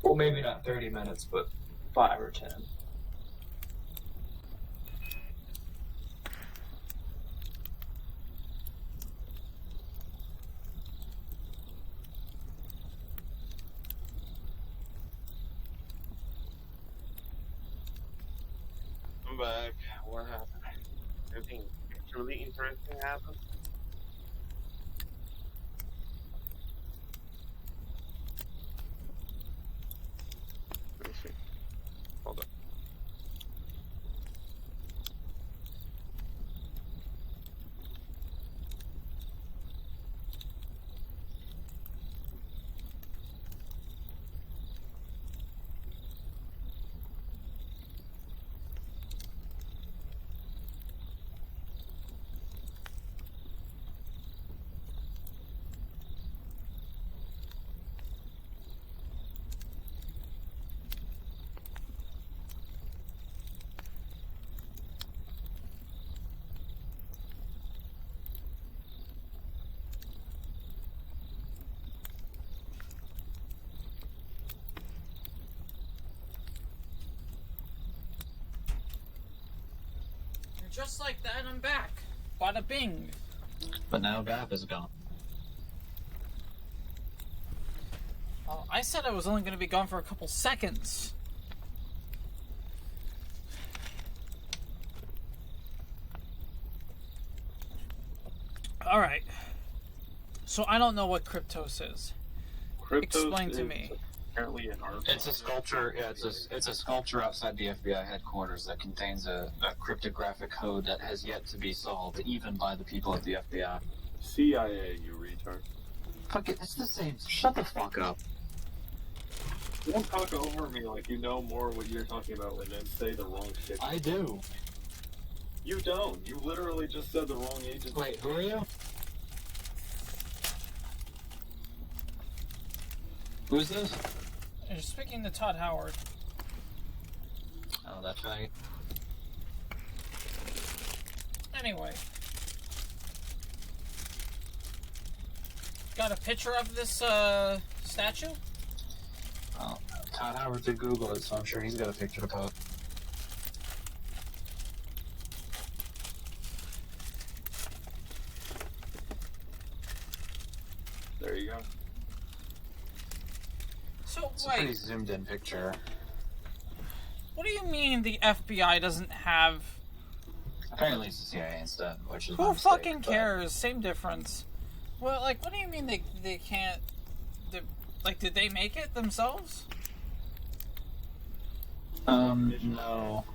Well, maybe not 30 minutes, but 5 or 10. back. What happened? Anything truly interesting happened? Let me see. Hold on. And just like that, I'm back. Bada bing. But now Baph is gone. Oh, I said I was only going to be gone for a couple seconds. Alright. So I don't know what Kryptos is. Kryptos Explain to is me. Apparently an art. It's a sculpture. Yeah, it's a sculpture outside the FBI headquarters that contains a cryptographic code that has yet to be solved, even by the people at the FBI. CIA, you retard. Fuck it, it's the same. Shut the fuck up. Don't talk over me like you know more what you're talking about and then say the wrong shit. I do. You don't. You literally just said the wrong agency. Wait, who are you? Who's this? You're speaking to Todd Howard. Oh, that's right. Anyway. Got a picture of this, statue? Oh, Todd Howard did Google it, so I'm sure he's got a picture to post. There you go. So, It's a pretty wait, zoomed in picture. what do you mean the FBI doesn't have... Apparently it's the CIA instead, which is my Who mistake, fucking but- cares? Same difference. Well, like, what do you mean they can't... Like, did they make it themselves? No.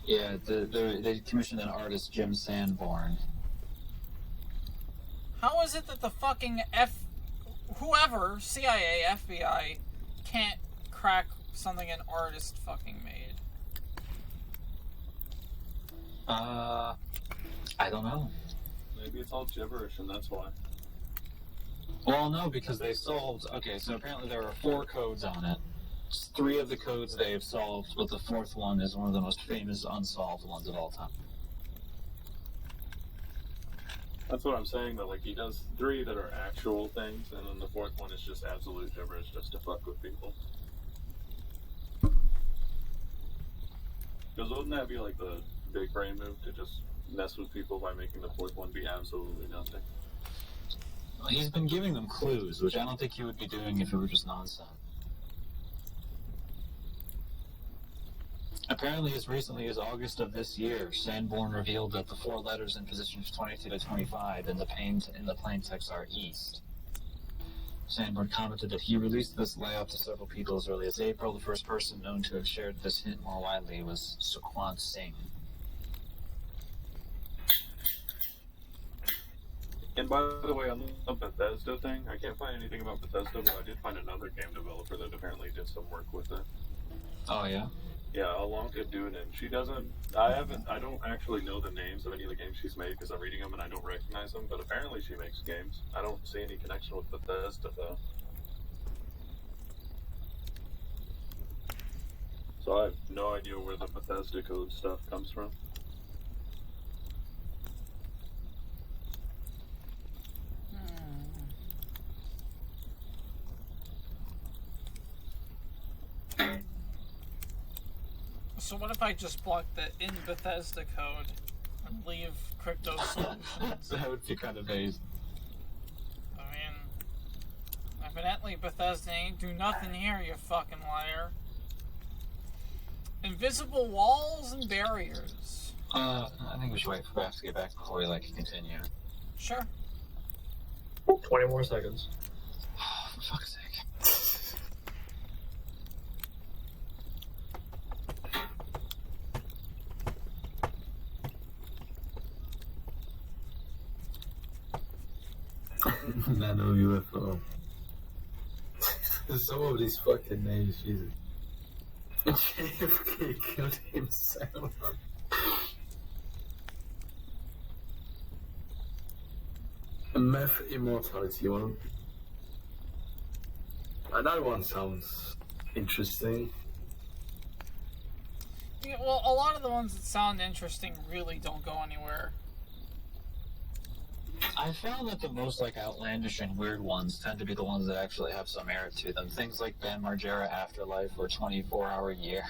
Yeah, they commissioned an artist, Jim Sanborn. How is it that the fucking whoever, CIA, FBI, can't crack something an artist fucking made? I don't know. Maybe it's all gibberish and that's why. Well, no, because they solved... Okay, so apparently there are 4 codes on it. 3 of the codes they have solved, but the 4th one is one of the most famous unsolved ones of all time. That's what I'm saying, though. Like, he does 3 that are actual things, and then the 4th one is just absolute gibberish just to fuck with people. Because wouldn't that be, like, the big brain move to just mess with people by making the 4th one be absolutely nothing? Well, he's been giving them clues, which I don't think he would be doing if it were just nonsense. Apparently, as recently as August of this year, Sanborn revealed that the 4 letters in positions 22 to 25 in the plain text are East. Sanborn commented that he released this layout to several people as early as April. The first person known to have shared this hint more widely was Sukhwant Singh. And by the way, on the Bethesda thing, I can't find anything about Bethesda, but I did find another game developer that apparently did some work with it. Oh, yeah? Yeah, Alonka Doonan. She doesn't. I don't actually know the names of any of the games she's made because I'm reading them and I don't recognize them. But apparently she makes games. I don't see any connection with Bethesda though. So I have no idea where the Bethesda code stuff comes from. So what if I just block the in Bethesda code and leave crypto solutions? That would be kind of amazing. I mean, evidently Bethesda ain't do nothing here, you fucking liar. In Invisible walls and barriers. I think we should wait for Baph to get back before we continue. Sure. 20 more seconds. For fuck's sake. Nano UFO. Some of these fucking names, Jesus. JFK killed himself. Meth immortality one. That one sounds interesting. Yeah, well, a lot of the ones that sound interesting really don't go anywhere. I found that the most outlandish and weird ones tend to be the ones that actually have some merit to them. Things like Ben Margera Afterlife or 24-Hour Year.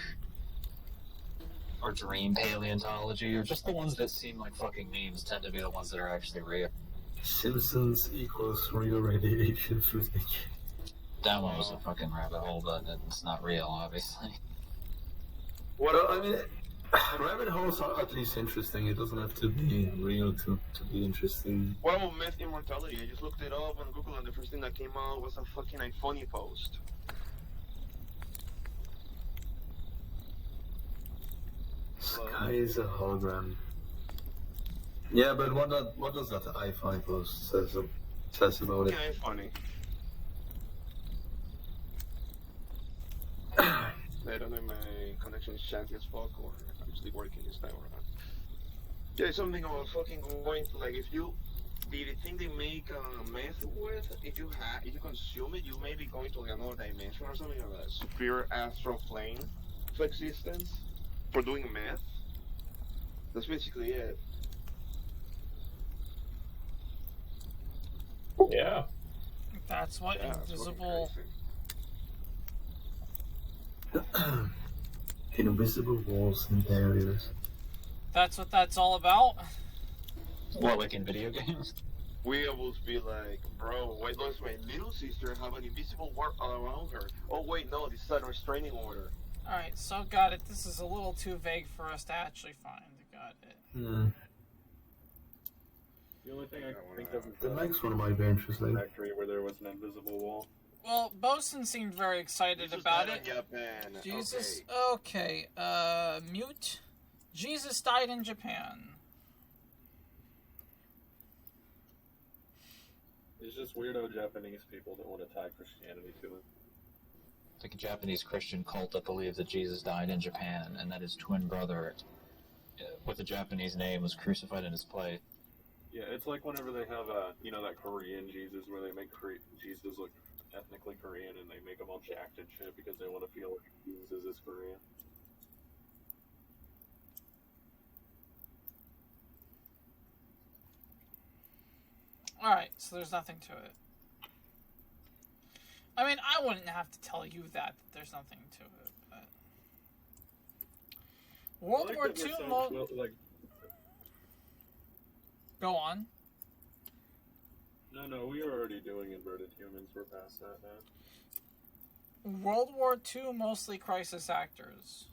Or Dream Paleontology, or just the ones that seem like fucking memes tend to be the ones that are actually real. Simpsons equals real radiation physics. That one was a fucking rabbit hole, but it's not real, obviously. Well, I mean, rabbit holes are at least interesting. It doesn't have to be real to be interesting. What about meth immortality? I just looked it up on Google and the first thing that came out was a fucking iPhone post. Sky is a hologram. Yeah, but what does that iPhone post says about it? Yeah, funny. I don't know if my connection is shanty as fuck or I'm actually working this time or not. There's something about fucking going to if you the thing they make meth with, if you consume it, you may be going to another dimension or something like a superior astral plane of existence for doing meth. That's basically it. Yeah. That's what invisible. Invisible walls and barriers. That's what that's all about. What, like in video games? We always be like, bro, why does my little sister have an invisible wall around her? Oh wait, no, this is a restraining order. Alright, so got it. This is a little too vague for us to actually find. Got it. The only thing I can think of is the next one might be interesting. Factory where there was an invisible wall. Well, Boson seemed very excited about it. Japan. Jesus. Okay. Mute. Jesus died in Japan. It's just weirdo Japanese people that want to tie Christianity to it. It's like a Japanese Christian cult that believes that Jesus died in Japan and that his twin brother, with a Japanese name, was crucified in his place. Yeah, it's like whenever they have, that Korean Jesus where they make Jesus look ethnically Korean and they make him all jacked and shit because they want to feel like Jesus is Korean. Alright, so there's nothing to it. I mean, I wouldn't have to tell you that there's nothing to it, but... World War II Go on. No, we are already doing inverted humans. We're past that now. World War II, mostly crisis actors.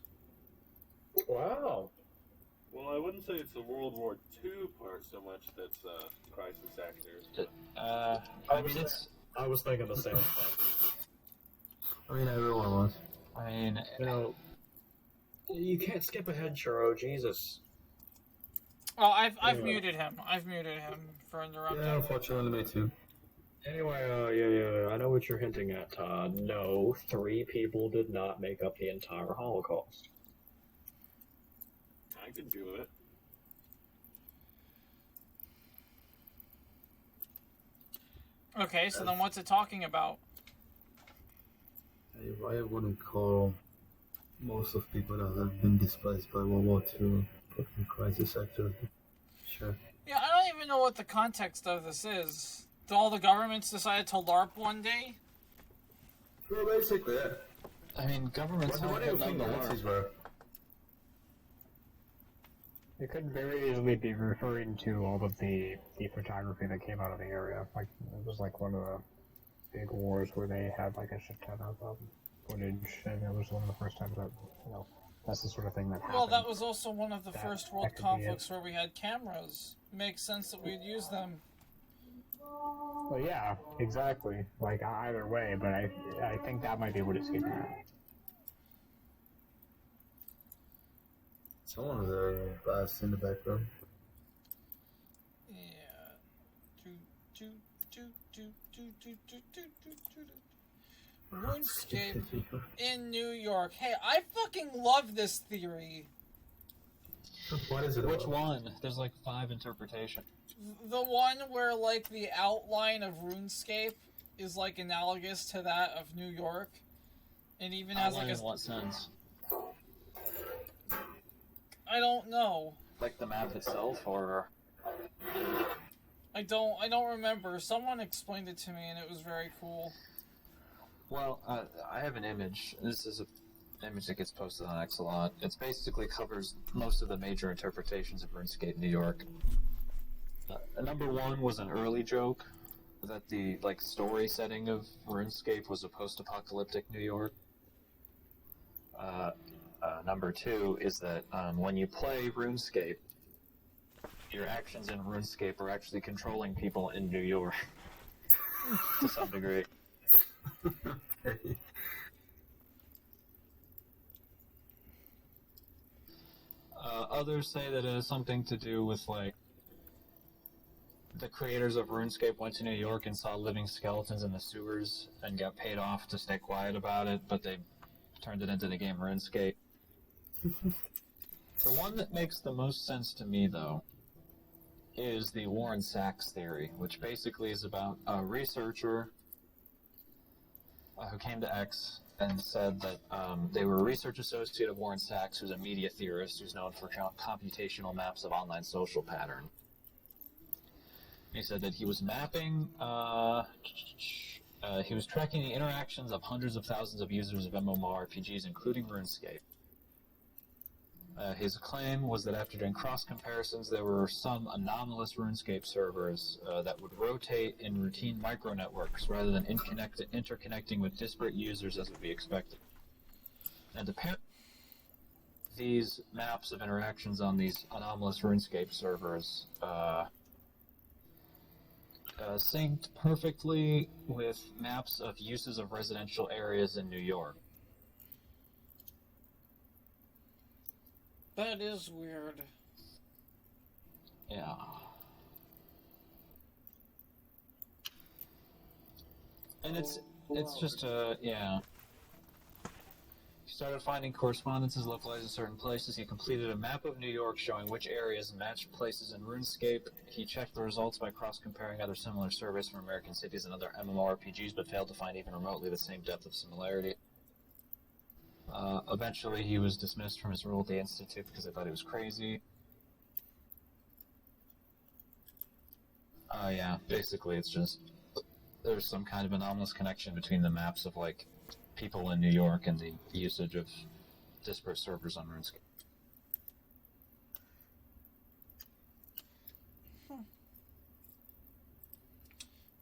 Wow. Well, I wouldn't say it's the World War II part so much that's crisis actors. I was thinking the same thing. I mean, everyone was. I mean... You can't skip ahead, Churro. Jesus. Oh, I've muted him. I've muted him for interrupting. Yeah, unfortunately, me too. Anyway, I know what you're hinting at, Todd. No, 3 people did not make up the entire Holocaust. I could do it. Okay, so then what's it talking about? I wouldn't call most of people that have been displaced by World War II fucking crisis actors. Sure. Yeah, I don't even know what the context of this is. Did all the governments decide to LARP one day? Well, basically, yeah. I mean, governments... What do you think the Nazis were? It could very easily be referring to all of the photography that came out of the area. Like, it was like one of the big wars where they had like a shit ton of footage, and it was one of the first times that, That's the sort of thing that happened. Well, that was also one of the first world that could be conflicts where we had cameras. Makes sense that we'd use them. Well, yeah, exactly. Like, either way, but I think that might be what it's getting at. Someone's blast in the background. RuneScape in New York. Hey, I fucking love this theory. What is it? Which about? one? There's like 5 interpretations. The one where, like, the outline of RuneScape is, like, analogous to that of New York. It even has, like, in a... what sense? I don't know. Like the map itself, or... I don't remember. Someone explained it to me, and it was very cool. Well, I have an image. This is an image that gets posted on X a lot. It basically covers most of the major interpretations of RuneScape New York. Number 1 was an early joke that the story setting of RuneScape was a post-apocalyptic New York. Number 2 is that when you play RuneScape, your actions in RuneScape are actually controlling people in New York to some degree. Okay. Others say that it has something to do with, the creators of RuneScape went to New York and saw living skeletons in the sewers and got paid off to stay quiet about it, but they turned it into the game RuneScape. The one that makes the most sense to me, though, is the Warren Sachs theory, which basically is about a researcher who came to X and said that they were a research associate of Warren Sachs, who's a media theorist who's known for computational maps of online social pattern. He said that he was mapping, he was tracking the interactions of hundreds of thousands of users of MMORPGs, including RuneScape. His claim was that after doing cross comparisons, there were some anomalous RuneScape servers that would rotate in routine micronetworks rather than interconnecting with disparate users as would be expected. And apparently, these maps of interactions on these anomalous RuneScape servers synced perfectly with maps of uses of residential areas in New York. That is weird. Yeah. And it's just yeah. He started finding correspondences localized in certain places. He completed a map of New York showing which areas matched places in RuneScape. He checked the results by cross-comparing other similar surveys from American cities and other MMORPGs, but failed to find even remotely the same depth of similarity. Eventually, he was dismissed from his role at the Institute because they thought he was crazy. Yeah, basically it's just there's some kind of anomalous connection between the maps of, people in New York and the usage of disparate servers on RuneScape.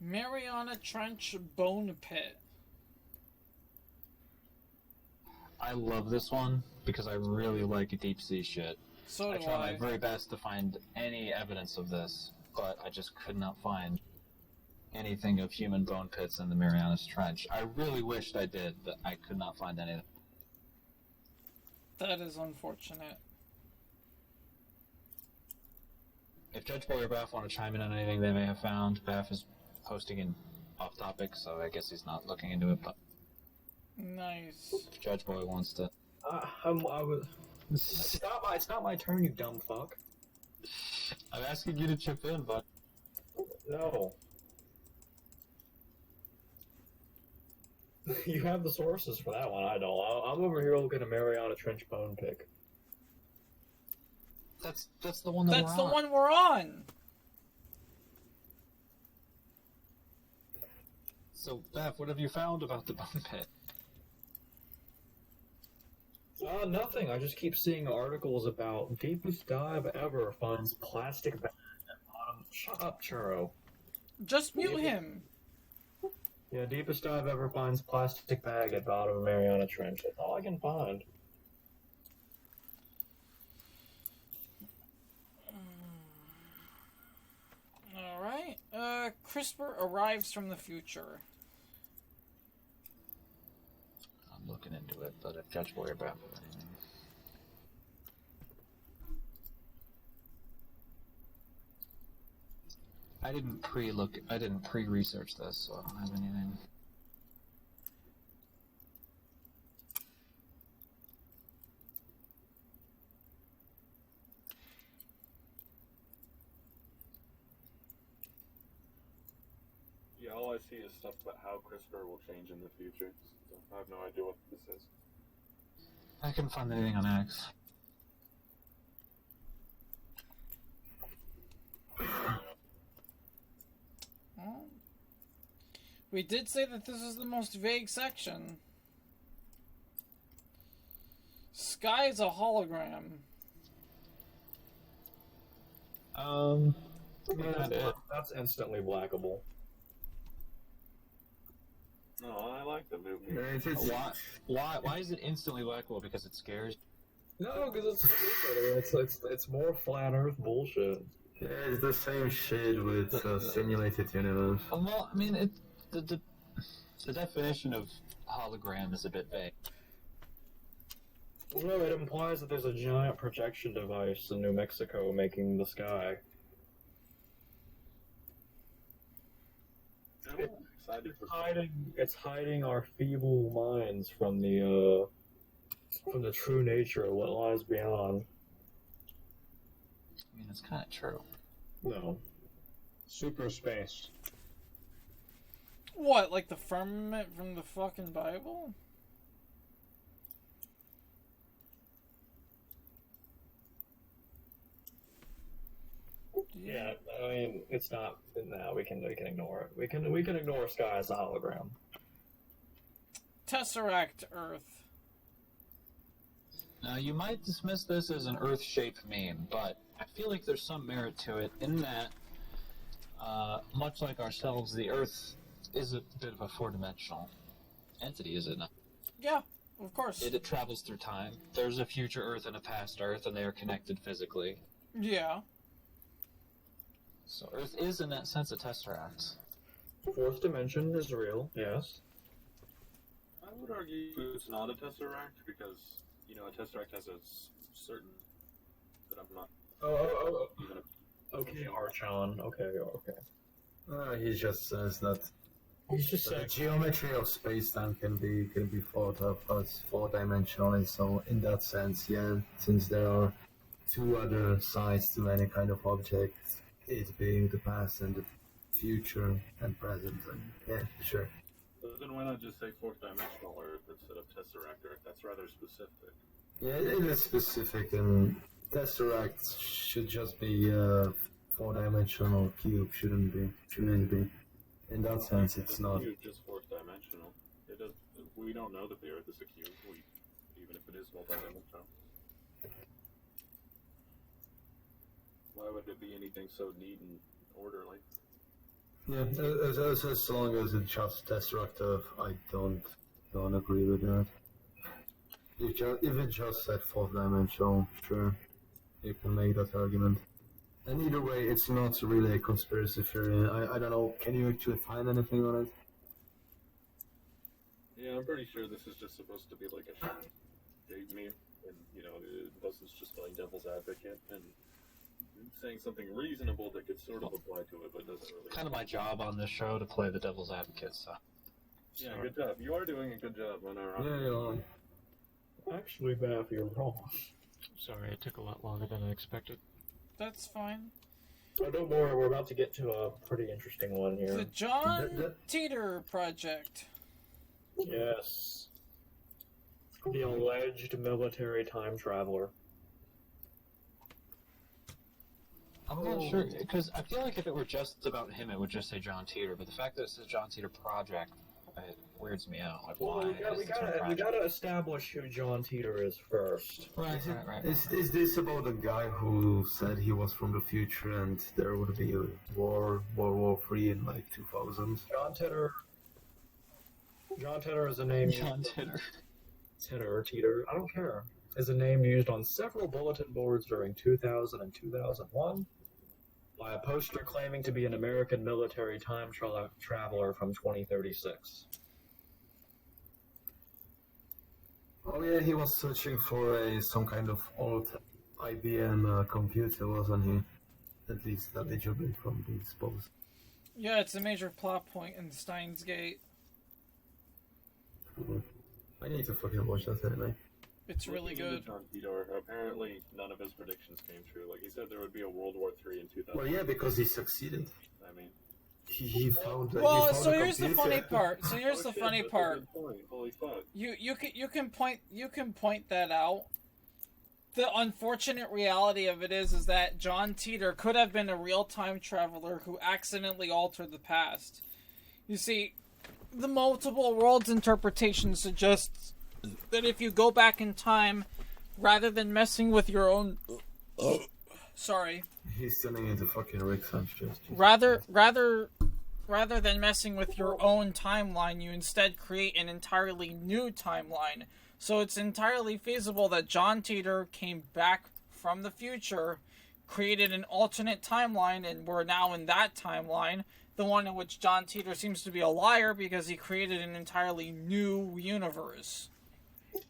Mariana Trench Bone Pit. I love this one because I really like deep sea shit. So I do try I. my very best to find any evidence of this, but I just could not find anything of human bone pits in the Marianas Trench. I really wished I did, but I could not find anything. That is unfortunate. If Judge Boy or Baph want to chime in on anything they may have found, Baph is posting in off topic, so I guess he's not looking into it, but Nice. if Judge Boy wants to... It's not my turn, you dumb fuck. I'm asking you to chip in, but... No. You have the sources for that one, I don't. I'm over here looking at Mariana Trench bone pick. That's the one that That's the one we're on. So, Baph, what have you found about the bone pit? Nothing. I just keep seeing articles about deepest dive ever finds plastic bag at bottom. Shut up, Churro. Just mute him. Yeah, deepest dive ever finds plastic bag at bottom of Mariana Trench. That's all I can find. CRISPR arrives from the future. I'm looking into it, but if Judge worry about anything. I didn't pre-research this, so I don't have anything. Yeah, all I see is stuff about how CRISPR will change in the future. So I have no idea what this is. I couldn't find anything on X. Well, we did say that this is the most vague section. Sky is a hologram. That's instantly blackable. No, I like the movie. Why is it instantly blackable? Because it scares? No, because it's more flat Earth bullshit. Yeah, it's the same shit with simulated universe. Well, I mean, the definition of hologram is a bit vague. No, it implies that there's a giant projection device in New Mexico making the sky. It's hiding our feeble minds from the true nature of what lies beyond. I mean, it's kind of true. No. Super space. What, like the firmament from the fucking Bible? Yeah, I mean, it's not. No, we can ignore it. We can ignore sky as a hologram. Tesseract Earth. Now, you might dismiss this as an Earth-shaped meme, but I feel like there's some merit to it in that, much like ourselves, the Earth is a bit of a four-dimensional entity, is it not? Yeah, of course. It travels through time. There's a future Earth and a past Earth, and they are connected physically. Yeah. So Earth is, in that sense, a tesseract. Fourth dimension is real, yes. I would argue it's not a tesseract because, you know, a tesseract has a certain that I'm not. Okay, Archon. Okay. He just says that He's just the saying. geometry of space-time can be thought of as four-dimensional, so in that sense, yeah, since there are two other sides to any kind of object, it being the past and the future and present, and yeah, sure. But then why not just say fourth dimensional Earth instead of tesseract Earth? That's rather specific. Yeah, it is specific, and tesseract should just be four-dimensional cube, shouldn't be. In that sense, it's not. Cube just fourth dimensional. It does. We don't know that the Earth is a cube, even if it is multi-dimensional. Why would it be anything so neat and orderly? Yeah, as long as it's just tesseract, I don't agree with that. If it just said fourth dimensional, sure, you can make that argument. And either way, it's not really a conspiracy theory. I don't know, can you actually find anything on it? Yeah, I'm pretty sure this is just supposed to be like a date meme, and you know, Boson's just playing devil's advocate and saying something reasonable that could sort of apply to it, but doesn't really. Kind of my job on this show to play the devil's advocate, so. Yeah, good job. You are doing a good job on our. Yeah, you are. Actually, Baph, you're wrong. Sorry, it took a lot longer than I expected. That's fine. Oh, don't worry, we're about to get to a pretty interesting one here. The John Teeter Project. Yes. The alleged military time traveler. I'm not sure, because I feel like if it were just about him, it would just say John Teeter, but the fact that it says John Teeter Project, it weirds me out. Like, why? We gotta establish who John Teeter is first. Right. Is this about a guy who said he was from the future and there would be a World War III in like 2000? John Teeter is a name. John Teeter. Teeter, I don't care. Is a name used on several bulletin boards during 2000 and 2001. by a poster claiming to be an American military time traveler from 2036. Oh yeah, he was searching for some kind of old IBM computer, wasn't he? At least allegedly from these posts. Yeah, it's a major plot point in Steins Gate. I need to fucking watch that anyway. It's really good. John Titor, apparently none of his predictions came true. Like, he said there would be a World War III in 2000. Well, yeah, because he succeeded. I mean... He found. Well, he found so a here's the computer. funny part. So here's the funny that's a part. good point. Holy fuck. You can point that out. The unfortunate reality of it is that John Titor could have been a real time traveler who accidentally altered the past. You see, the multiple worlds interpretation suggests that if you go back in time, rather than messing with your own, sorry. He's turning into fucking Rick Sanchez. Rather than messing with your own timeline, you instead create an entirely new timeline. So it's entirely feasible that John Titor came back from the future, created an alternate timeline, and we're now in that timeline, the one in which John Titor seems to be a liar because he created an entirely new universe.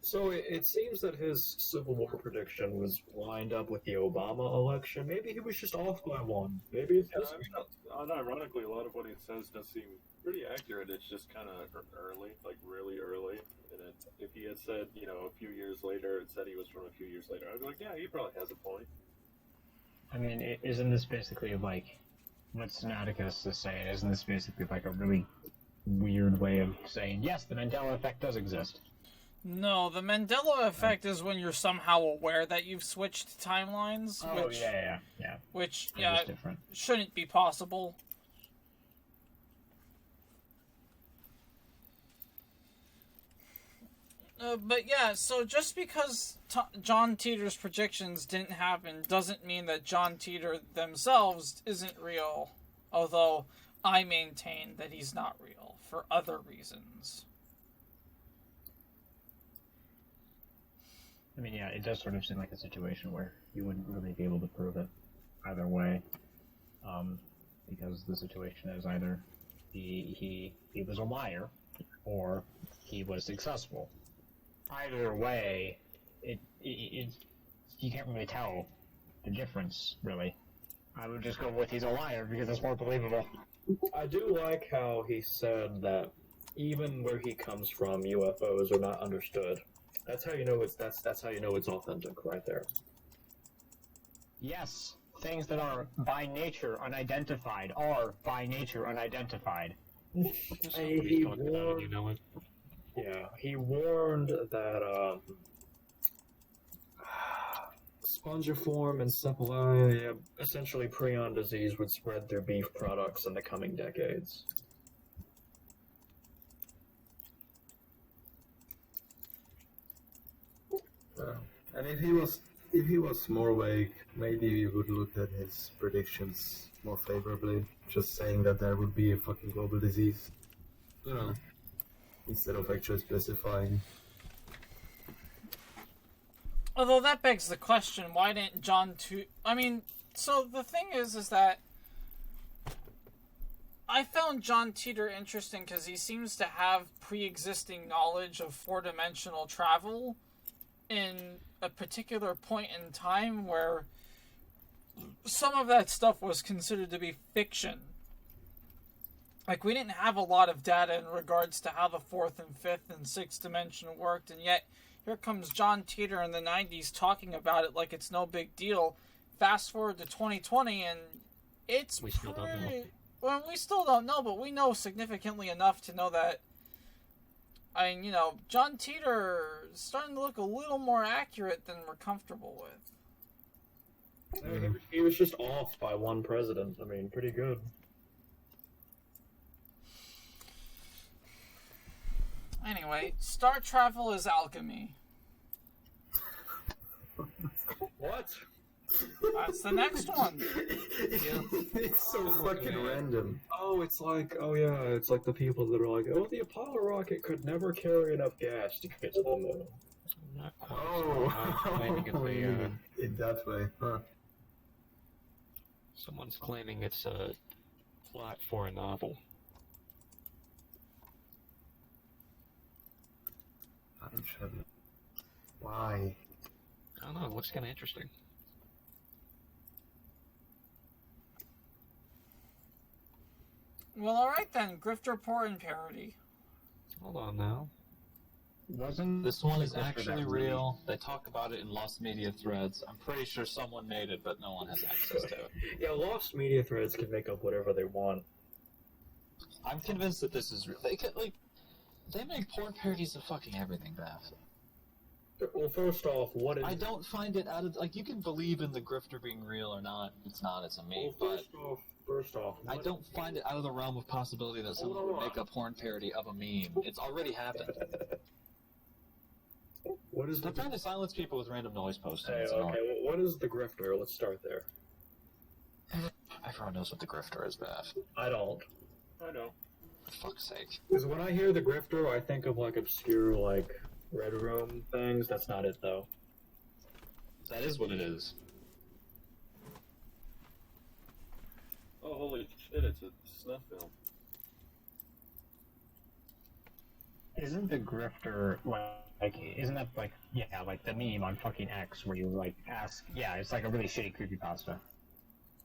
So it seems that his Civil War prediction was lined up with the Obama election. Maybe he was just off by one. Maybe it's just... Unironically, a lot of what he says does seem pretty accurate. It's just kind of early, like really early. And if he had said, a few years later, it said he was from a few years later, I'd be like, yeah, he probably has a point. I mean, isn't this basically like what Sinaticus is saying? Isn't this basically like a really weird way of saying, yes, the Mandela effect does exist? No, the Mandela effect is when you're somehow aware that you've switched timelines. Oh, which, yeah. Which, Different. Shouldn't be possible. But yeah, so just because John Titor's predictions didn't happen doesn't mean that John Titor themselves isn't real. Although, I maintain that he's not real, for other reasons. I mean, yeah, it does sort of seem like a situation where you wouldn't really be able to prove it either way, because the situation is either he was a liar or he was successful. Either way, it you can't really tell the difference, really. I would just go with he's a liar because it's more believable. I do like how he said that even where he comes from, UFOs are not understood. That's how you know that's how you know it's authentic, right there. Yes, things that are by nature unidentified are by nature unidentified. He warned, he warned that spongiform encephali, essentially prion disease, would spread through beef products in the coming decades. And if he was more awake, maybe we would look at his predictions more favorably. Just saying that there would be a fucking global disease, instead of actually specifying. Although that begs the question, why didn't John so the thing is that I found John Titor interesting because he seems to have pre-existing knowledge of four-dimensional travel in a particular point in time where some of that stuff was considered to be fiction. Like, we didn't have a lot of data in regards to how the fourth and fifth and sixth dimension worked, and yet here comes John Titor in the 90s talking about it like it's no big deal. Fast forward to 2020, and it's we still don't know. Well, we still don't know, but we know significantly enough to know that, John Titor is starting to look a little more accurate than we're comfortable with. He was just off by one president. I mean, pretty good. Anyway, star travel is alchemy. What? That's the next one. It's so fucking random. Oh, it's like the people that are like, oh, the Apollo rocket could never carry enough gas to get to the moon. Not quite. In that way, huh? Someone's claiming it's a plot for a novel. Why? I don't know, it looks kind of interesting. Well, alright then. Grifter porn parody. Hold on now. Wasn't This one is the Grifter actually that real. They talk about it in Lost Media threads. I'm pretty sure someone made it, but no one has access to it. Yeah, lost media threads can make up whatever they want. I'm convinced that this is real. They make porn parodies of fucking everything, Baph. Well, first off, what is... I don't find it out of... Like, you can believe in the grifter being real or not. It's not, it's a meme, Well, but... first off... I don't find it out of the realm of possibility that someone would make a porn parody of a meme. It's already happened. What is They're trying to silence people with random noise posting. Hey, It's okay, annoying. well, what is the grifter? Let's start there. Everyone knows what the grifter is, Baph. I don't. I know. For fuck's sake. Because when I hear the grifter, I think of, like, obscure, like, Red Room things. That's not it, though. That is what it is. Oh, holy shit, it's a snuff film. Isn't the Grifter like? Isn't that like? Yeah, like the meme on fucking X where you like ask? Yeah, it's like a really shitty creepypasta.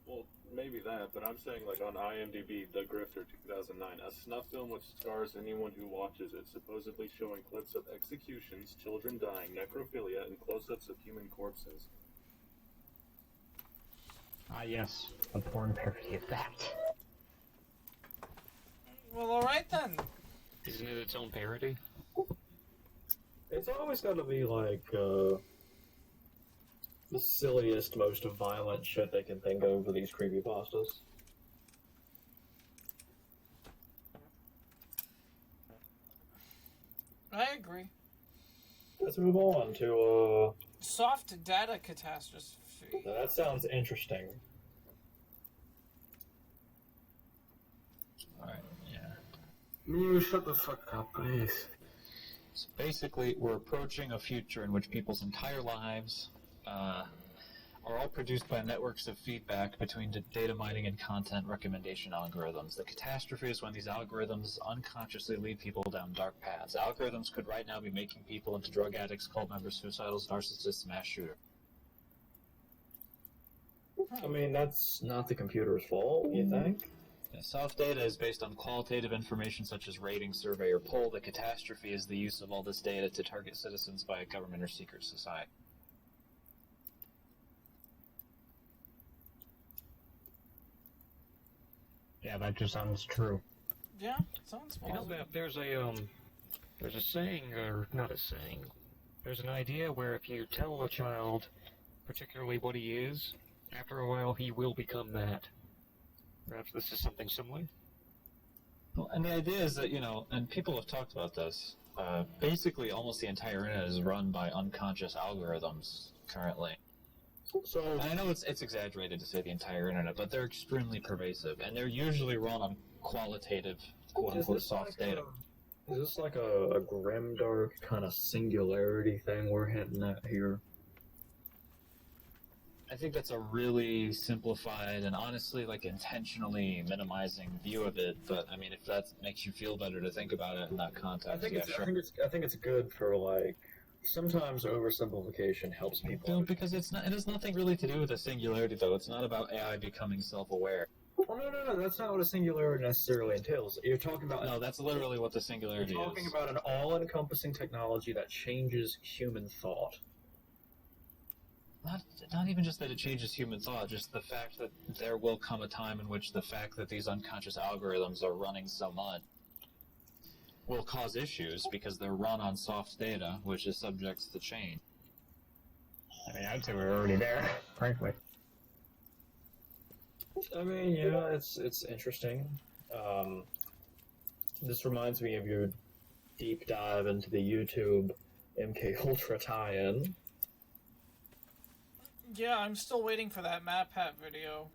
Well, maybe that, but I'm saying, like, on IMDb, The Grifter 2009, a snuff film which stars anyone who watches it, supposedly showing clips of executions, children dying, necrophilia, and close-ups of human corpses. Ah, yes, a porn parody of that. Well, alright then. Isn't it its own parody? It's always got to be, like, the silliest, most violent shit they can think of for these creepypastas. I agree. Let's move on to, Soft data catastrophe. that sounds interesting. Alright, yeah. You shut the fuck up, please. So basically, we're approaching a future in which people's entire lives are all produced by networks of feedback between data mining and content recommendation algorithms. The catastrophe is when these algorithms unconsciously lead people down dark paths. Algorithms could right now be making people into drug addicts, cult members, suicidals, narcissists, mass shooters. I mean, that's not the computer's fault, you think? Soft data is based on qualitative information such as rating, survey, or poll. The catastrophe is the use of all this data to target citizens by a government or secret society. Yeah, that just sounds true. Yeah, sounds You know, plausible. Baph, there's a saying, or not a saying. There's an idea where if you tell a child particularly what he is, after a while he will become that. Perhaps this is something similar? Well, and the idea is that, and people have talked about this, basically almost the entire internet is run by unconscious algorithms currently. So, And I know it's exaggerated to say the entire internet, but they're extremely pervasive, and they're usually run on qualitative, quote-unquote, soft data. Is this like a grimdark kind of singularity thing we're heading at here? I think that's a really simplified and honestly, intentionally minimizing view of it, but, I mean, if that makes you feel better to think about it in that context, I think sure. I think it's good for, like, sometimes oversimplification helps people. Well, because it has nothing really to do with a singularity, though. It's not about AI becoming self-aware. Oh, no, that's not what a singularity necessarily entails. You're talking about... No, that's literally what the singularity You're talking is. about an all-encompassing technology that changes human thought. Not even just that it changes human thought, just the fact that there will come a time in which the fact that these unconscious algorithms are running so much will cause issues because they're run on soft data, which is subject to change. I mean, I'd say we're already there, frankly. I mean, yeah, it's interesting. This reminds me of your deep dive into the YouTube MK Ultra tie-in. Yeah, I'm still waiting for that map hat video.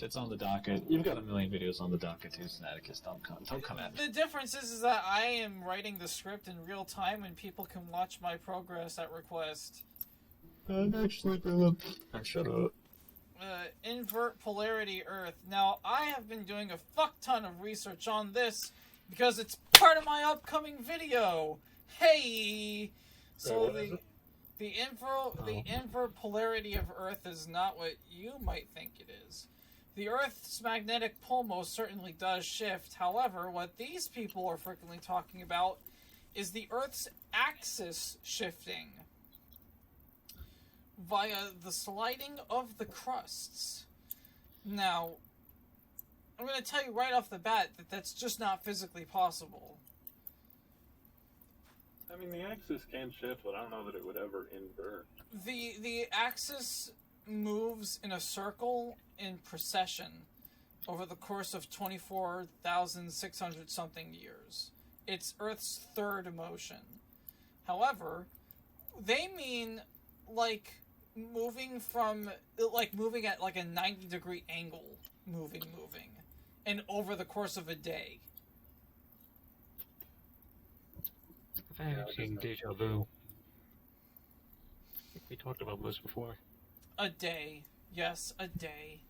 It's on the docket. You've got a million videos on the docket too, Sinaticus. Don't come at me. The difference is that I am writing the script in real time and people can watch my progress at request. I'm actually gonna... Shut up. invert polarity Earth. Now, I have been doing a fuck ton of research on this because it's part of my upcoming video. Hey! So the invert polarity of Earth is not what you might think it is. The Earth's magnetic pole most certainly does shift. However, what these people are frequently talking about is the Earth's axis shifting via the sliding of the crusts. Now, I'm going to tell you right off the bat that that's just not physically possible. I mean, the axis can shift, but I don't know that it would ever invert. The axis moves in a circle in precession over the course of 24,600 something years. It's Earth's third motion. However, they mean like moving at like a 90-degree angle, moving, and over the course of a day. I'm having deja vu. I think we talked about this before. A day. Yes, a day.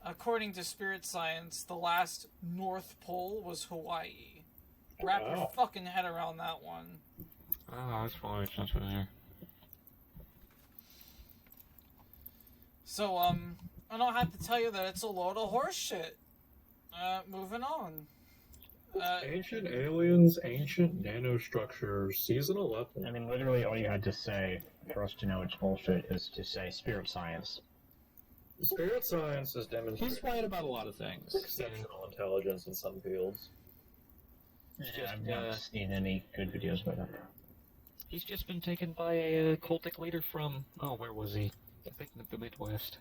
According to spirit science, the last North Pole was Hawaii. Wrap your fucking head around that one. Oh, that's why it's not there. So, I don't have to tell you that it's a load of horse shit. Moving on. Ancient aliens, ancient nanostructures, season 11. I mean, literally all you had to say for us to know it's bullshit is to say spirit science. Spirit science is demonstrating He's right about a lot of things. exceptional intelligence in some fields. I've not seen any good videos about that. He's just been taken by a cultic leader from... Oh, where was he? I think the Midwest.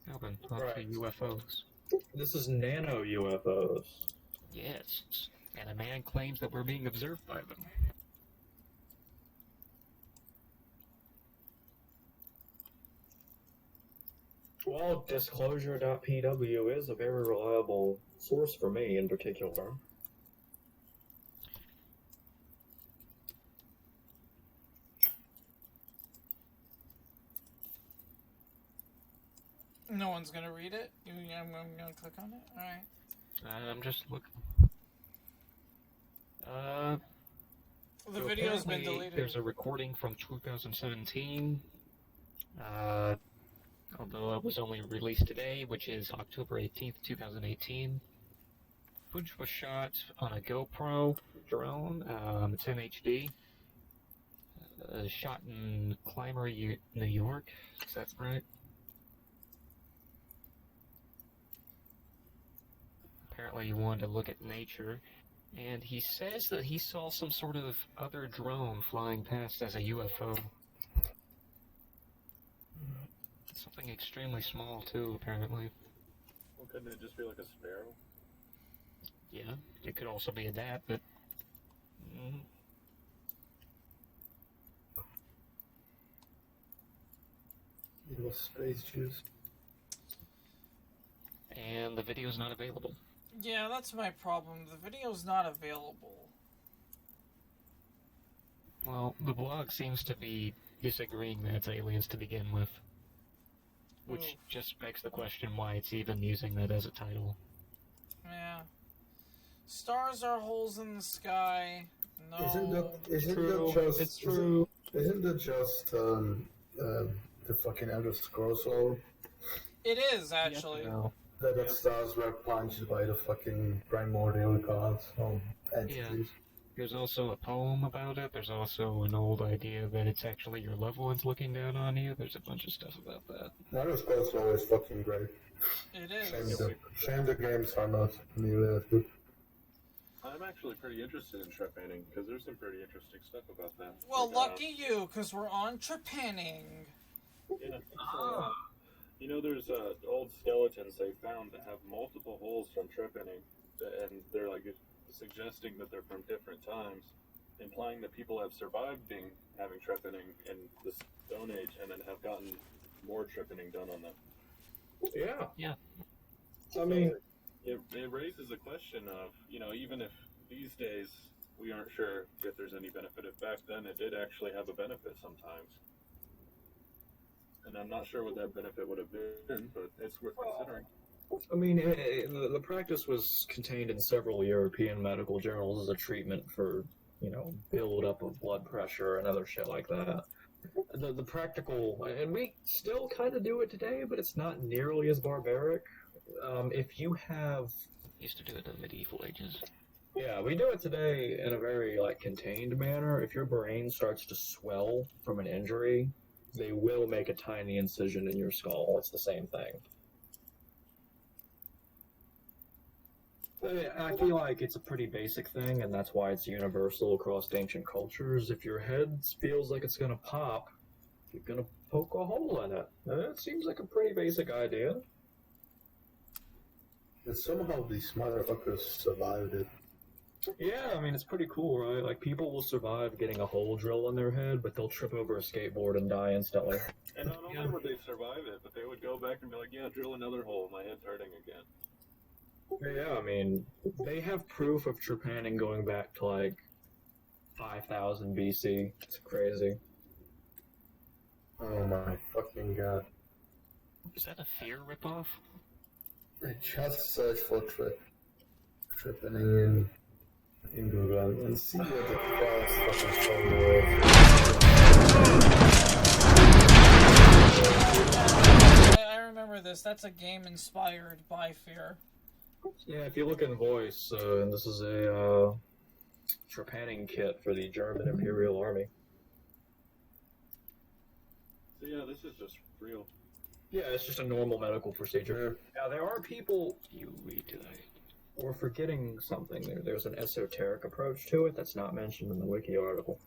Karbon, Right. UFOs. This is nano UFOs. Yes, and a man claims that we're being observed by them. Well, disclosure.pw is a very reliable source for me in particular. No one's gonna read it? I'm gonna click on it? Alright. I'm just looking. The So video's been apparently deleted. There's a recording from 2017. Although it was only released today, which is October 18th, 2018. Footage was shot on a GoPro drone. It's in HD. Shot in Clymer, New York. Is that right? Apparently he wanted to look at nature, and he says that he saw some sort of other drone flying past as a UFO. Something extremely small, too, apparently. Well, couldn't it just be like a sparrow? Yeah, it could also be a bat, but... It was space juice. And the video's not available. Yeah, that's my problem. The video's not available. Well, the blog seems to be disagreeing that it's aliens to begin with. Which just begs the question why it's even using that as a title. Yeah. Stars are holes in the sky. No. Isn't that just the fucking Elder Scrolls lore? It is, actually. No. That stars were punched by the fucking primordial gods or entities. There's also a poem about it. There's also an old idea that it's actually your loved ones looking down on you. There's a bunch of stuff about that. Elder Scrolls lore is fucking great. It is. Shame the games are not nearly as good. I'm actually pretty interested in trepanning, because there's some pretty interesting stuff about that. Well, Like, lucky you, because we're on trepanning. Yeah. You know, there's old skeletons they found that have multiple holes from trepanning, and they're like suggesting that they're from different times, implying that people have survived having trepanning in the Stone Age and then have gotten more trepanning done on them. Yeah. Yeah. I mean, it raises a question of, you know, even if these days we aren't sure if there's any benefit, if back then it did actually have a benefit sometimes. And I'm not sure what that benefit would have been, but it's worth considering. I mean, the practice was contained in several European medical journals as a treatment for, build up of blood pressure and other shit like that. The practical, and we still kind of do it today, but it's not nearly as barbaric. If you have... Used to do it in the medieval ages. Yeah, we do it today in a very, contained manner. If your brain starts to swell from an injury, they will make a tiny incision in your skull. It's the same thing. I feel like it's a pretty basic thing, and that's why it's universal across ancient cultures. If your head feels like it's gonna pop, you're gonna poke a hole in it. It seems like a pretty basic idea. And somehow these motherfuckers survived it. Yeah, I mean, it's pretty cool, right? Like, people will survive getting a hole drill in their head, but they'll trip over a skateboard and die instantly. And not only would they survive it, but they would go back and be like, yeah, drill another hole, my head's hurting again. Yeah, I mean, they have proof of trepanning going back to, 5,000 BC. It's crazy. Oh my fucking god. Is that a fear ripoff? I just search for trepanning in Google and see what the first fucking photo is. I remember this. That's a game inspired by fear. Yeah, if you look in voice, and this is a trepanning kit for the German Imperial Army. So yeah, this is just real. Yeah, it's just a normal medical procedure. Now, there are people... You read today. We're forgetting something. There's an esoteric approach to it that's not mentioned in the wiki article.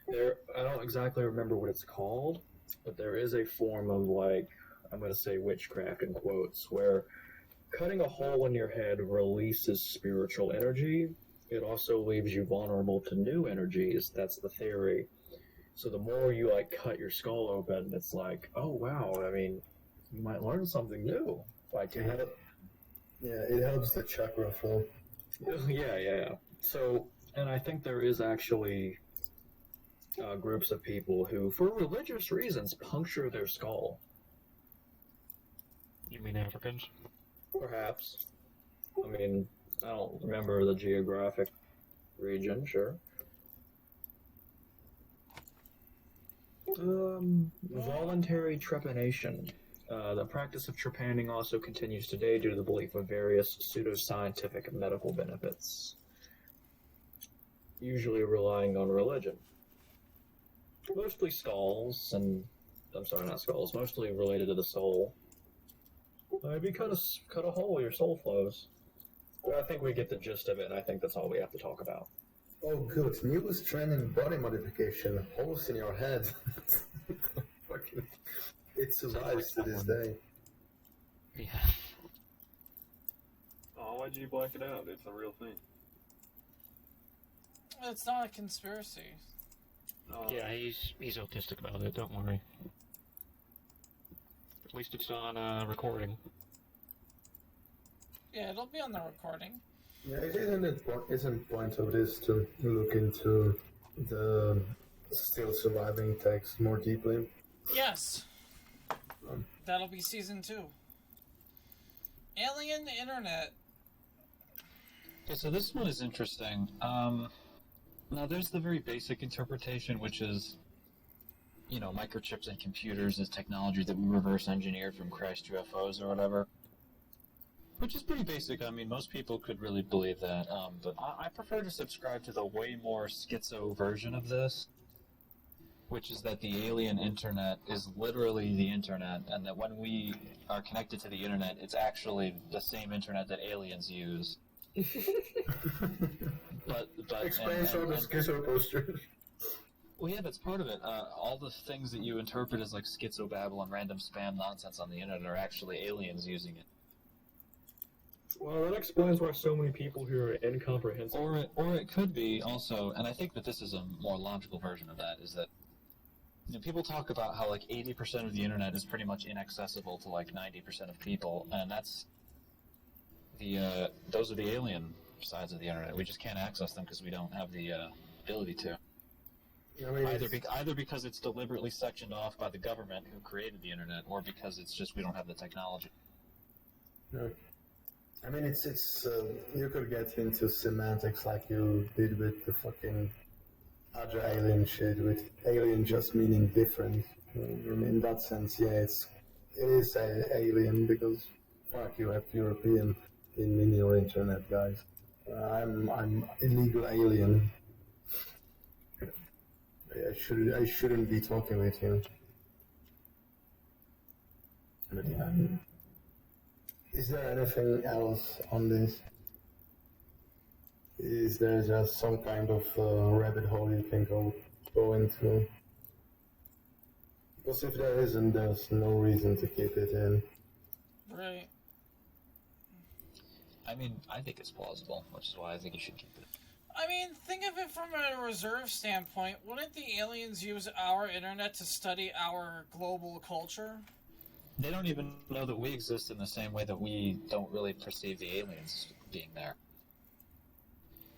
I don't exactly remember what it's called, but there is a form of, I'm going to say witchcraft in quotes, where cutting a hole in your head releases spiritual energy. It also leaves you vulnerable to new energies. That's the theory. So the more you, cut your skull open, it's oh, wow, I mean, you might learn something new. It helps the chakra flow. Yeah. So, and I think there is actually groups of people who, for religious reasons, puncture their skull. You mean Africans? Perhaps. I mean, I don't remember the geographic region, sure. Voluntary trepanation. The practice of trepanning also continues today due to the belief of various pseudoscientific medical benefits, usually relying on religion. Mostly skulls, and I'm sorry, not skulls, mostly related to the soul. If you cut a hole, your soul flows. Well, I think we get the gist of it, and I think that's all we have to talk about. Oh, good. Newest trend in body modification. Holes in your head. Fucking... It survives to this day. Yeah. Oh, why'd you black it out? It's a real thing. It's not a conspiracy. Yeah, he's autistic about it, don't worry. At least it's on recording. Yeah, it'll be on the recording. Yeah, isn't point of this to look into the still surviving text more deeply? Yes. That'll be season 2. Alien Internet. Okay, so this one is interesting. Now, there's the very basic interpretation, which is, microchips and computers as technology that we reverse engineered from crashed UFOs or whatever. Which is pretty basic. I mean, most people could really believe that. But I prefer to subscribe to the way more schizo version of this, which is that the alien internet is literally the internet, and that when we are connected to the internet, it's actually the same internet that aliens use. but Explain some of the schizo poster. Well, yeah, that's part of it. All the things that you interpret as schizobabble and random spam nonsense on the internet are actually aliens using it. Well, that explains why so many people here are incomprehensible. Or it could be also, and I think that this is a more logical version of that, is that people talk about how 80% of the internet is pretty much inaccessible to 90% of people, and that's those are the alien sides of the internet. We just can't access them because we don't have the ability to. I mean, Either because it's deliberately sectioned off by the government who created the internet, or because it's just we don't have the technology. no. I mean, it's you could get into semantics like you did with the fucking other alien shit, with alien just meaning different. In that sense, yeah, it is alien because fuck, you have European in your internet, guys. I'm illegal alien. I shouldn't be talking with you. But yeah, I mean, is there anything else on this? Is there just some kind of rabbit hole you can go into? Because if there isn't, there's no reason to keep it in. Right. I mean, I think it's plausible, which is why I think you should keep it. I mean, think of it from a reserve standpoint. Wouldn't the aliens use our internet to study our global culture? They don't even know that we exist in the same way that we don't really perceive the aliens being there.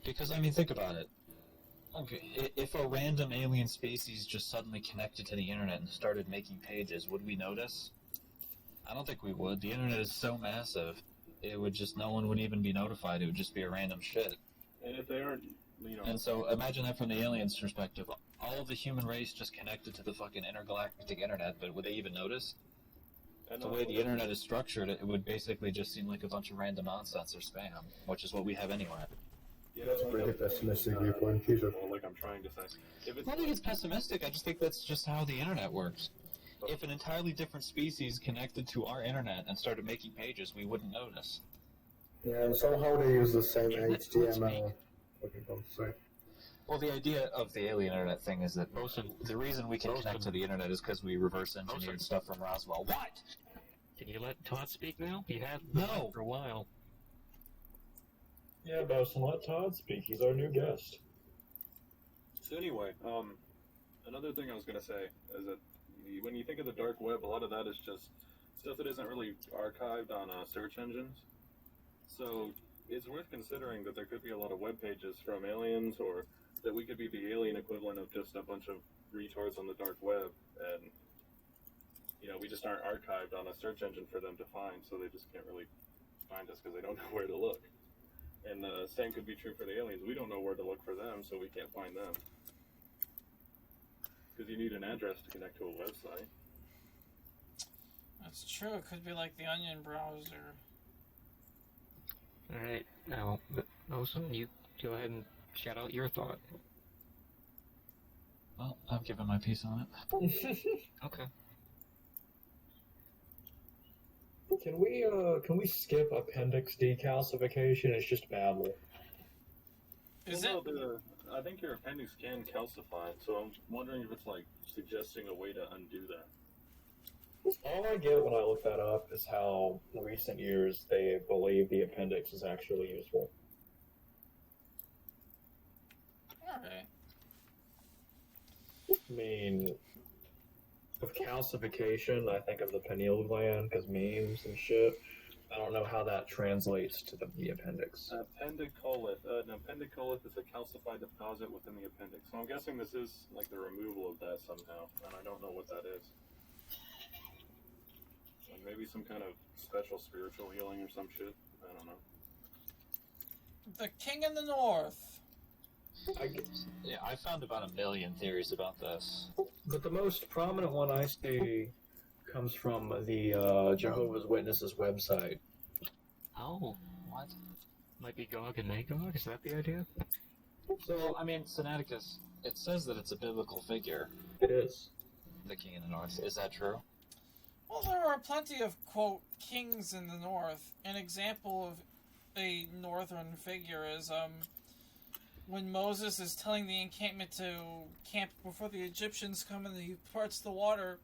Because, I mean, think about it. Okay, if a random alien species just suddenly connected to the internet and started making pages, would we notice? I don't think we would. The internet is so massive, it would just, no one would even be notified. It would just be a random shit. And if they aren't, you know... And so, imagine that from the aliens' perspective. All of the human race just connected to the fucking intergalactic internet, but would they even notice? The way the internet is structured, it would basically just seem like a bunch of random nonsense or spam, which is what we have anyway. Yeah, That's a pretty pessimistic viewpoint, Peter. Like I'm trying to say. I don't think it's pessimistic, I just think that's just how the internet works. If an entirely different species connected to our internet and started making pages, we wouldn't notice. Yeah, and somehow they use the same HTML. Okay, sorry. Well, the idea of the alien internet thing is that the reason we can connect to the internet is because we reverse engineered stuff from Roswell. What? Can you let Todd speak now? You have No. for a while. Yeah, Boson, let Todd speak. He's our new guest. So anyway, another thing I was going to say is that when you think of the dark web, a lot of that is just stuff that isn't really archived on search engines. So it's worth considering that there could be a lot of web pages from aliens, or that we could be the alien equivalent of just a bunch of retards on the dark web, and you know, we just aren't archived on a search engine for them to find, so they just can't really find us because they don't know where to look. And the same could be true for the aliens. We don't know where to look for them, so we can't find them. Because you need an address to connect to a website. That's true. It could be like the Onion browser. Alright, now, Boson, you go ahead and shout out your thought. Well, I've given my piece on it. Okay. Can we skip appendix decalcification? It's just babble. Is well, it? no, I think your appendix can calcify, so I'm wondering if it's like suggesting a way to undo that. All I get when I look that up is how in recent years they believe the appendix is actually useful. Alright. I mean, with calcification, I think of the pineal gland because memes and shit. I don't know how that translates to the appendix. Appendicolith. An appendicolith is a calcified deposit within the appendix. So I'm guessing this is like the removal of that somehow, and I don't know what that is. Like maybe some kind of special spiritual healing or some shit. I don't know. The King in the North. Yeah, I found about 1 million theories about this. But the most prominent one I see comes from the Jehovah's Witnesses website. Oh, what? Might be Gog and Magog? Is that the idea? So, I mean, Sinaticus, it says that it's a biblical figure. It is. The King in the North. Is that true? Well, there are plenty of, quote, kings in the North. An example of a northern figure is, when Moses is telling the encampment to camp before the Egyptians come and he parts the water,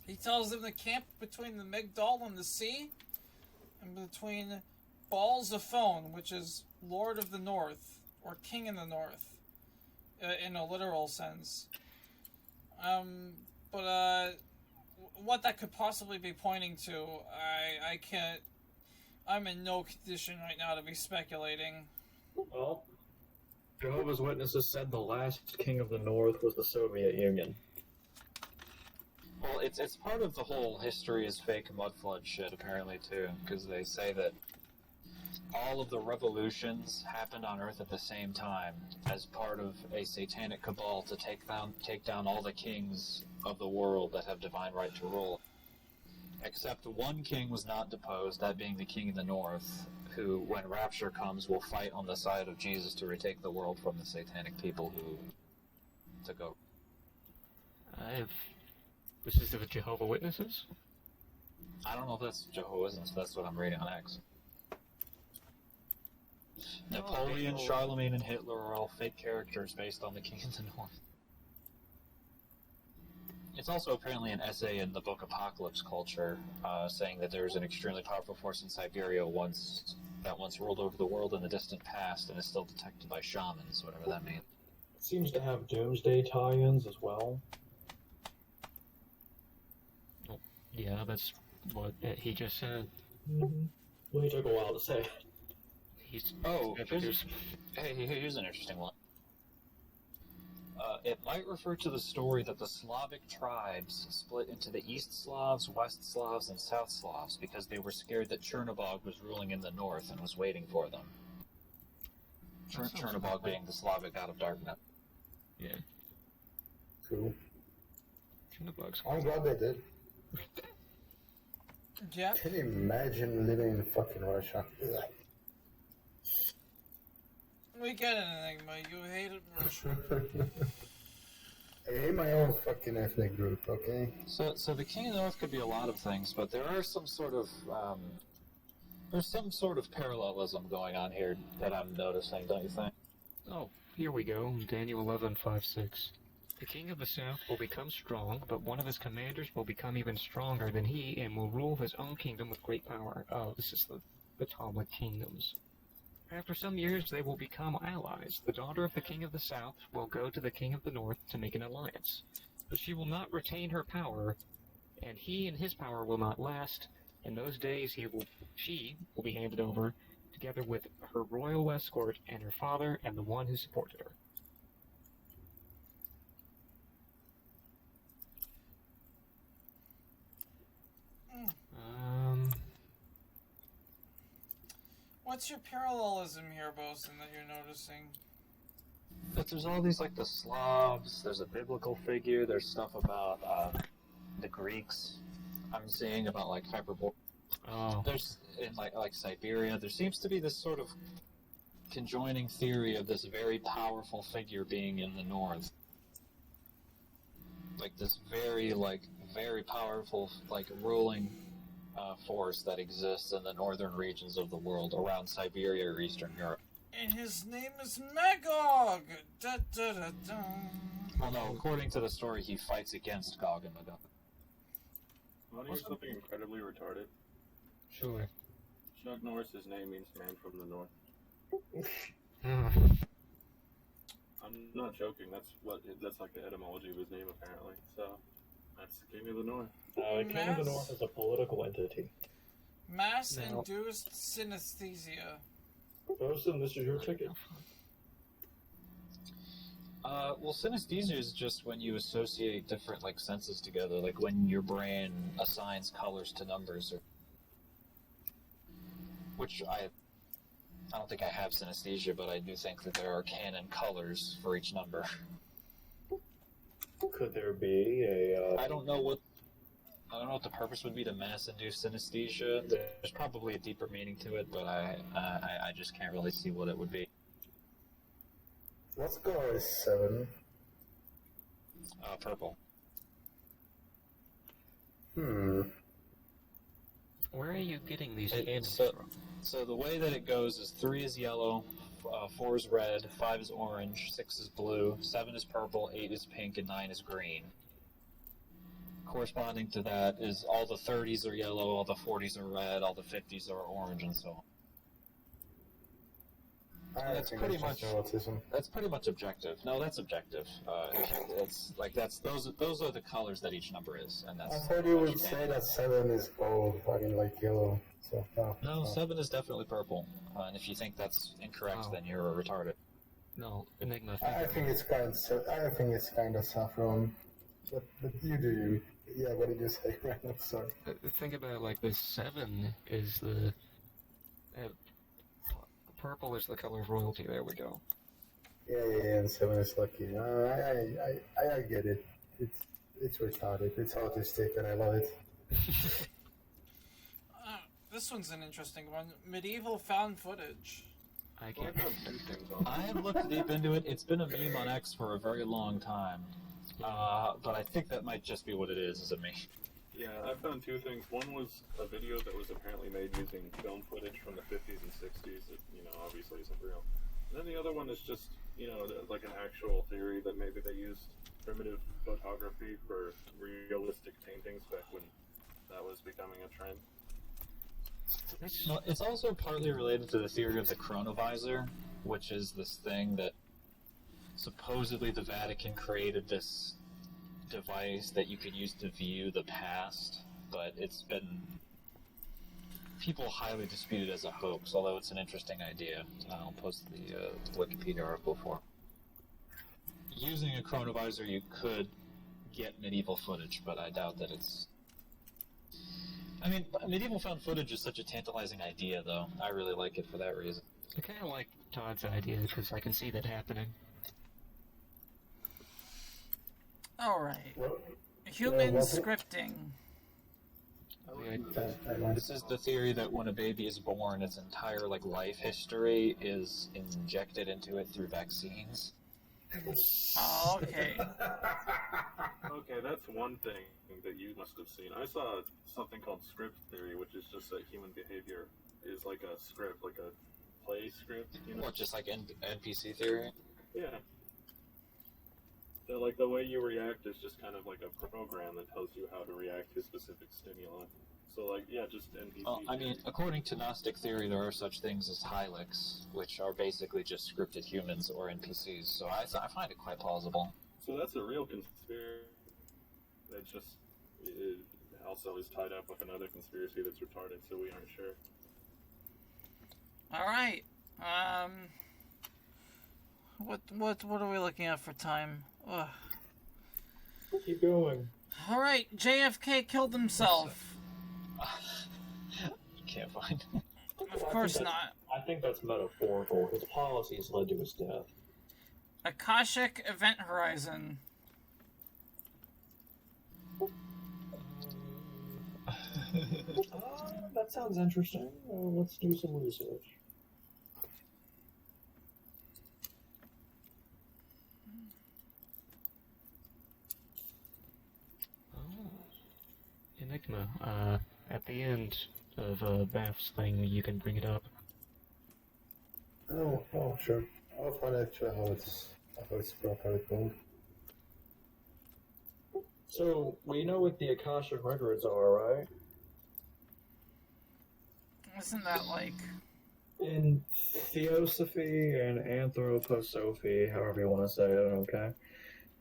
he tells them to camp between the Migdol and the sea, and between Baal-Zephon, which is Lord of the North, or King in the North, in a literal sense. But what that could possibly be pointing to, I can't... I'm in no condition right now to be speculating. Well, Jehovah's Witnesses said the last king of the North was the Soviet Union. Well, it's part of the whole history is fake mud flood shit, apparently, too, because they say that all of the revolutions happened on Earth at the same time as part of a satanic cabal to take down all the kings of the world that have divine right to rule. Except one king was not deposed, that being the king of the North, who, when rapture comes, will fight on the side of Jesus to retake the world from the satanic people who took over. This is the Jehovah Witnesses? I don't know if that's Jehovah's Witnesses, that's what I'm reading on X. Napoleon, Charlemagne, and Hitler are all fake characters based on the King of the North. It's also apparently an essay in the book Apocalypse Culture, saying that there's an extremely powerful force in Siberia that once ruled over the world in the distant past and is still detected by shamans, whatever that means. It seems to have doomsday tie-ins as well. Oh, yeah, that's what he just said. Mm-hmm. Well, he took a while to say. Here's an interesting one. It might refer to the story that the Slavic tribes split into the East Slavs, West Slavs, and South Slavs because they were scared that Chernobog was ruling in the north and was waiting for them. Chernobog being the Slavic god of darkness. Yeah. Cool. Chernobog's I'm glad they did. Yeah. Can you imagine living in fucking Russia? Ugh. We get anything, but you hated Russia. I hate my own fucking ethnic group, okay? So the King of the North could be a lot of things, but there are some sort of parallelism going on here that I'm noticing, don't you think? Oh, here we go. Daniel 11:5-6. The king of the south will become strong, but one of his commanders will become even stronger than he and will rule his own kingdom with great power. Oh, this is the Potomac kingdoms. After some years, they will become allies. The daughter of the king of the south will go to the king of the north to make an alliance. But she will not retain her power, and he and his power will not last. In those days, she will be handed over, together with her royal escort and her father and the one who supported her. What's your parallelism here, Boson, that you're noticing? But there's all these, like, the Slavs, there's a biblical figure, there's stuff about the Greeks I'm seeing about, like, Hyperborea. Oh. There's, in, like Siberia, there seems to be this sort of conjoining theory of this very powerful figure being in the north. Like, this very powerful, like, ruling force that exists in the northern regions of the world around Siberia or Eastern Europe. And his name is Magog! Da, da, da, da. Well, no, according to the story, he fights against Gog and Magog. Want to hear something incredibly retarded? Sure. Chuck Norris's name means man from the north. I'm not joking. That's like the etymology of his name, apparently. So, that's the king of the north. The king of the north is a political entity. Mass-induced synesthesia. Boson, this is your ticket. Well, synesthesia is just when you associate different, like, senses together, like when your brain assigns colors to numbers, which I don't think I have synesthesia, but I do think that there are canon colors for each number. Could there be a... I don't know what the purpose would be to mass-induce synesthesia. There's probably a deeper meaning to it, but I just can't really see what it would be. Let's go with 7. Purple. Where are you getting these cannons from? So the way that it goes is 3 is yellow, 4 is red, 5 is orange, 6 is blue, 7 is purple, 8 is pink, and 9 is green. Corresponding to that is all the 30s are yellow, all the 40s are red, all the 50s are orange, and so on. That's pretty much autism. That's pretty much objective. No, that's objective. It's like those are the colors that each number is, and that's. I thought you would say that 7 is gold, fucking like yellow. So no, 7 is definitely purple. And if you think that's incorrect, then you're retarded. No, Enigma. I think it's kind of saffron, but you do you. Yeah, what did you say? Sorry. Think about it like this. 7 is the purple is the color of royalty. There we go. Yeah, and 7 is lucky. I get it. It's retarded. It's artistic, and I love it. This one's an interesting one. Medieval found footage. I can't. I have looked deep into it. It's been a meme on X for a very long time. But I think that might just be what it is a meme. Yeah, I found two things. One was a video that was apparently made using film footage from the 50s and 60s that, obviously isn't real. And then the other one is just, like an actual theory that maybe they used primitive photography for realistic paintings back when that was becoming a trend. Well, it's also partly related to the theory of the chronovisor, which is this thing that supposedly the Vatican created this device that you could use to view the past, but it's been people highly disputed as a hoax, although it's an interesting idea. I'll post the Wikipedia article for it. Using a chronovisor, you could get medieval footage, but I doubt that it's... I mean, medieval found footage is such a tantalizing idea, though. I really like it for that reason. I kind of like Todd's idea because I can see that happening. Alright. Human scripting. This is the theory that when a baby is born, its entire life history is injected into it through vaccines. Oh, okay. Okay, that's one thing that you must have seen. I saw something called script theory, which is just that human behavior is like a script, like a play script. What, just like NPC theory? Yeah. So, the way you react is just kind of like a program that tells you how to react to specific stimuli. So, just NPC. Well, I mean, according to Gnostic theory, there are such things as Hylics, which are basically just scripted humans or NPCs, so I find it quite plausible. So that's a real conspiracy that just also is tied up with another conspiracy that's retarded, so we aren't sure. Alright. What are we looking at for time? Ugh. Keep going. Alright, JFK killed himself. You can't find it. Of course not. I think that's metaphorical. His policies led to his death. Akashic Event Horizon. That sounds interesting. Let's do some research. Enigma. At the end of Baph's thing, you can bring it up. Oh, sure. I'll find actually how it's properly called. So, we know what the Akashic records are, right? Isn't that in Theosophy and Anthroposophy, however you want to say it, okay?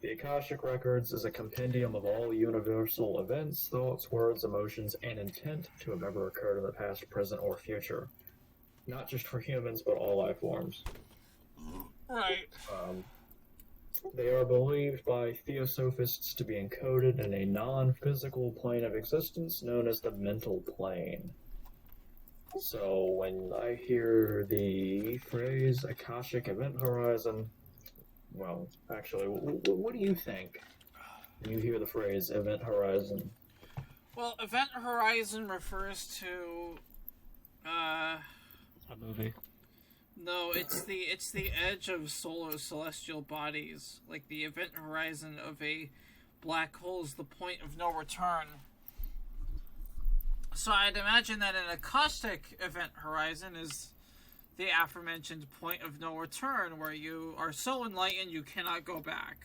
The Akashic Records is a compendium of all universal events, thoughts, words, emotions, and intent to have ever occurred in the past, present, or future. Not just for humans, but all life forms. right? They are believed by Theosophists to be encoded in a non-physical plane of existence known as the mental plane. So when I hear the phrase Akashic Event Horizon, well, actually, what do you think when you hear the phrase Event Horizon? Well, Event Horizon refers to A movie. no, it's the edge of solar celestial bodies. Like the event horizon of a black hole is the point of no return. So I'd imagine that an acoustic event horizon is the aforementioned point of no return, where you are so enlightened you cannot go back.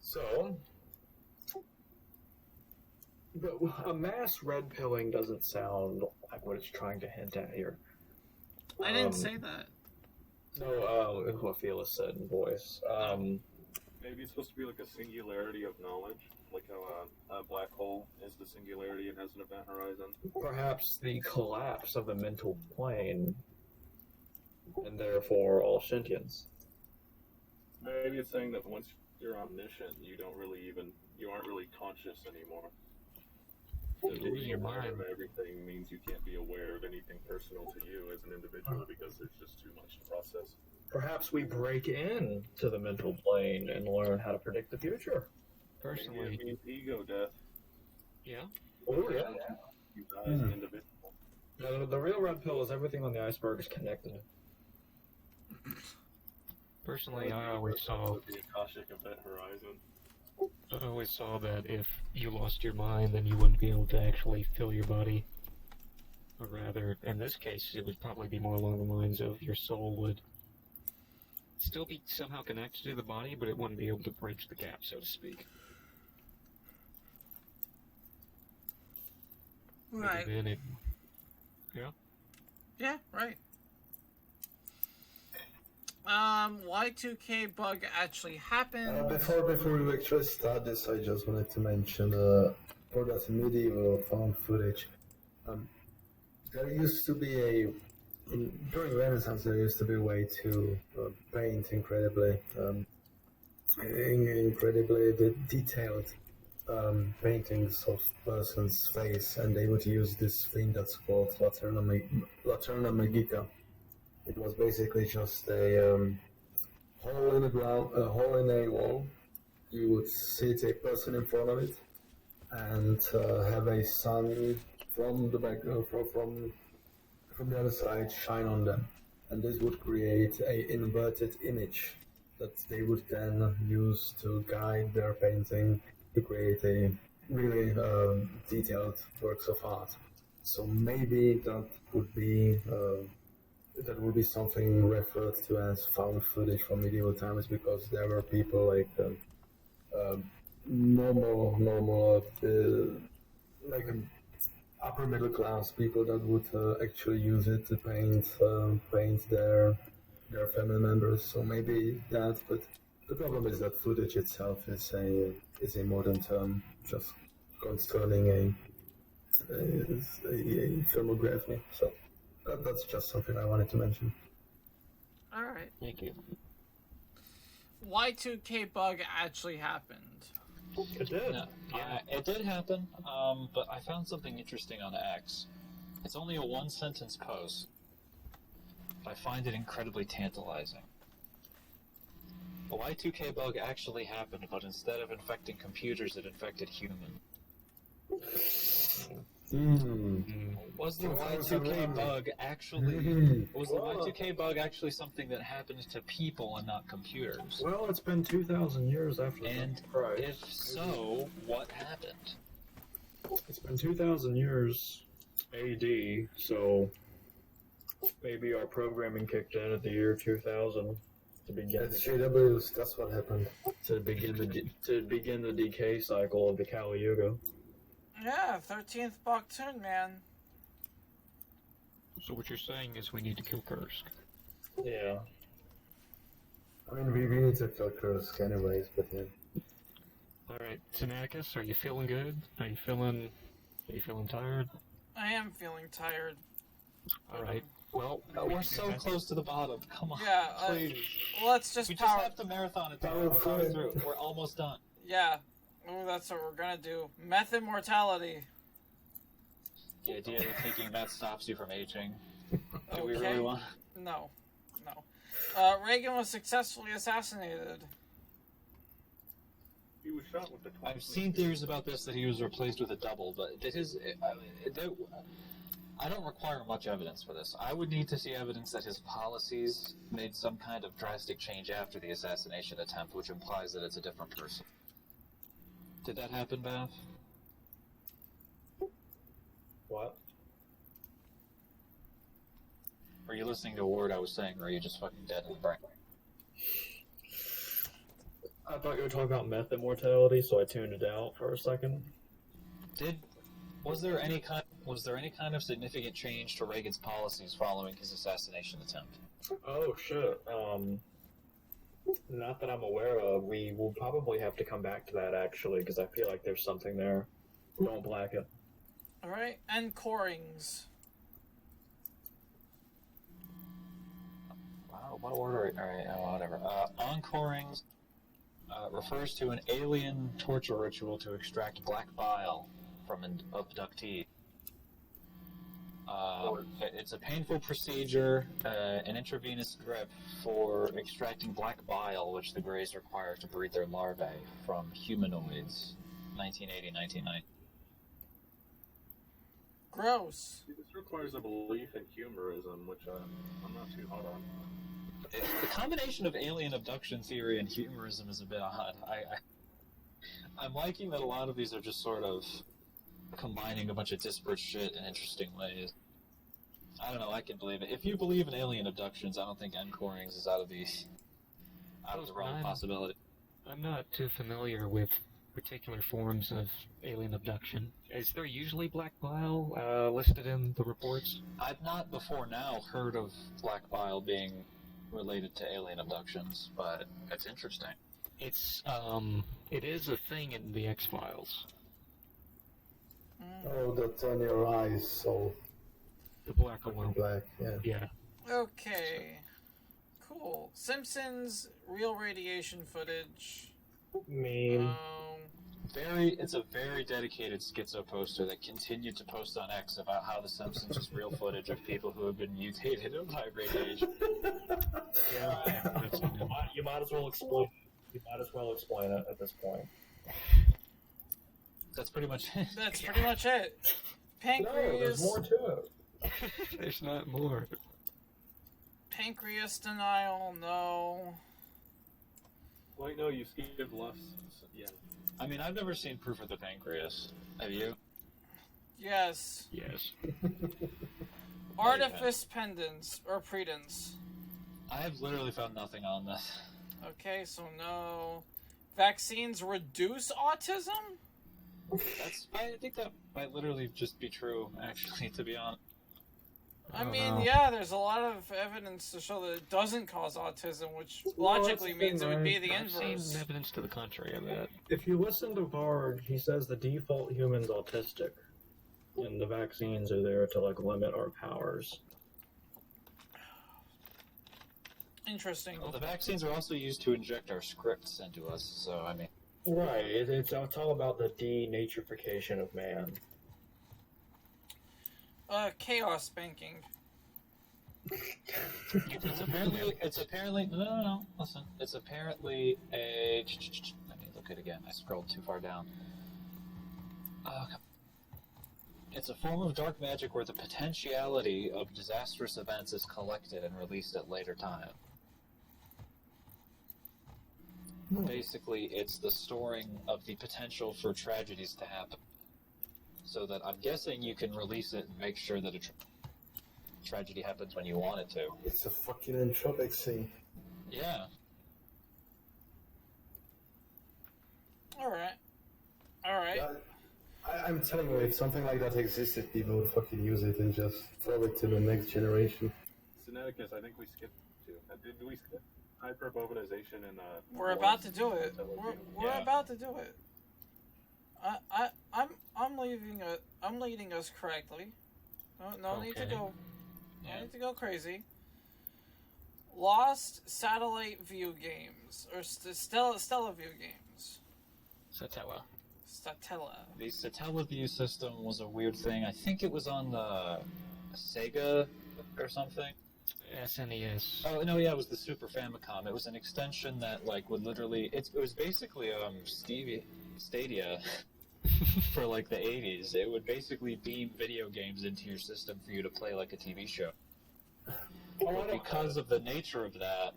So, but a mass red pilling doesn't sound like what it's trying to hint at here. I didn't say that. No, what Felix said in voice. Maybe it's supposed to be like a singularity of knowledge. like how a black hole is the singularity and has an event horizon. Perhaps the collapse of the mental plane, and therefore all sentience. Maybe it's saying that once you're omniscient, you aren't really conscious anymore. So Losing your being aware mind. of everything means you can't be aware of anything personal to you as an individual because there's just too much to process. Perhaps we break in to the mental plane and learn how to predict the future. Maybe Personally, it means ego death. yeah. Oh yeah. You die as an individual. No, the real red pill is everything on the iceberg is connected. Personally, I always saw The Akashic event horizon. that if you lost your mind, then you wouldn't be able to actually feel your body. Or rather, in this case, it would probably be more along the lines of your soul would still be somehow connected to the body, but it wouldn't be able to bridge the gap, so to speak. Right. Maybe then it, yeah. Yeah, right. Y2K bug actually happened. Before we actually start this, I just wanted to mention for that medieval found footage. There used to be during Renaissance there used to be a way to paint incredibly detailed paintings of person's face, and they would use this thing that's called Laterna Magica. It was basically just a hole in the ground, a hole in a wall. You would sit a person in front of it, and have a sun from the back, from the other side shine on them, and this would create a inverted image that they would then use to guide their painting to create a really detailed works of art. So maybe that would be something referred to as found footage from medieval times, because there were people like normal like upper middle class people that would actually use it to paint their family members. So maybe that, but the problem is that footage itself is a modern term, just concerning a filmography. So that's just something I wanted to mention. Alright. Thank you. Y2K bug actually happened. It did. No, it did happen, but I found something interesting on X. It's only a one-sentence post, but I find it incredibly tantalizing. The Y2K bug actually happened, but instead of infecting computers, it infected humans. Was the Y2K bug actually something that happened to people and not computers? Well, it's been 2,000 years after And Christ. if so, what happened? It's been 2,000 years AD, so maybe our programming kicked in at the year 2000 to begin It's JWs, that's what happened. to begin the decay cycle of the Kali Yuga. Yeah, 13th Baktun, man. So what you're saying is we need to kill Kursk. Yeah. I mean, we need to kill Kursk anyways, but yeah. Alright, Sinaticus, are you feeling good? Are you feeling tired? I am feeling tired. Alright, well, We're so close to the bottom. Come on, Yeah, please. Let's just We just power. have to marathon it Power through. through. We're almost done. Yeah. Oh, that's what we're gonna do. Method mortality. The idea that taking that stops you from aging. Do we Okay. really want? No. Reagan was successfully assassinated. He was shot with the I've seen theories about this that he was replaced with a double, but did his? I don't require much evidence for this. I would need to see evidence that his policies made some kind of drastic change after the assassination attempt, which implies that it's a different person. Did that happen, Baph? What? Were you listening to a word I was saying, or are you just fucking dead in the brain? I thought you were talking about method mortality, so I tuned it out for a second. Was there any kind of significant change to Reagan's policies following his assassination attempt? Oh shit. Not that I'm aware of. We will probably have to come back to that, actually, because I feel like there's something there. Don't black it. Alright, and corings. Wow, what order? Alright, whatever. Encorings refers to an alien torture ritual to extract black bile from an abductee. It's a painful procedure, an intravenous drip for extracting black bile, which the Greys require to breed their larvae from humanoids. 1980-1990. Gross. This requires a belief in humorism, which I'm not too hot on. The combination of alien abduction theory and humorism is a bit odd. I'm liking that a lot of these are just sort of combining a bunch of disparate shit in interesting ways. I don't know, I can believe it. If you believe in alien abductions, I don't think encorings is out of the realm of possibility. I'm not too familiar with particular forms of alien abduction. Is there usually black bile listed in the reports? I've not before now heard of black bile being related to alien abductions, but it's interesting. It is a thing in the X-Files. Oh, that's on your eyes, so... The black one. Black, yeah. Yeah. Okay. Cool. Simpsons, real radiation footage. Meme. It's a very dedicated schizo poster that continued to post on X about how The Simpsons is real footage of people who have been mutated by radiation. Yeah, you might as well explain. You might as well explain it at this point. That's pretty much it. That's pretty much it. Pancreas. No, there's more to it. There's not more. Pancreas denial, no. Wait, no, you skipped left. Yeah. I mean, I've never seen proof of the pancreas. Have you? Yes. Yes. Artifice pendants, or predence. I have literally found nothing on this. Okay, so no. Vaccines reduce autism? I think that might literally just be true, actually, to be honest. I mean, yeah, there's a lot of evidence to show that it doesn't cause autism, which logically means it would be the I've inverse. seen evidence to the contrary of that. If you listen to Varg, he says the default human's autistic, and the vaccines are there to limit our powers. Interesting. Well, the vaccines are also used to inject our scripts into us, so I mean... Right, it's all about the denaturification of man. Chaos banking. It's apparently no, listen. It's apparently a... Let me look at it again. I scrolled too far down. It's a form of dark magic where the potentiality of disastrous events is collected and released at later time. Basically, it's the storing of the potential for tragedies to happen. So that I'm guessing you can release it and make sure that a tragedy happens when you want it to. It's a fucking entropic thing. Yeah. Alright. Yeah, I'm telling you, if something like that existed, people would fucking use it and just throw it to the next generation. Sinaticus, I think we skipped two. Did we skip hyperbobinization and We're about to do it. We're about to do it. I'm leading us correctly. No need to go. No need to go crazy. Lost satellite view games or Stella view games. Satella. The Satella view system was a weird thing. I think it was on the Sega or something. SNES. Oh no, yeah, it was the Super Famicom. It was an extension that would literally. It was basically Stadia. For the 80s, it would basically beam video games into your system for you to play like a TV show. But because of the nature of that,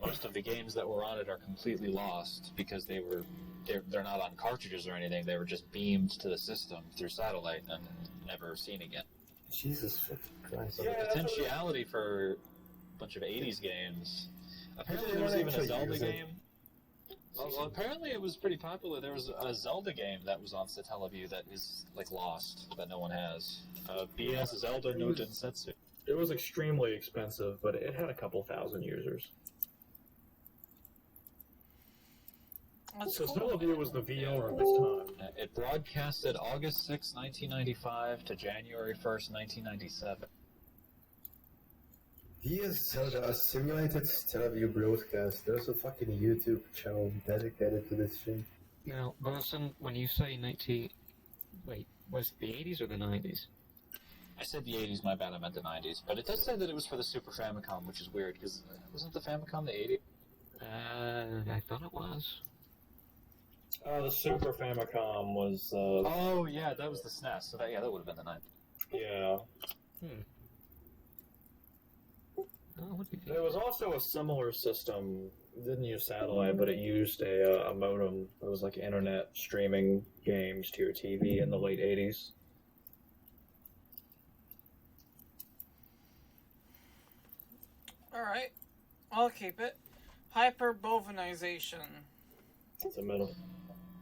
most of the games that were on it are completely lost because they're not on cartridges or anything. They were just beamed to the system through satellite and never seen again. Jesus Christ! So the potentiality for a bunch of 80s games. Apparently, there was even a Zelda game. Well, apparently it was pretty popular. There was a Zelda game that was on Satellaview that is lost, that no one has. BS Zelda no Densetsu. It was extremely expensive, but it had a couple thousand users. That's So cool. Sylvia was the VR this time. It broadcasted August 6, 1995 to January 1st, 1997. Yes, so the simulated Stellaview broadcast. There's a fucking YouTube channel dedicated to this shit. Now, Boson, when you say 19... Wait, was it the 80s or the 90s? I said the 80s, my bad, I meant the 90s. But it does say that it was for the Super Famicom, which is weird, because wasn't the Famicom the 80s? I thought it was. The Super Famicom was, Oh, yeah, that was the SNES, so that would have been the 90s. yeah. Oh, would be There was also a similar system. It didn't use satellite, but it used a modem. It was like internet streaming games to your TV in the late 80s. Alright. I'll keep it. Hyperbovanization. It's a middle.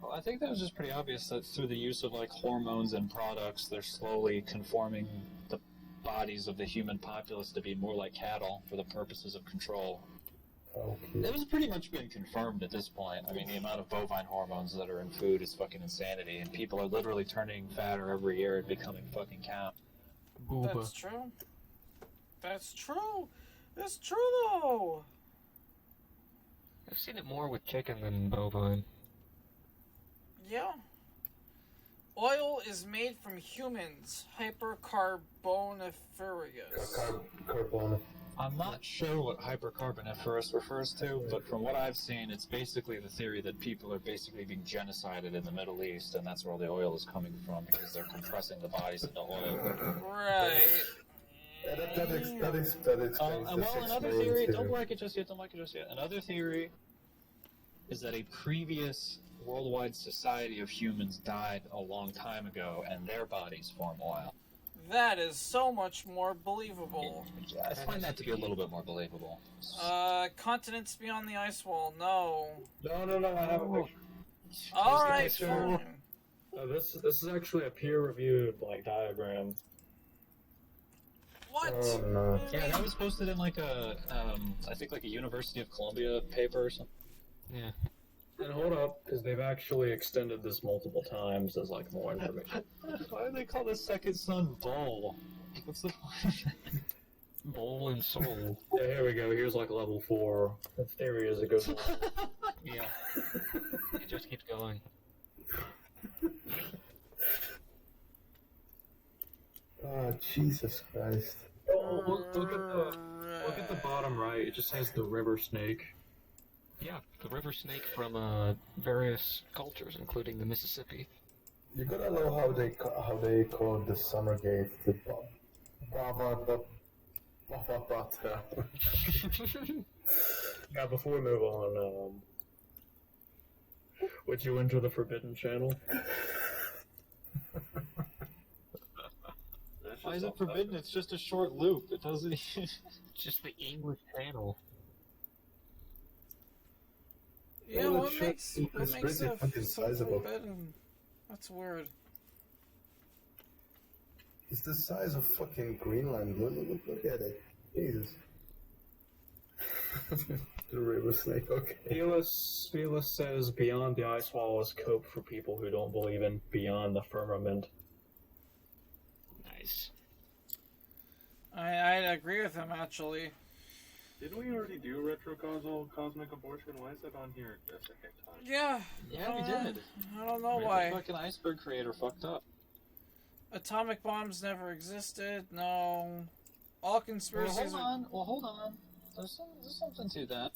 Well, I think that was just pretty obvious that through the use of like hormones and products, they're slowly conforming the bodies of the human populace to be more like cattle for the purposes of control. Okay. It was pretty much been confirmed at this point. I mean, the amount of bovine hormones that are in food is fucking insanity, and people are literally turning fatter every year and becoming fucking cow. That's true. That's true. It's true though. I've seen it more with chicken than bovine. Yeah. Oil is made from humans. Hypercarboniferous. Carbon. I'm not sure what hypercarboniferous refers to, but from what I've seen, it's basically the theory that people are basically being genocided in the Middle East, and that's where all the oil is coming from, because they're compressing the bodies into oil. Right. That explains the Well, six another main theory, theory. don't like it just yet. Another theory is that a previous worldwide society of humans died a long time ago, and their bodies form oil. That is so much more believable. I find that to be a little bit more believable. Continents beyond the ice wall. No. No, I have a picture. Alright, picture. fine. This is actually a peer-reviewed diagram. What? Oh no. Yeah, that was posted in like a, I think like a University of Columbia paper or something. Yeah. And hold up, because they've actually extended this multiple times as more information. Why do they call the second son Bull? What's the point? Bowl and soul. Yeah, here we go. Here's level 4. The theory is it goes on. Yeah. It just keeps going. Oh, Jesus Christ. Oh, look at the bottom right. It just says the river snake. Yeah, the river snake from various cultures, including the Mississippi. You gotta know how they call the summer gate the Yeah, before we move on, would you enter the Forbidden Channel? Why is it forbidden? It's just a short loop. It doesn't. It's just the English channel. Yeah, Well, what it makes should- it's pretty that fucking so sizable. forbidden? That's weird. It's the size of fucking Greenland. Look at it. Jesus. The river snake, okay. Felis says beyond the ice wall is cope for people who don't believe in beyond the firmament. Nice. I'd agree with him, actually. Didn't we already do retrocausal cosmic abortion? Why is that on here a second time? Yeah. Yeah, we did. I don't know The why. fucking Iceberg creator fucked up. Atomic bombs never existed. No. All conspiracies Hold on. There's something to that.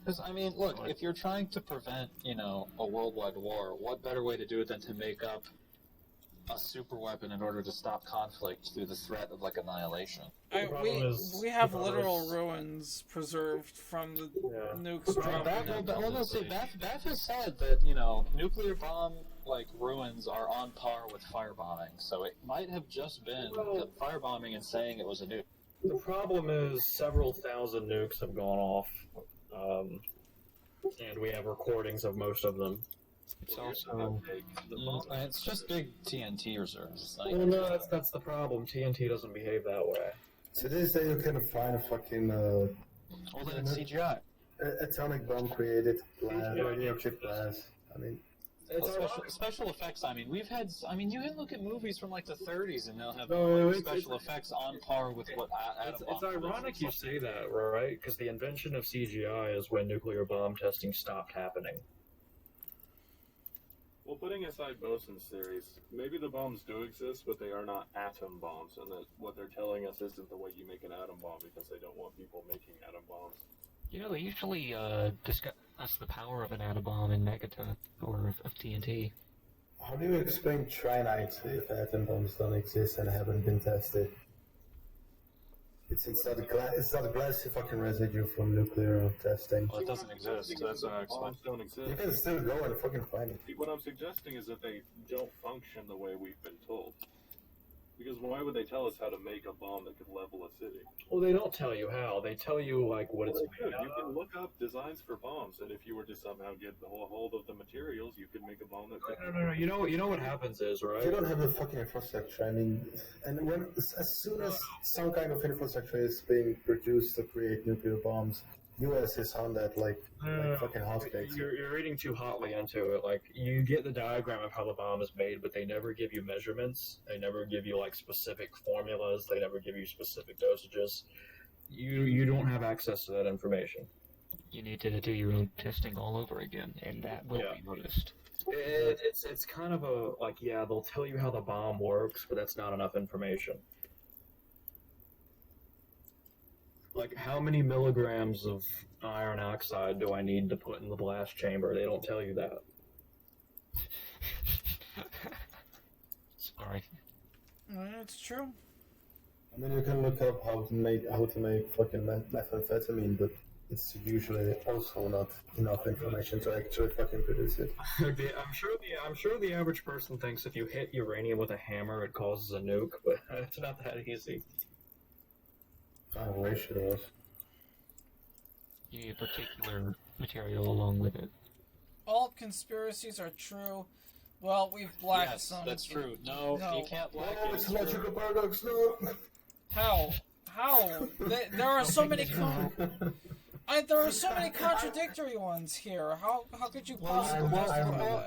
Because, I mean, look, if you're trying to prevent, a worldwide war, what better way to do it than to make up a super weapon in order to stop conflict through the threat of, annihilation? We have literal ruins preserved from the nukes dropping. Baph has said that, nuclear bomb, ruins are on par with firebombing, so it might have just been firebombing and saying it was a nuke. The problem is several thousand nukes have gone off, and we have recordings of most of them. It's also... It's just big TNT reserves. Well, no, that's the problem. TNT doesn't behave that way. So they say you can find a fucking Well, then it's CGI. Atomic bomb created glass, radioactive glass. I mean, special effects. I mean, you can look at movies from like the 30s, and they'll have special effects on par with what atom bomb. It's ironic you say that, right? Because the invention of CGI is when nuclear bomb testing stopped happening. Well, putting aside Boson's theories, maybe the bombs do exist, but they are not atom bombs, and that what they're telling us isn't the way you make an atom bomb because they don't want people making atom bombs. You know, they usually discuss the power of an atom bomb in Megaton or of TNT. How do you explain trinites if atom bombs don't exist and haven't been tested? It's not a glassy fucking residue from nuclear testing. Well, it doesn't exist. So that's not Bombs don't exist. You can still go and fucking find it. What I'm suggesting is that they don't function the way we've been told. Because why would they tell us how to make a bomb that could level a city? Well, they don't tell you how. They tell you, like, what it's made out You can look up designs for bombs, and if you were to somehow get the whole hold of the materials, you could make a bomb that could... No. You know what happens is, right? You don't have the fucking infrastructure. I mean, and as soon as some kind of infrastructure is being produced to create nuclear bombs, US is on that like fucking hotcakes. You're reading too hotly into it. Like, you get the diagram of how the bomb is made, but they never give you measurements. They never give you like specific formulas. They never give you specific dosages. You don't have access to that information. You need to do your own testing all over again, and that will be noticed. It's kind of a like, yeah, they'll tell you how the bomb works, but that's not enough information. Like, how many milligrams of iron oxide do I need to put in the blast chamber? They don't tell you that. Sorry. It's true. I mean, you can look up how to make fucking methamphetamine, but it's usually also not enough information to actually fucking produce it. I'm sure the average person thinks if you hit uranium with a hammer, it causes a nuke, but it's not that easy. I wish it was. You need a particular material along with it. All conspiracies are true. Well, we've blacked some. That's true. No, you can't black it. Oh, it's logical paradox, no! How? There are so many there are so many contradictory ones here. How could you possibly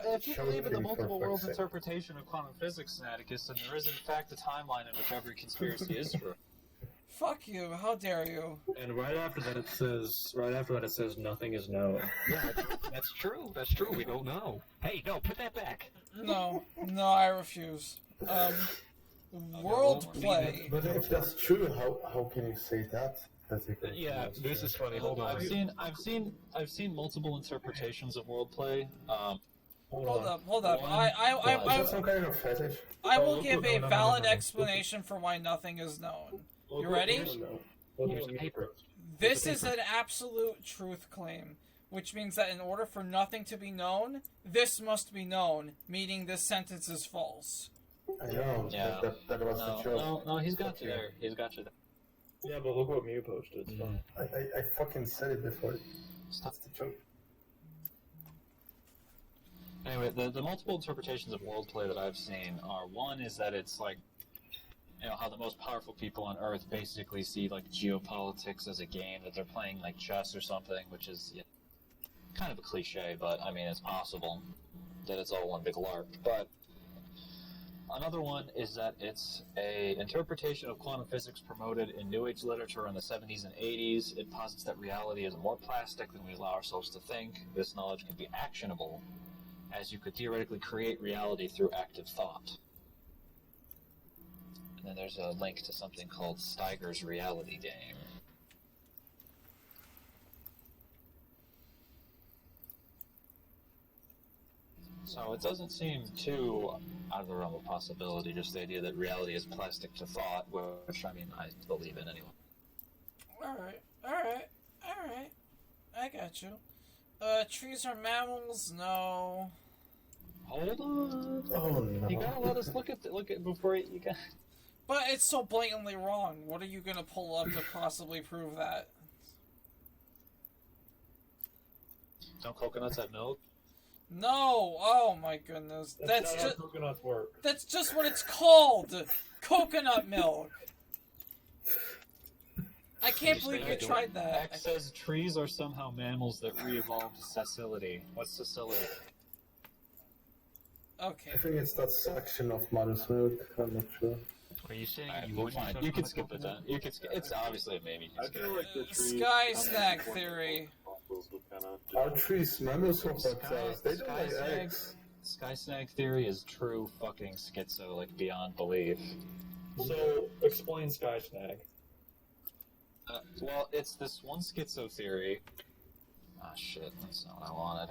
if you believe in the multiple worlds interpretation of quantum physics, Sinaticus, then there is in fact a timeline in which every conspiracy is true. Fuck you! How dare you? And right after that it says nothing is known. Yeah, that's true. That's true. We don't know. Hey, no, put that back. No, I refuse. World play. But if that's true, how can you say that? Yeah, this is funny. Hold on. I've seen multiple interpretations of world play. Hold up. Is that some kind of fetish? I will give a valid explanation for why nothing is known. You ready? Here's the paper. This is an absolute truth claim, which means that in order for nothing to be known, this must be known, meaning this sentence is false. I know. Yeah. That was the joke. No, he's got you there. Yeah, but look what Mew posted. I fucking said it before. That's the joke. Anyway, the multiple interpretations of world play that I've seen are, one is that it's like, you know, how the most powerful people on Earth basically see like geopolitics as a game, that they're playing like chess or something, which is kind of a cliche, but I mean it's possible that it's all one big LARP. But another one is that it's a interpretation of quantum physics promoted in New Age literature in the 70s and 80s. It posits that reality is more plastic than we allow ourselves to think. This knowledge can be actionable, as you could theoretically create reality through active thought. And then there's a link to something called Steiger's Reality Game. So it doesn't seem too out of the realm of possibility, just the idea that reality is plastic to thought, which, I mean, I believe in anyway. Alright. I got you. Trees are mammals? No. Hold on. Oh no. You gotta let us look at before you got... But it's so blatantly wrong. What are you gonna pull up to possibly prove that? Don't coconuts have milk? No! Oh my goodness. That's not just how coconuts work. That's just what it's called! Coconut milk! I can't believe you tried that. X says trees are somehow mammals that re-evolved sessile. What's sessile? Okay. I think it's that section of mother's milk. I'm not sure. Are you saying Alright, you well, wouldn't fine. shut You up can on skip the it then. You can skip. It's obviously a maybe. I feel like the trees. Sky snack theory. Are trees mammals or reptiles? They don't lay snag, eggs. Sky snag theory is true fucking schizo, like beyond belief. So, explain Sky Snag. Well, it's this one schizo theory. Ah, shit, that's not what I wanted.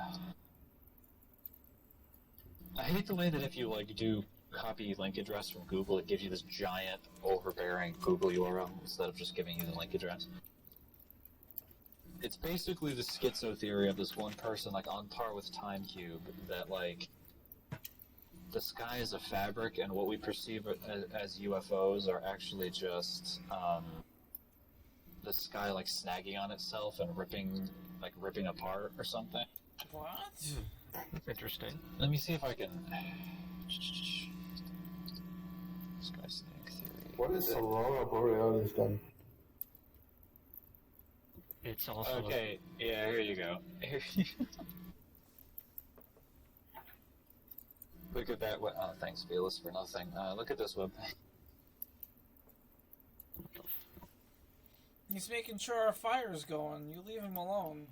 I hate the way that if you, like, do copy link address from Google, it gives you this giant, overbearing Google URL instead of just giving you the link address. It's basically the schizo theory of this one person, like, on par with Time Cube, that, like, the sky is a fabric, and what we perceive as UFOs are actually just, the sky, like, snagging on itself and ripping apart or something. What? That's interesting. Let me see if I can... Sky snag theory. What is Aurora Borealis then? It's also Okay, yeah, here you go. Look at that. Oh, thanks, Fearless, for nothing. Look at this web. He's making sure our fire's going. You leave him alone.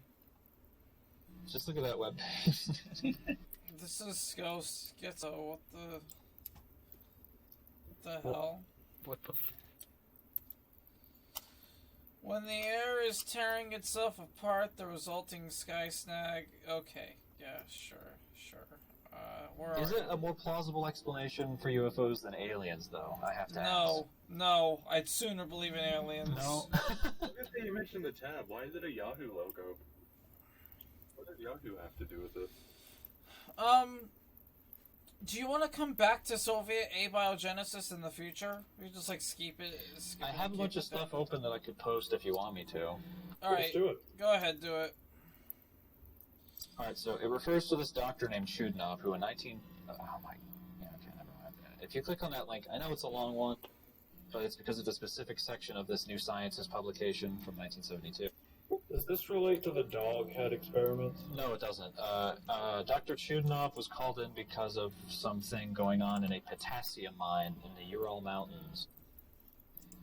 Just look at that web. This is Ghost Schizo. What the hell? what the When the air is tearing itself apart, the resulting sky snag. Okay, yeah, sure. Where Is are it a more plausible explanation for UFOs than aliens, though? I have to ask. No. I'd sooner believe in aliens. No. You mentioned the tab. Why is it a Yahoo logo? What does Yahoo have to do with this? Do you want to come back to Soviet abiogenesis in the future? We just like skip it. I have a bunch of stuff open that I could post if you want me to. Alright, Let's do it. go ahead, do it. Alright, so it refers to this doctor named Chudnov, who in 19... Oh my... Yeah, okay, never mind. If you click on that link, I know it's a long one, but it's because of a specific section of this New Sciences publication from 1972. Does this relate to the dog head experiment? No, it doesn't. Dr. Chudnov was called in because of something going on in a potassium mine in the Ural Mountains.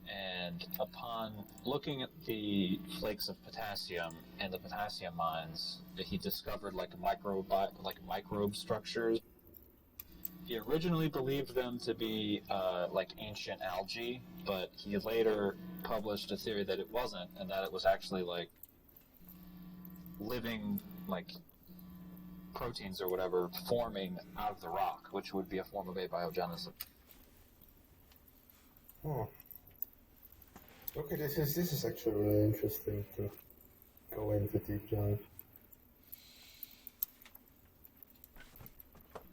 And upon looking at the flakes of potassium in the potassium mines, he discovered like microbe structures. He originally believed them to be like ancient algae, but he later published a theory that it wasn't, and that it was actually like living like proteins or whatever forming out of the rock, which would be a form of abiogenesis. Oh. Okay, this is actually really interesting to go into deep dive.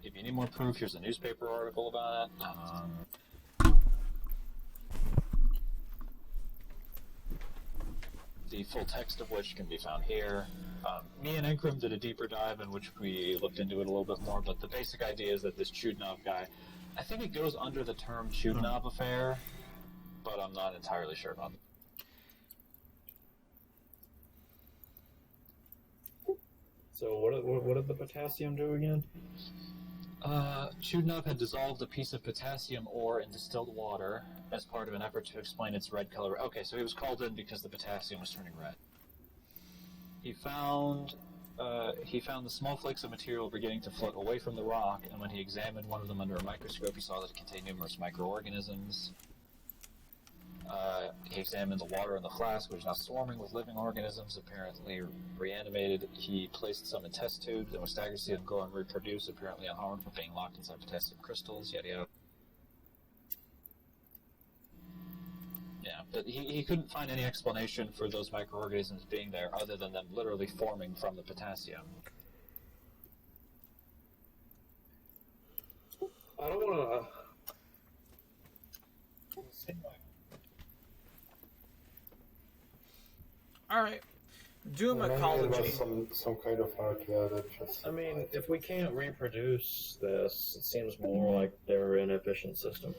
If you need more proof, here's a newspaper article about it. The full text of which can be found here. Me and Enkrum did a deeper dive in which we looked into it a little bit more, but the basic idea is that this Chudnov guy, I think it goes under the term Chudnov affair, but I'm not entirely sure about it. So what did the potassium do again? Chudnov had dissolved a piece of potassium ore in distilled water as part of an effort to explain its red color. Okay, so he was called in because the potassium was turning red. He found the small flakes of material beginning to float away from the rock, and when he examined one of them under a microscope, he saw that it contained numerous microorganisms. He examined the water in the flask, which was now swarming with living organisms, apparently reanimated. He placed some in test tubes and was staggered to see them grow and reproduce, apparently unharmed from being locked inside potassium crystals, yada yada. Yeah, but he couldn't find any explanation for those microorganisms being there other than them literally forming from the potassium. I don't want to... Alright. Doom Maybe it ecology. was some kind of archaea that just. I mean, if we can't reproduce this, it seems more like they're an inefficient system.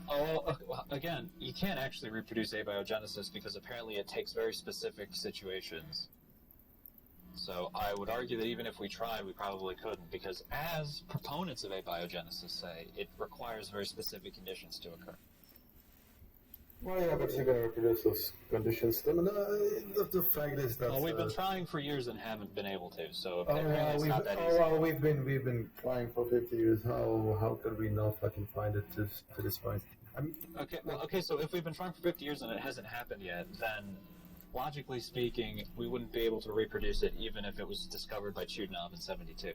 Well, again, you can't actually reproduce abiogenesis because apparently it takes very specific situations. So I would argue that even if we tried, we probably couldn't, because as proponents of abiogenesis say, it requires very specific conditions to occur. Well, yeah, but you're gonna reproduce those conditions. I mean, the fact is that. Well, we've been trying for years and haven't been able to. So Oh, apparently well, it's not that easy. we've been trying for 50 years. How could we not fucking find it to this point? I mean, Okay. So if we've been trying for 50 years and it hasn't happened yet, then logically speaking, we wouldn't be able to reproduce it even if it was discovered by Chudnov in '72.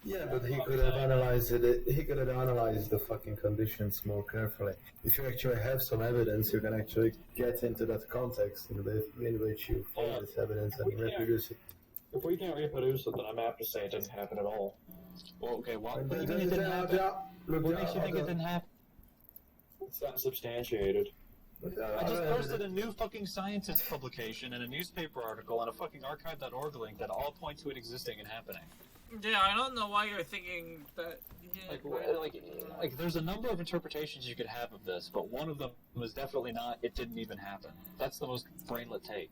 yeah, but he could have analyzed it. He could have analyzed the fucking conditions more carefully. If you actually have some evidence, you can actually get into that context in which you follow this evidence and reproduce it. If we can't reproduce it, then I'm apt to say it didn't happen at all. Well, okay, well, but even if it didn't happen, what makes you think it didn't happen? It's not substantiated. I just posted a new fucking scientist publication and a newspaper article and a fucking archive.org link that all point to it existing and happening. Yeah, I don't know why you're thinking that. Yeah, Like, there's a number of interpretations you could have of this, but one of them was definitely not, it didn't even happen. That's the most brainlet take.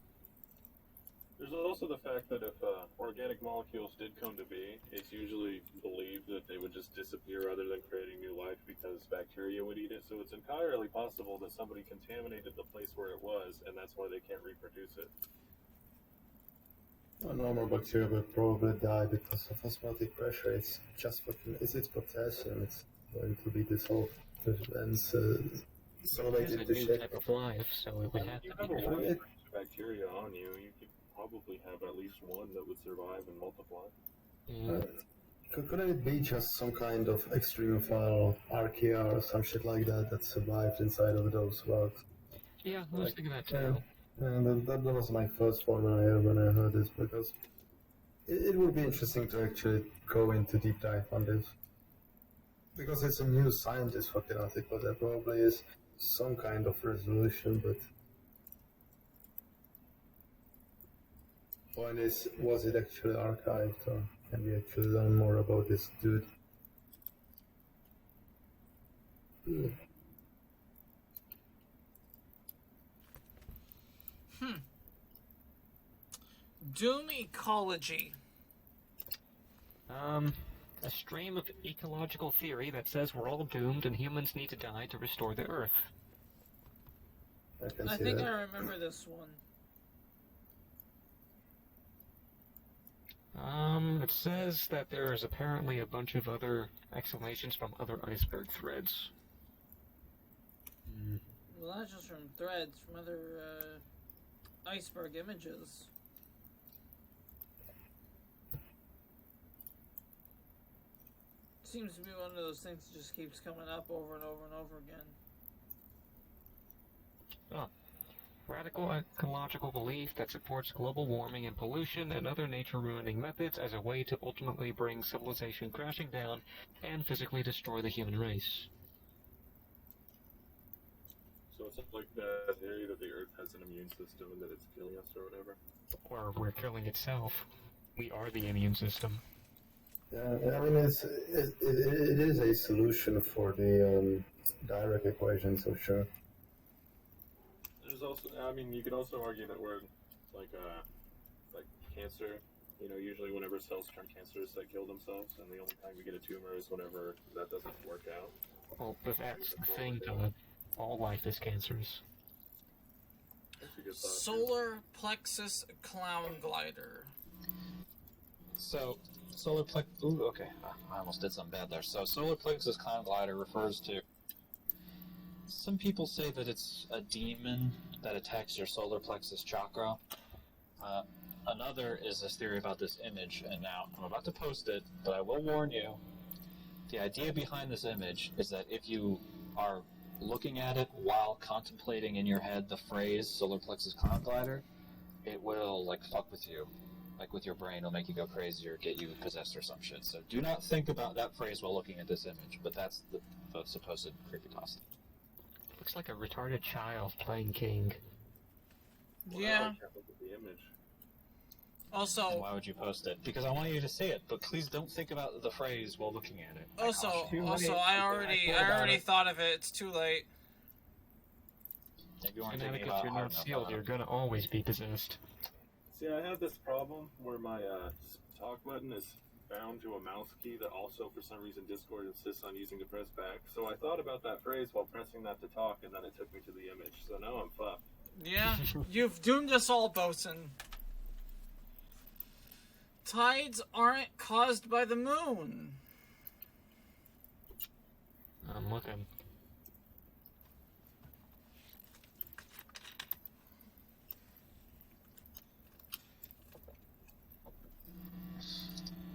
There's also the fact that if organic molecules did come to be, it's usually believed that they would just disappear rather than creating new life because bacteria would eat it. So it's entirely possible that somebody contaminated the place where it was, and that's why they can't reproduce it. A normal bacteria will probably die because of osmotic pressure. It's just fucking. It's potassium. It's going to be dissolved and assimilated into new shit. type of life, so it would have You to have be a different. wide range of bacteria on you. You could probably have at least one that would survive and multiply. Couldn't it be just some kind of extremophile archaea or some shit like that that survived inside of those rocks? Yeah, I was thinking that too. And that was my first one when I heard this, because it would be interesting to actually go into deep dive on this. Because it's a new scientist fucking article, there probably is some kind of resolution, but point is, was it actually archived, or can we actually learn more about this dude? Doom ecology. A stream of ecological theory that says we're all doomed and humans need to die to restore the Earth. I think I remember this one. It says that there is apparently a bunch of other explanations from other iceberg threads. Well, not just from threads, from other iceberg images. Seems to be one of those things that just keeps coming up over and over and over again. Oh. Radical ecological belief that supports global warming and pollution and other nature-ruining methods as a way to ultimately bring civilization crashing down and physically destroy the human race. So it's like the theory that the Earth has an immune system and that it's killing us or whatever. Or we're killing itself. We are the immune system. Yeah, I mean, it is a solution for the direct equation, so sure. There's also, I mean, you could also argue that we're like cancer. You know, usually whenever cells turn cancerous, they kill themselves, and the only time we get a tumor is whenever that doesn't work out. Well, but that's the thing, though. All life is cancerous. Solar plexus clown glider. So, solar plexus. Ooh, okay. I almost did something bad there. So, solar plexus clown glider refers to. Some people say that it's a demon that attacks your solar plexus chakra. Another is this theory about this image, and now I'm about to post it, but I will warn you. The idea behind this image is that if you are looking at it while contemplating in your head the phrase solar plexus clown glider, it will, like, fuck with you. Like, with your brain, it'll make you go crazy or get you possessed or some shit. So do not think about that phrase while looking at this image, but that's the supposed creepypasta. Looks like a retarded child playing King. Well, Yeah. I can't look at the image. Also, Why would you post it? Because I want you to see it, but please don't think about the phrase while looking at it. I already thought of it. It's too late. If you weren't And thinking if about you're hard not enough sealed, about you're it. gonna always be possessed. See, I have this problem where my talk button is bound to a mouse key that also, for some reason, Discord insists on using to press back. So I thought about that phrase while pressing that to talk, and then it took me to the image. So now I'm fucked. Yeah, you've doomed us all, Boson. Tides aren't caused by the moon. I'm looking.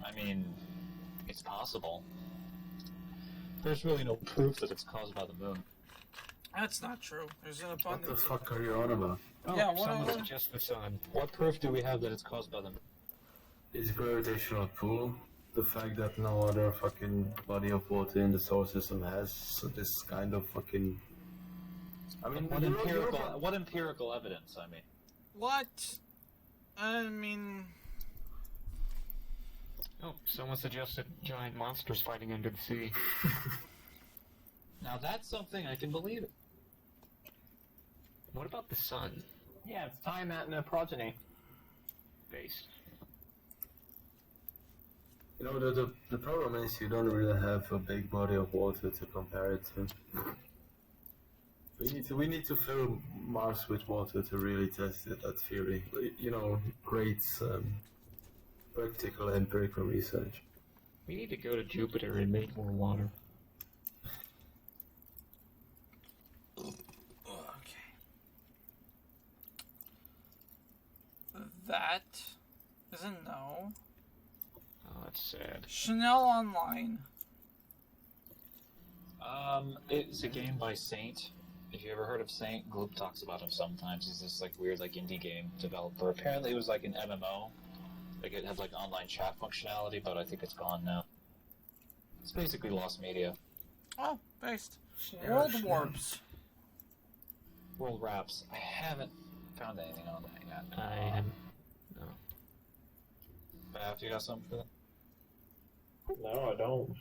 I mean, it's possible. There's really no proof that it's caused by the moon. That's not true. There's an What the abundance. fuck are you on about? Yeah, Someone what? suggests the sun. What proof do we have that it's caused by the moon? It's gravitational pull. The fact that no other fucking body of water in the solar system has this kind of fucking. I mean, What empirical evidence, I mean? What? I mean, Oh, someone suggested giant monsters fighting under the sea. Now that's something I can believe in. What about the sun? Yeah, it's time at a progeny. Base. You know, the problem is you don't really have a big body of water to compare it to. We need to fill Mars with water to really test it, that theory. You know, great practical empirical research. We need to go to Jupiter and make more water. okay. That is a no. Oh, that's sad. Chanel Online. It's a game by Saint. If you ever heard of Saint, Gloop talks about him sometimes. He's this like weird like indie game developer. Apparently it was like an MMO. Like it had like online chat functionality, but I think it's gone now. It's basically lost media. Oh, based. World Warps. World Wraps. I haven't found anything on that yet. I am. No. Baph, you got something for that? No, I don't.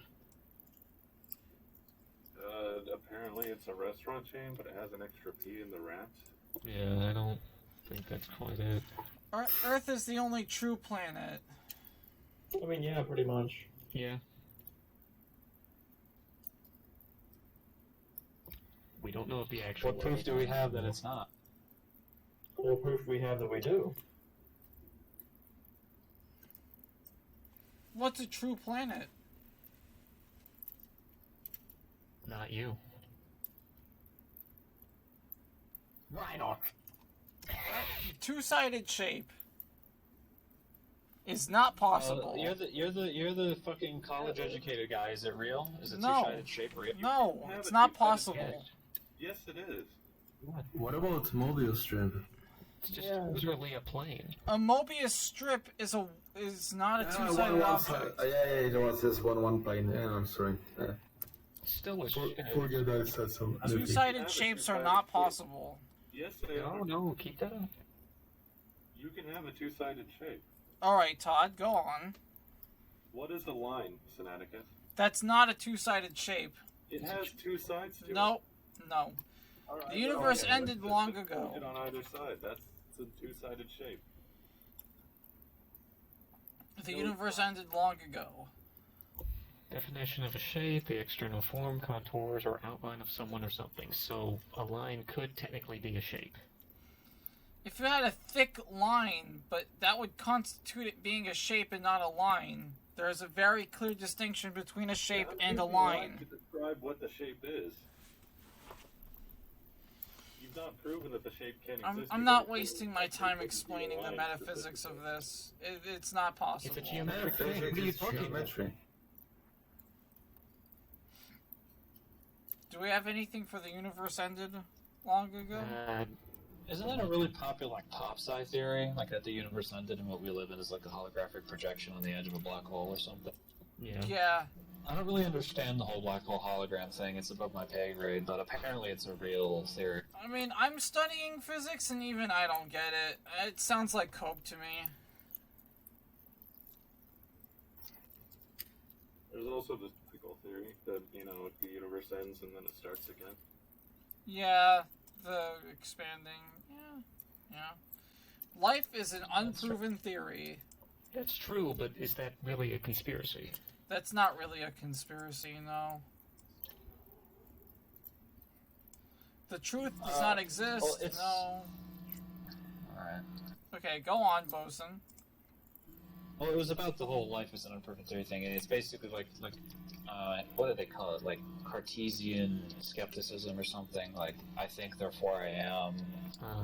Apparently it's a restaurant chain, but it has an extra P in the wraps. Yeah, I don't think that's quite it. Earth is the only true planet. I mean, yeah, pretty much. Yeah. We don't know if the actual. What proof do we have that it's not? What proof we have that we do? What's a true planet? Not you. Rynox. Two-sided shape is not possible. You're the fucking college educated guy. Is it real? Is it No. two-sided shape real? No, have it's a not two-sided possible. Yes, it is. What about Mobius strip? It's just literally a plane. A Mobius strip is not a two-sided object. Yeah, it was just one plane. Yeah, I'm sorry. Still a Forget I said some. Two-sided shapes are not possible. Yes, they are. No, keep that up. You can have a two-sided shape. Alright, Todd, go on. What is a line, Sinaticus? That's not a two-sided shape. It has two sides to it. No. All right, The universe okay, ended let's long just ago. point it on either side. That's a two-sided shape. The universe ended long ago. Definition of a shape, the external form, contours, or outline of someone or something. So a line could technically be a shape. If you had a thick line, but that would constitute it being a shape and not a line. There is a very clear distinction between a shape and a line. To describe what the shape is. You've not proven that the shape can exist. I'm not wasting my time explaining the metaphysics of this. It's not possible. It's a geometric thing. What are you talking about? Do we have anything for the universe ended long ago? Isn't that a really popular like pop sci theory? Like that the universe ended and what we live in is like a holographic projection on the edge of a black hole or something? Yeah. I don't really understand the whole black hole hologram thing. It's above my pay grade, but apparently it's a real theory. I mean, I'm studying physics and even I don't get it. It sounds like coke to me. There's also the typical theory that, the universe ends and then it starts again. Yeah, the expanding. Yeah. Life is an unproven theory. That's true, but is that really a conspiracy? That's not really a conspiracy, no. The truth does not exist, no. Alright. Okay, go on, Boson. Well, it was about the whole life is an unproven theory thing, and it's basically like what do they call it? Like Cartesian skepticism or something. Like, I think, therefore I am,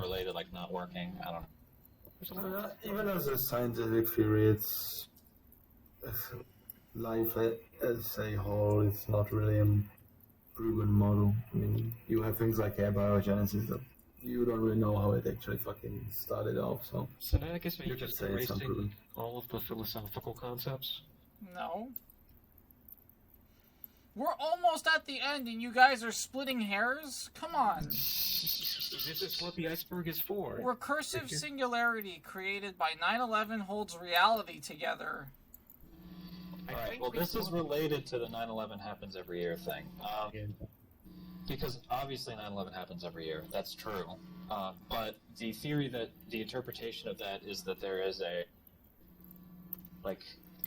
related, like not working. I don't know. Even as a scientific theory, it's life as a whole. It's not really a proven model. I mean, you have things like abiogenesis that you don't really know how it actually fucking started off. So Sinaticus, are you could just say it's erasing unproven. all of the philosophical concepts? No. We're almost at the end and you guys are splitting hairs? Come on. This is what the iceberg is for. Recursive singularity created by 9/11 holds reality together. Alright, well, this is related to the 9/11 happens every year thing. Because obviously 9/11 happens every year. That's true. But the theory that the interpretation of that is that there is a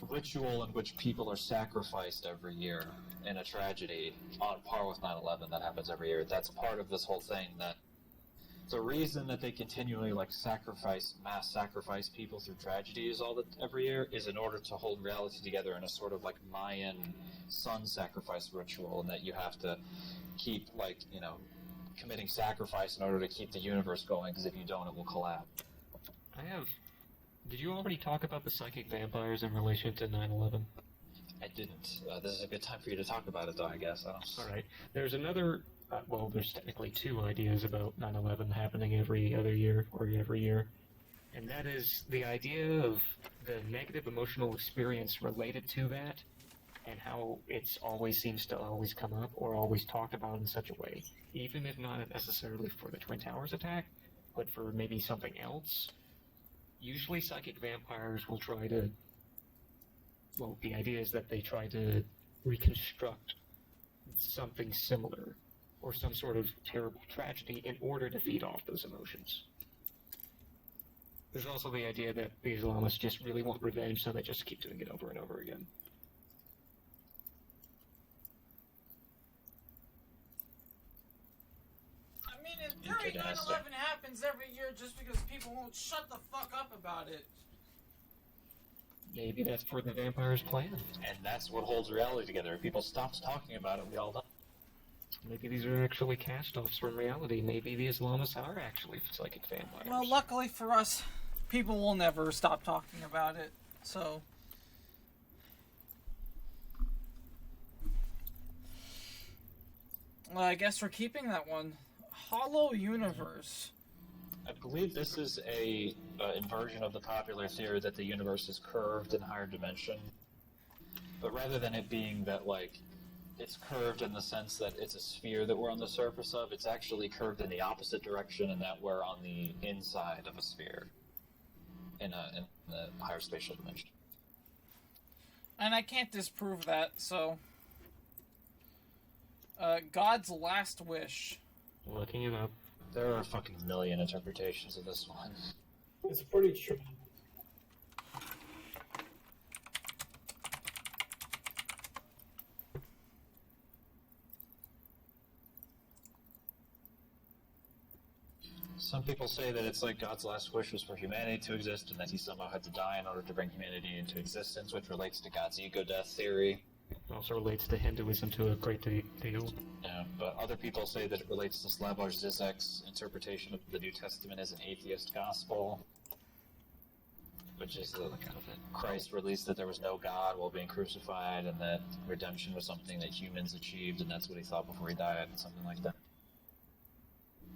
ritual in which people are sacrificed every year in a tragedy on par with 9/11 that happens every year. That's part of this whole thing, that the reason that they continually mass sacrifice people through tragedies every year is in order to hold reality together in a sort of Mayan sun sacrifice ritual, and that you have to keep committing sacrifice in order to keep the universe going, because if you don't, it will collapse. Did you already talk about the psychic vampires in relation to 9/11? I didn't. This is a good time for you to talk about it, though, I guess. Alright. There's another... there's technically two ideas about 9/11 happening every other year, or every year. And that is the idea of the negative emotional experience related to that, and how it always seems to always come up, or always talked about in such a way. Even if not necessarily for the Twin Towers attack, but for maybe something else. Usually psychic vampires will try to... Well, the idea is that they try to reconstruct something similar, or some sort of terrible tragedy, in order to feed off those emotions. There's also the idea that the Islamists just really want revenge, so they just keep doing it over and over again. I mean, in theory, 9/11 happens every year just because people won't shut the fuck up about it. Maybe that's for the vampires' plan. And that's what holds reality together. If people stopped talking about it, we all die. Maybe these are actually cast-offs from reality. Maybe the Islamists are actually psychic vampires. Well, luckily for us, people will never stop talking about it, so... Well, I guess we're keeping that one. Hollow Universe. I believe this is a inversion of the popular theory that the universe is curved in higher dimension. But rather than it being that, it's curved in the sense that it's a sphere that we're on the surface of, it's actually curved in the opposite direction, and that we're on the inside of a sphere in the higher spatial dimension. And I can't disprove that, so... God's Last Wish. Looking it up. There are a fucking million interpretations of this one. It's pretty true. Some people say that it's like God's last wish was for humanity to exist, and that he somehow had to die in order to bring humanity into existence, which relates to God's ego death theory. It also relates to Hinduism to a great deal. Yeah, but other people say that it relates to Slavoj Zizek's interpretation of the New Testament as an atheist gospel, which is that Christ released that there was no God while being crucified, and that redemption was something that humans achieved, and that's what he thought before he died, and something like that.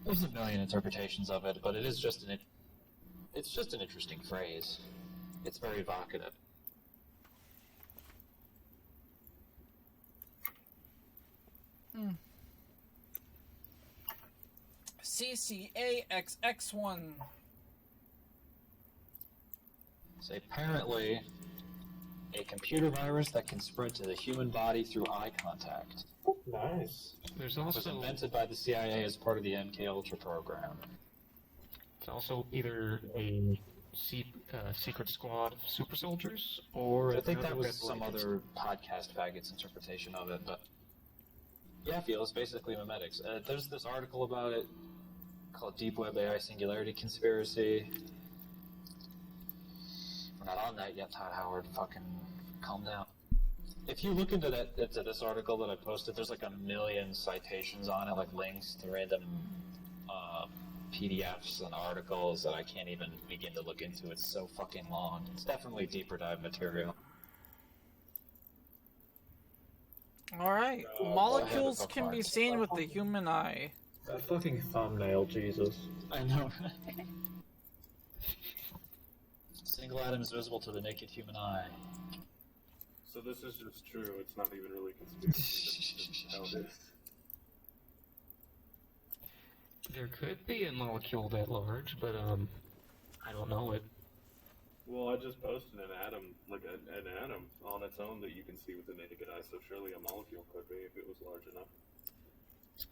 There's a million interpretations of it, but it's just an interesting phrase. It's very evocative. CCAXX1. So apparently, a computer virus that can spread to the human body through eye contact. Nice. There's It was also invented by the CIA as part of the MK Ultra program. it's also either a secret squad of super soldiers or I think that another was rebel some agency. other podcast faggot's interpretation of it, but yeah, I feel it's basically memetics. There's this article about it called Deep Web AI Singularity Conspiracy. We're not on that yet, Todd Howard. Fucking calm down. If you look into this article that I posted, there's like 1 million citations on it, like links to random PDFs and articles that I can't even begin to look into. It's so fucking long. It's definitely deeper dive material. Alright. Molecules can be seen with the human eye. That fucking thumbnail, Jesus. I know. Single atom is visible to the naked human eye. So this is just true. It's not even really conspiracy. It's just how it is. There could be a molecule that large, but I don't know it. Well, I just posted an atom, like an atom on its own that you can see with the naked eye, so surely a molecule could be if it was large enough.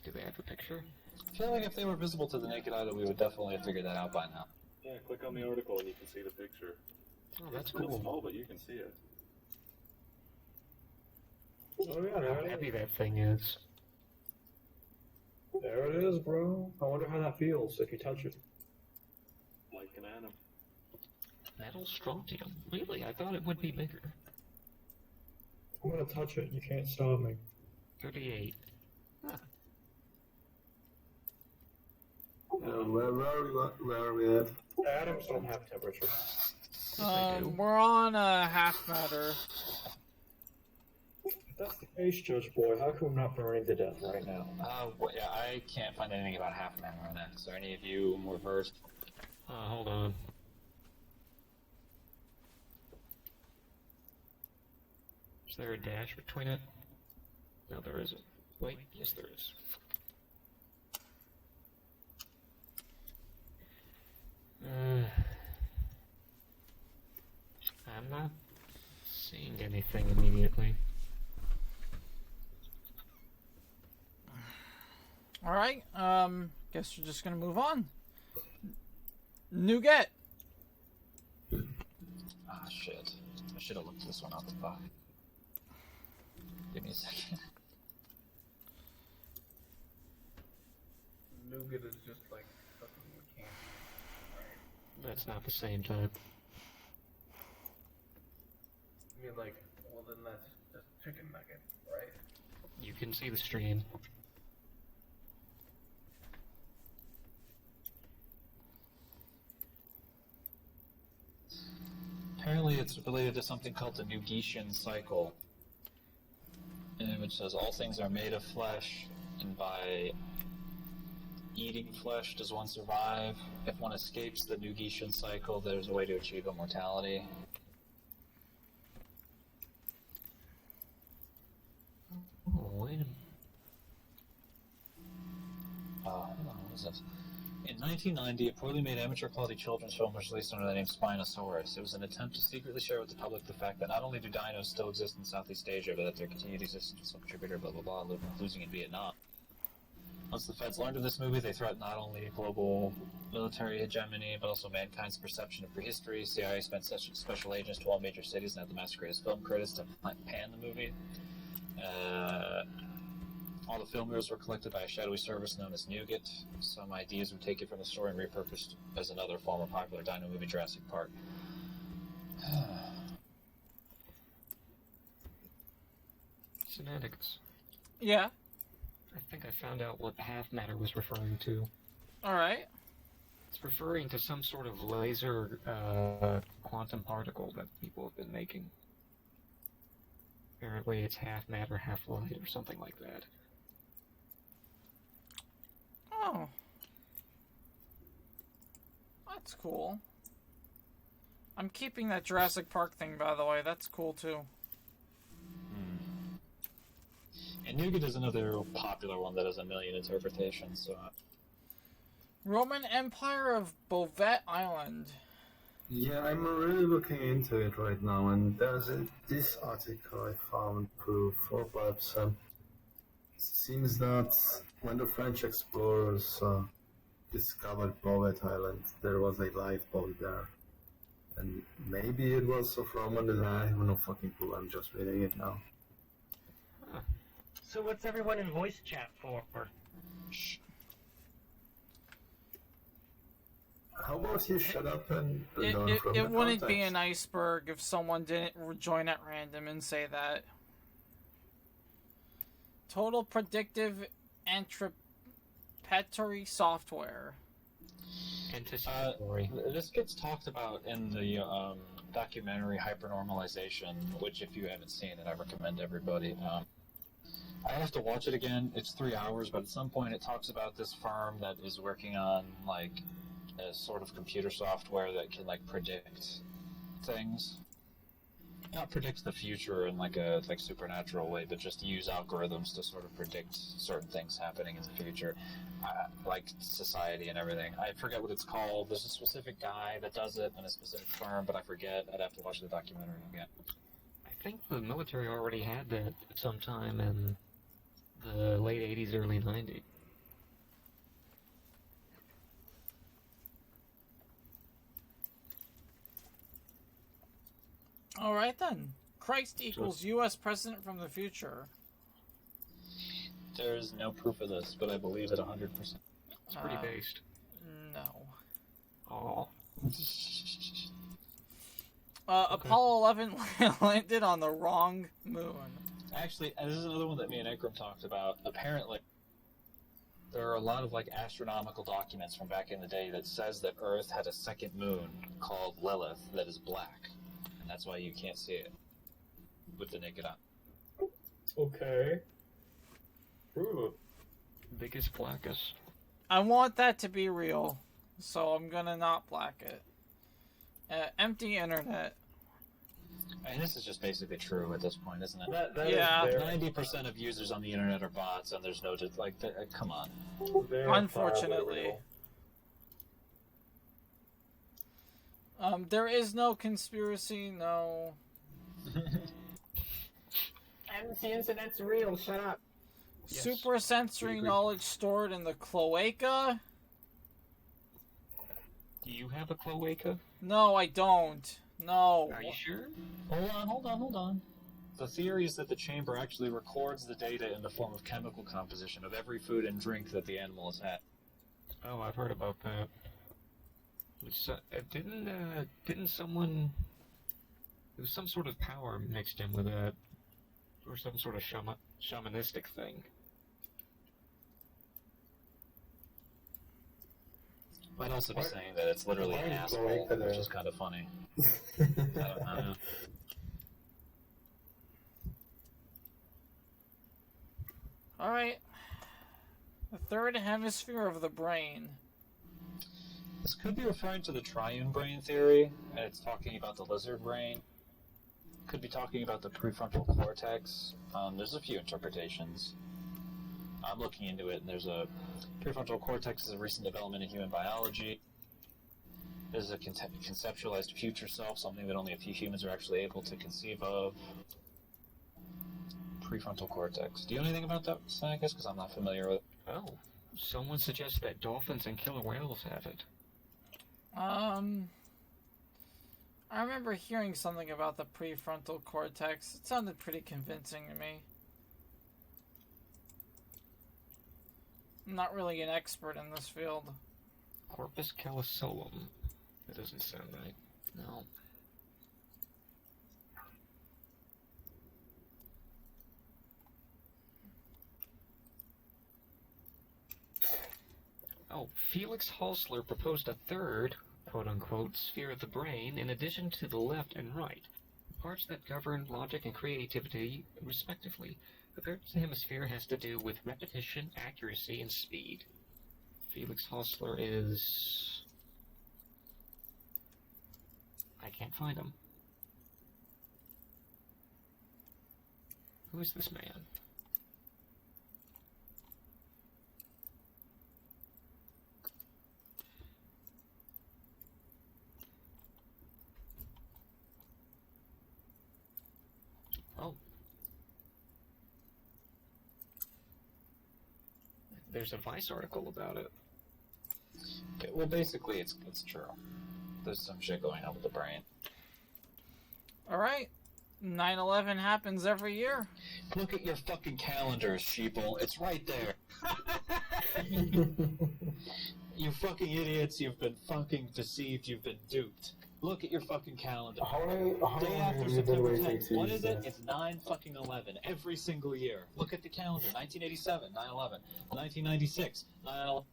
Do they have a picture? I feel like if they were visible to the naked eye, we would definitely have figured that out by now. Yeah, click on the article and you can see the picture. Oh, that's It's real cool. small, but you can see it. Oh yeah, How there it heavy is. that thing is. There it is, bro. I wonder how that feels if you touch it. Like an atom. Metal strontium. Really? I thought it would be bigger. I'm gonna touch it. You can't stop me. 38. Where are we at? Atoms don't have temperature. We're on half matter. If that's the case, Judge Boy, how come we're not burning to death right now? Yeah, I can't find anything about half matter on that. So, are any of you more versed? Hold on. Is there a dash between it? No, there isn't. Wait, yes there is. I'm not seeing anything immediately. Alright, guess we're just gonna move on. Nougat. Ah, shit. I should have looked this one up. Fuck. Give me a second. Nougat is just like something you can't. That's not the same type. I mean, like, well, then that's just chicken nugget, right? You can see the stream. Apparently, it's related to something called the Nugetian cycle, which says all things are made of flesh, and by eating flesh does one survive. If one escapes the Nugetian cycle, there's a way to achieve immortality. Oh, wait a minute. Hold on, what is this? In 1990, a poorly made amateur-quality children's film was released under the name Spinosaurus. It was an attempt to secretly share with the public the fact that not only do dinos still exist in Southeast Asia, but that their continued existence was a contributor, blah blah blah, losing in Vietnam. Once the feds learned of this movie, they threatened not only global military hegemony, but also mankind's perception of prehistory. CIA spent such special agents to all major cities and had the masquerade as film critics to pan the movie. All the film reels were collected by a shadowy service known as Nougat. Some ideas were taken from the story and repurposed as another former popular dino movie, Jurassic Park. Sinaticus. Yeah. I think I found out what half matter was referring to. Alright. It's referring to some sort of laser quantum particle that people have been making. Apparently it's half matter, half light, or something like that. Oh. That's cool. I'm keeping that Jurassic Park thing, by the way. That's cool, too. And Nougat is another popular one that has a million interpretations, so... Roman Empire of Bovet Island. Yeah, I'm really looking into it right now, and this article I found proof for Baph. It seems that when the French explorers discovered Bowet Island, there was a lifeboat there. And maybe it was from Roman, I have no fucking clue, I'm just reading it now. So what's everyone in voice chat for? How about you shut up and learn from It the wouldn't be context? an iceberg if someone didn't join at random and say that. Total predictive anticipatory software. Anticipatory. This gets talked about in the documentary Hypernormalization, which if you haven't seen it, I recommend everybody. I have to watch it again. It's 3 hours, but at some point it talks about this firm that is working on like a sort of computer software that can like predict things. Not predict the future in like a supernatural way, but just use algorithms to sort of predict certain things happening in the future, like society and everything. I forget what it's called. There's a specific guy that does it in a specific firm, but I forget. I'd have to watch the documentary again. I think the military already had that sometime in the late 80s, early 90s. Alright then. Christ equals U.S. President from the future. There's no proof of this, but I believe it 100%. It's pretty based. No. Oh. Apollo 11 landed on the wrong moon. Actually, this is another one that me and Ikram talked about. Apparently, there are a lot of like astronomical documents from back in the day that says that Earth had a second moon called Lilith that is black, and that's why you can't see it with the naked eye. Okay. Prove it. Biggest, blackest. I want that to be real, so I'm gonna not black it. Empty internet. And this is just basically true at this point, isn't it? That Yeah. is 90% of users on the internet are bots, and there's no come on. Unfortunately. There is no conspiracy, no. And the internet's real, shut up. Yes. Super sensory knowledge stored in the cloaca? Do you have a cloaca? No, I don't. No. Are you sure? Hold on. The theory is that the chamber actually records the data in the form of chemical composition of every food and drink that the animal has had. Oh, I've heard about that. Didn't someone... There was some sort of power mixed in with that. Or some sort of shamanistic thing. Might also be saying that it's literally an asshole, which is kind of funny. I don't know. Alright. The third hemisphere of the brain. This could be referring to the triune brain theory, and it's talking about the lizard brain. Could be talking about the prefrontal cortex. There's a few interpretations. I'm looking into it, and there's a prefrontal cortex is a recent development in human biology. There's a conceptualized future self, something that only a few humans are actually able to conceive of. Prefrontal cortex. Do you know anything about that, Sinaticus? Because I'm not familiar with it. Oh, someone suggests that dolphins and killer whales have it. I remember hearing something about the prefrontal cortex. It sounded pretty convincing to me. I'm not really an expert in this field. Corpus callosum. That doesn't sound right. No. Oh, Felix Halsler proposed a third, quote-unquote, sphere of the brain in addition to the left and right, parts that govern logic and creativity, respectively. The third hemisphere has to do with repetition, accuracy, and speed. Felix Halsler is... I can't find him. Who is this man? Oh. There's a Vice article about it. Okay, well, basically, it's true. There's some shit going on with the brain. Alright. 9/11 happens every year. Look at your fucking calendars, sheeple. It's right there. You fucking idiots. You've been fucking deceived. You've been duped. Look at your fucking calendar. How long Day after have you been September waiting 10th. to What use is it? that? It's 9/11 every single year. Look at the calendar. 1987, 9/11. 1996, 9/11.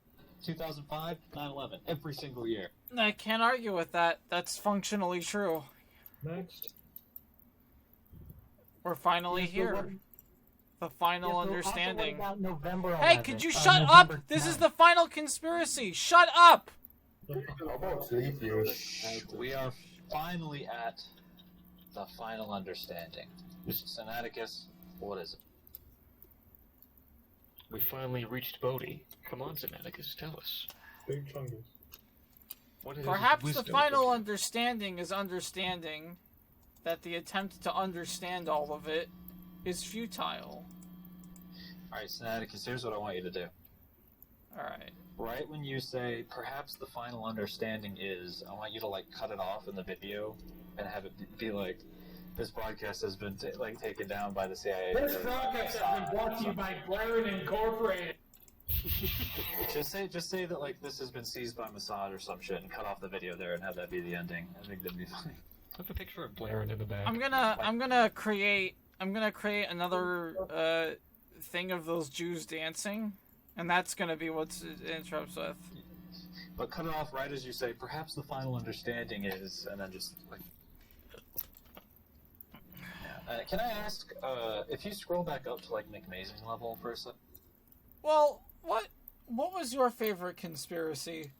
2005, 9/11. Every single year. I can't argue with that. That's functionally true. Next. We're finally Yes, here. The final understanding. About November Hey, 11th. could you shut up? This is the final conspiracy. Shut up! How about sleep years? We are finally at the final understanding. Sinaticus, what is it? We finally reached Bodhi. Come on, Sinaticus, tell us. Big chungus. What is Perhaps the wisdom? final understanding is understanding that the attempt to understand all of it is futile. Alright, Sinaticus, here's what I want you to do. Alright. Right when you say, perhaps the final understanding is, I want you to, cut it off in the video and have it be like, this broadcast has been, taken down by the CIA. This broadcast has been brought to you by Blair Incorporated. Just say that, this has been seized by Mossad or some shit and cut off the video there and have that be the ending. I think that'd be funny. Put the picture of Blair in the back. I'm gonna create another thing of those Jews dancing, and that's gonna be what's it interrupts with. But cut it off right as you say, perhaps the final understanding is, and then just can I ask, if you scroll back up to McMazing level for a sec? Well, what was your favorite conspiracy?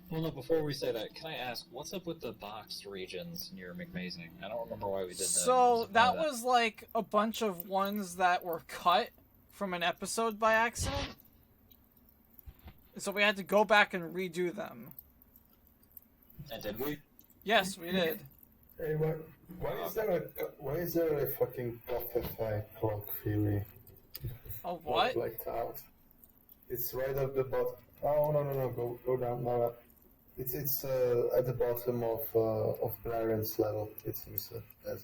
Well, no, before we say that, can I ask, what's up with the boxed regions near McMazing? I don't remember why we did that. So, that was a bunch of ones that were cut from an episode by accident. So we had to go back and redo them. And did we? Yes, we did. Hey, why is there a fucking butterfly clock theory? Oh, what? Blacked out. It's right at the bottom. Oh no! Go down. No, it's at the bottom of Blaren's level. It seems as.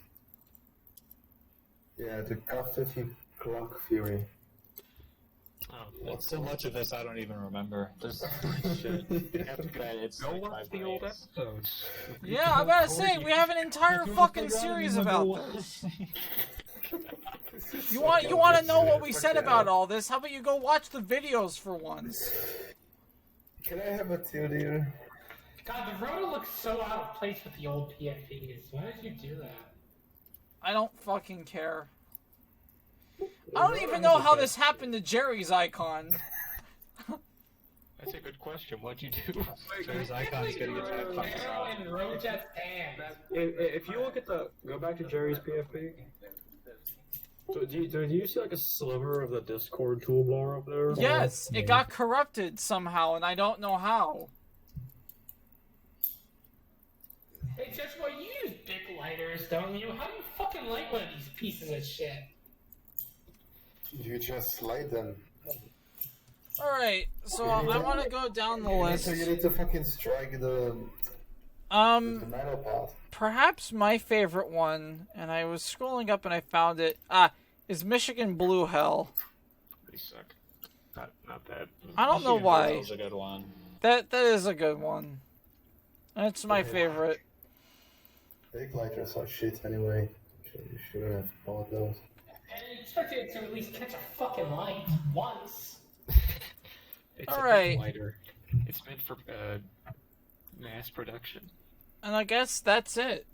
Yeah, the Cafeteria clock theory. Oh, It's so much of this I don't even remember. There's so much shit. It's go watch the old episodes. Yeah, I gotta say, we have an entire fucking series about this. You want to know what we said about all this? How about you go watch the videos for once? Can I have a theory? God, the Rota looks so out of place with the old PFPs. Why did you do that? I don't fucking care. I don't even know how this happened to Jerry's icon. That's a good question. What'd you do? Jerry's icon is getting attacked by Mossad. And Rojet's hand. If you look at go back to Jerry's PFP. Do you see a sliver of the Discord toolbar up there? Yes, it got corrupted somehow, and I don't know how. Hey, Joshua, you use big lighters, don't you? How do you fucking light one of these pieces of shit? You just light them. Alright, so I want to go down the list. So you need to fucking strike the metal part. Perhaps my favorite one, and I was scrolling up and I found it, is Michigan Blue Hell. They suck. Not bad. I don't know why. That was a good one. That is a good one. That's my favorite. Big lighters are shit anyway. You shouldn't have bought those. And you expected it to at least catch a fucking light once. It's All a right. bit lighter. It's meant for mass production. And I guess that's it.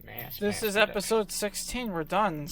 Mass This is production. episode 16. We're done.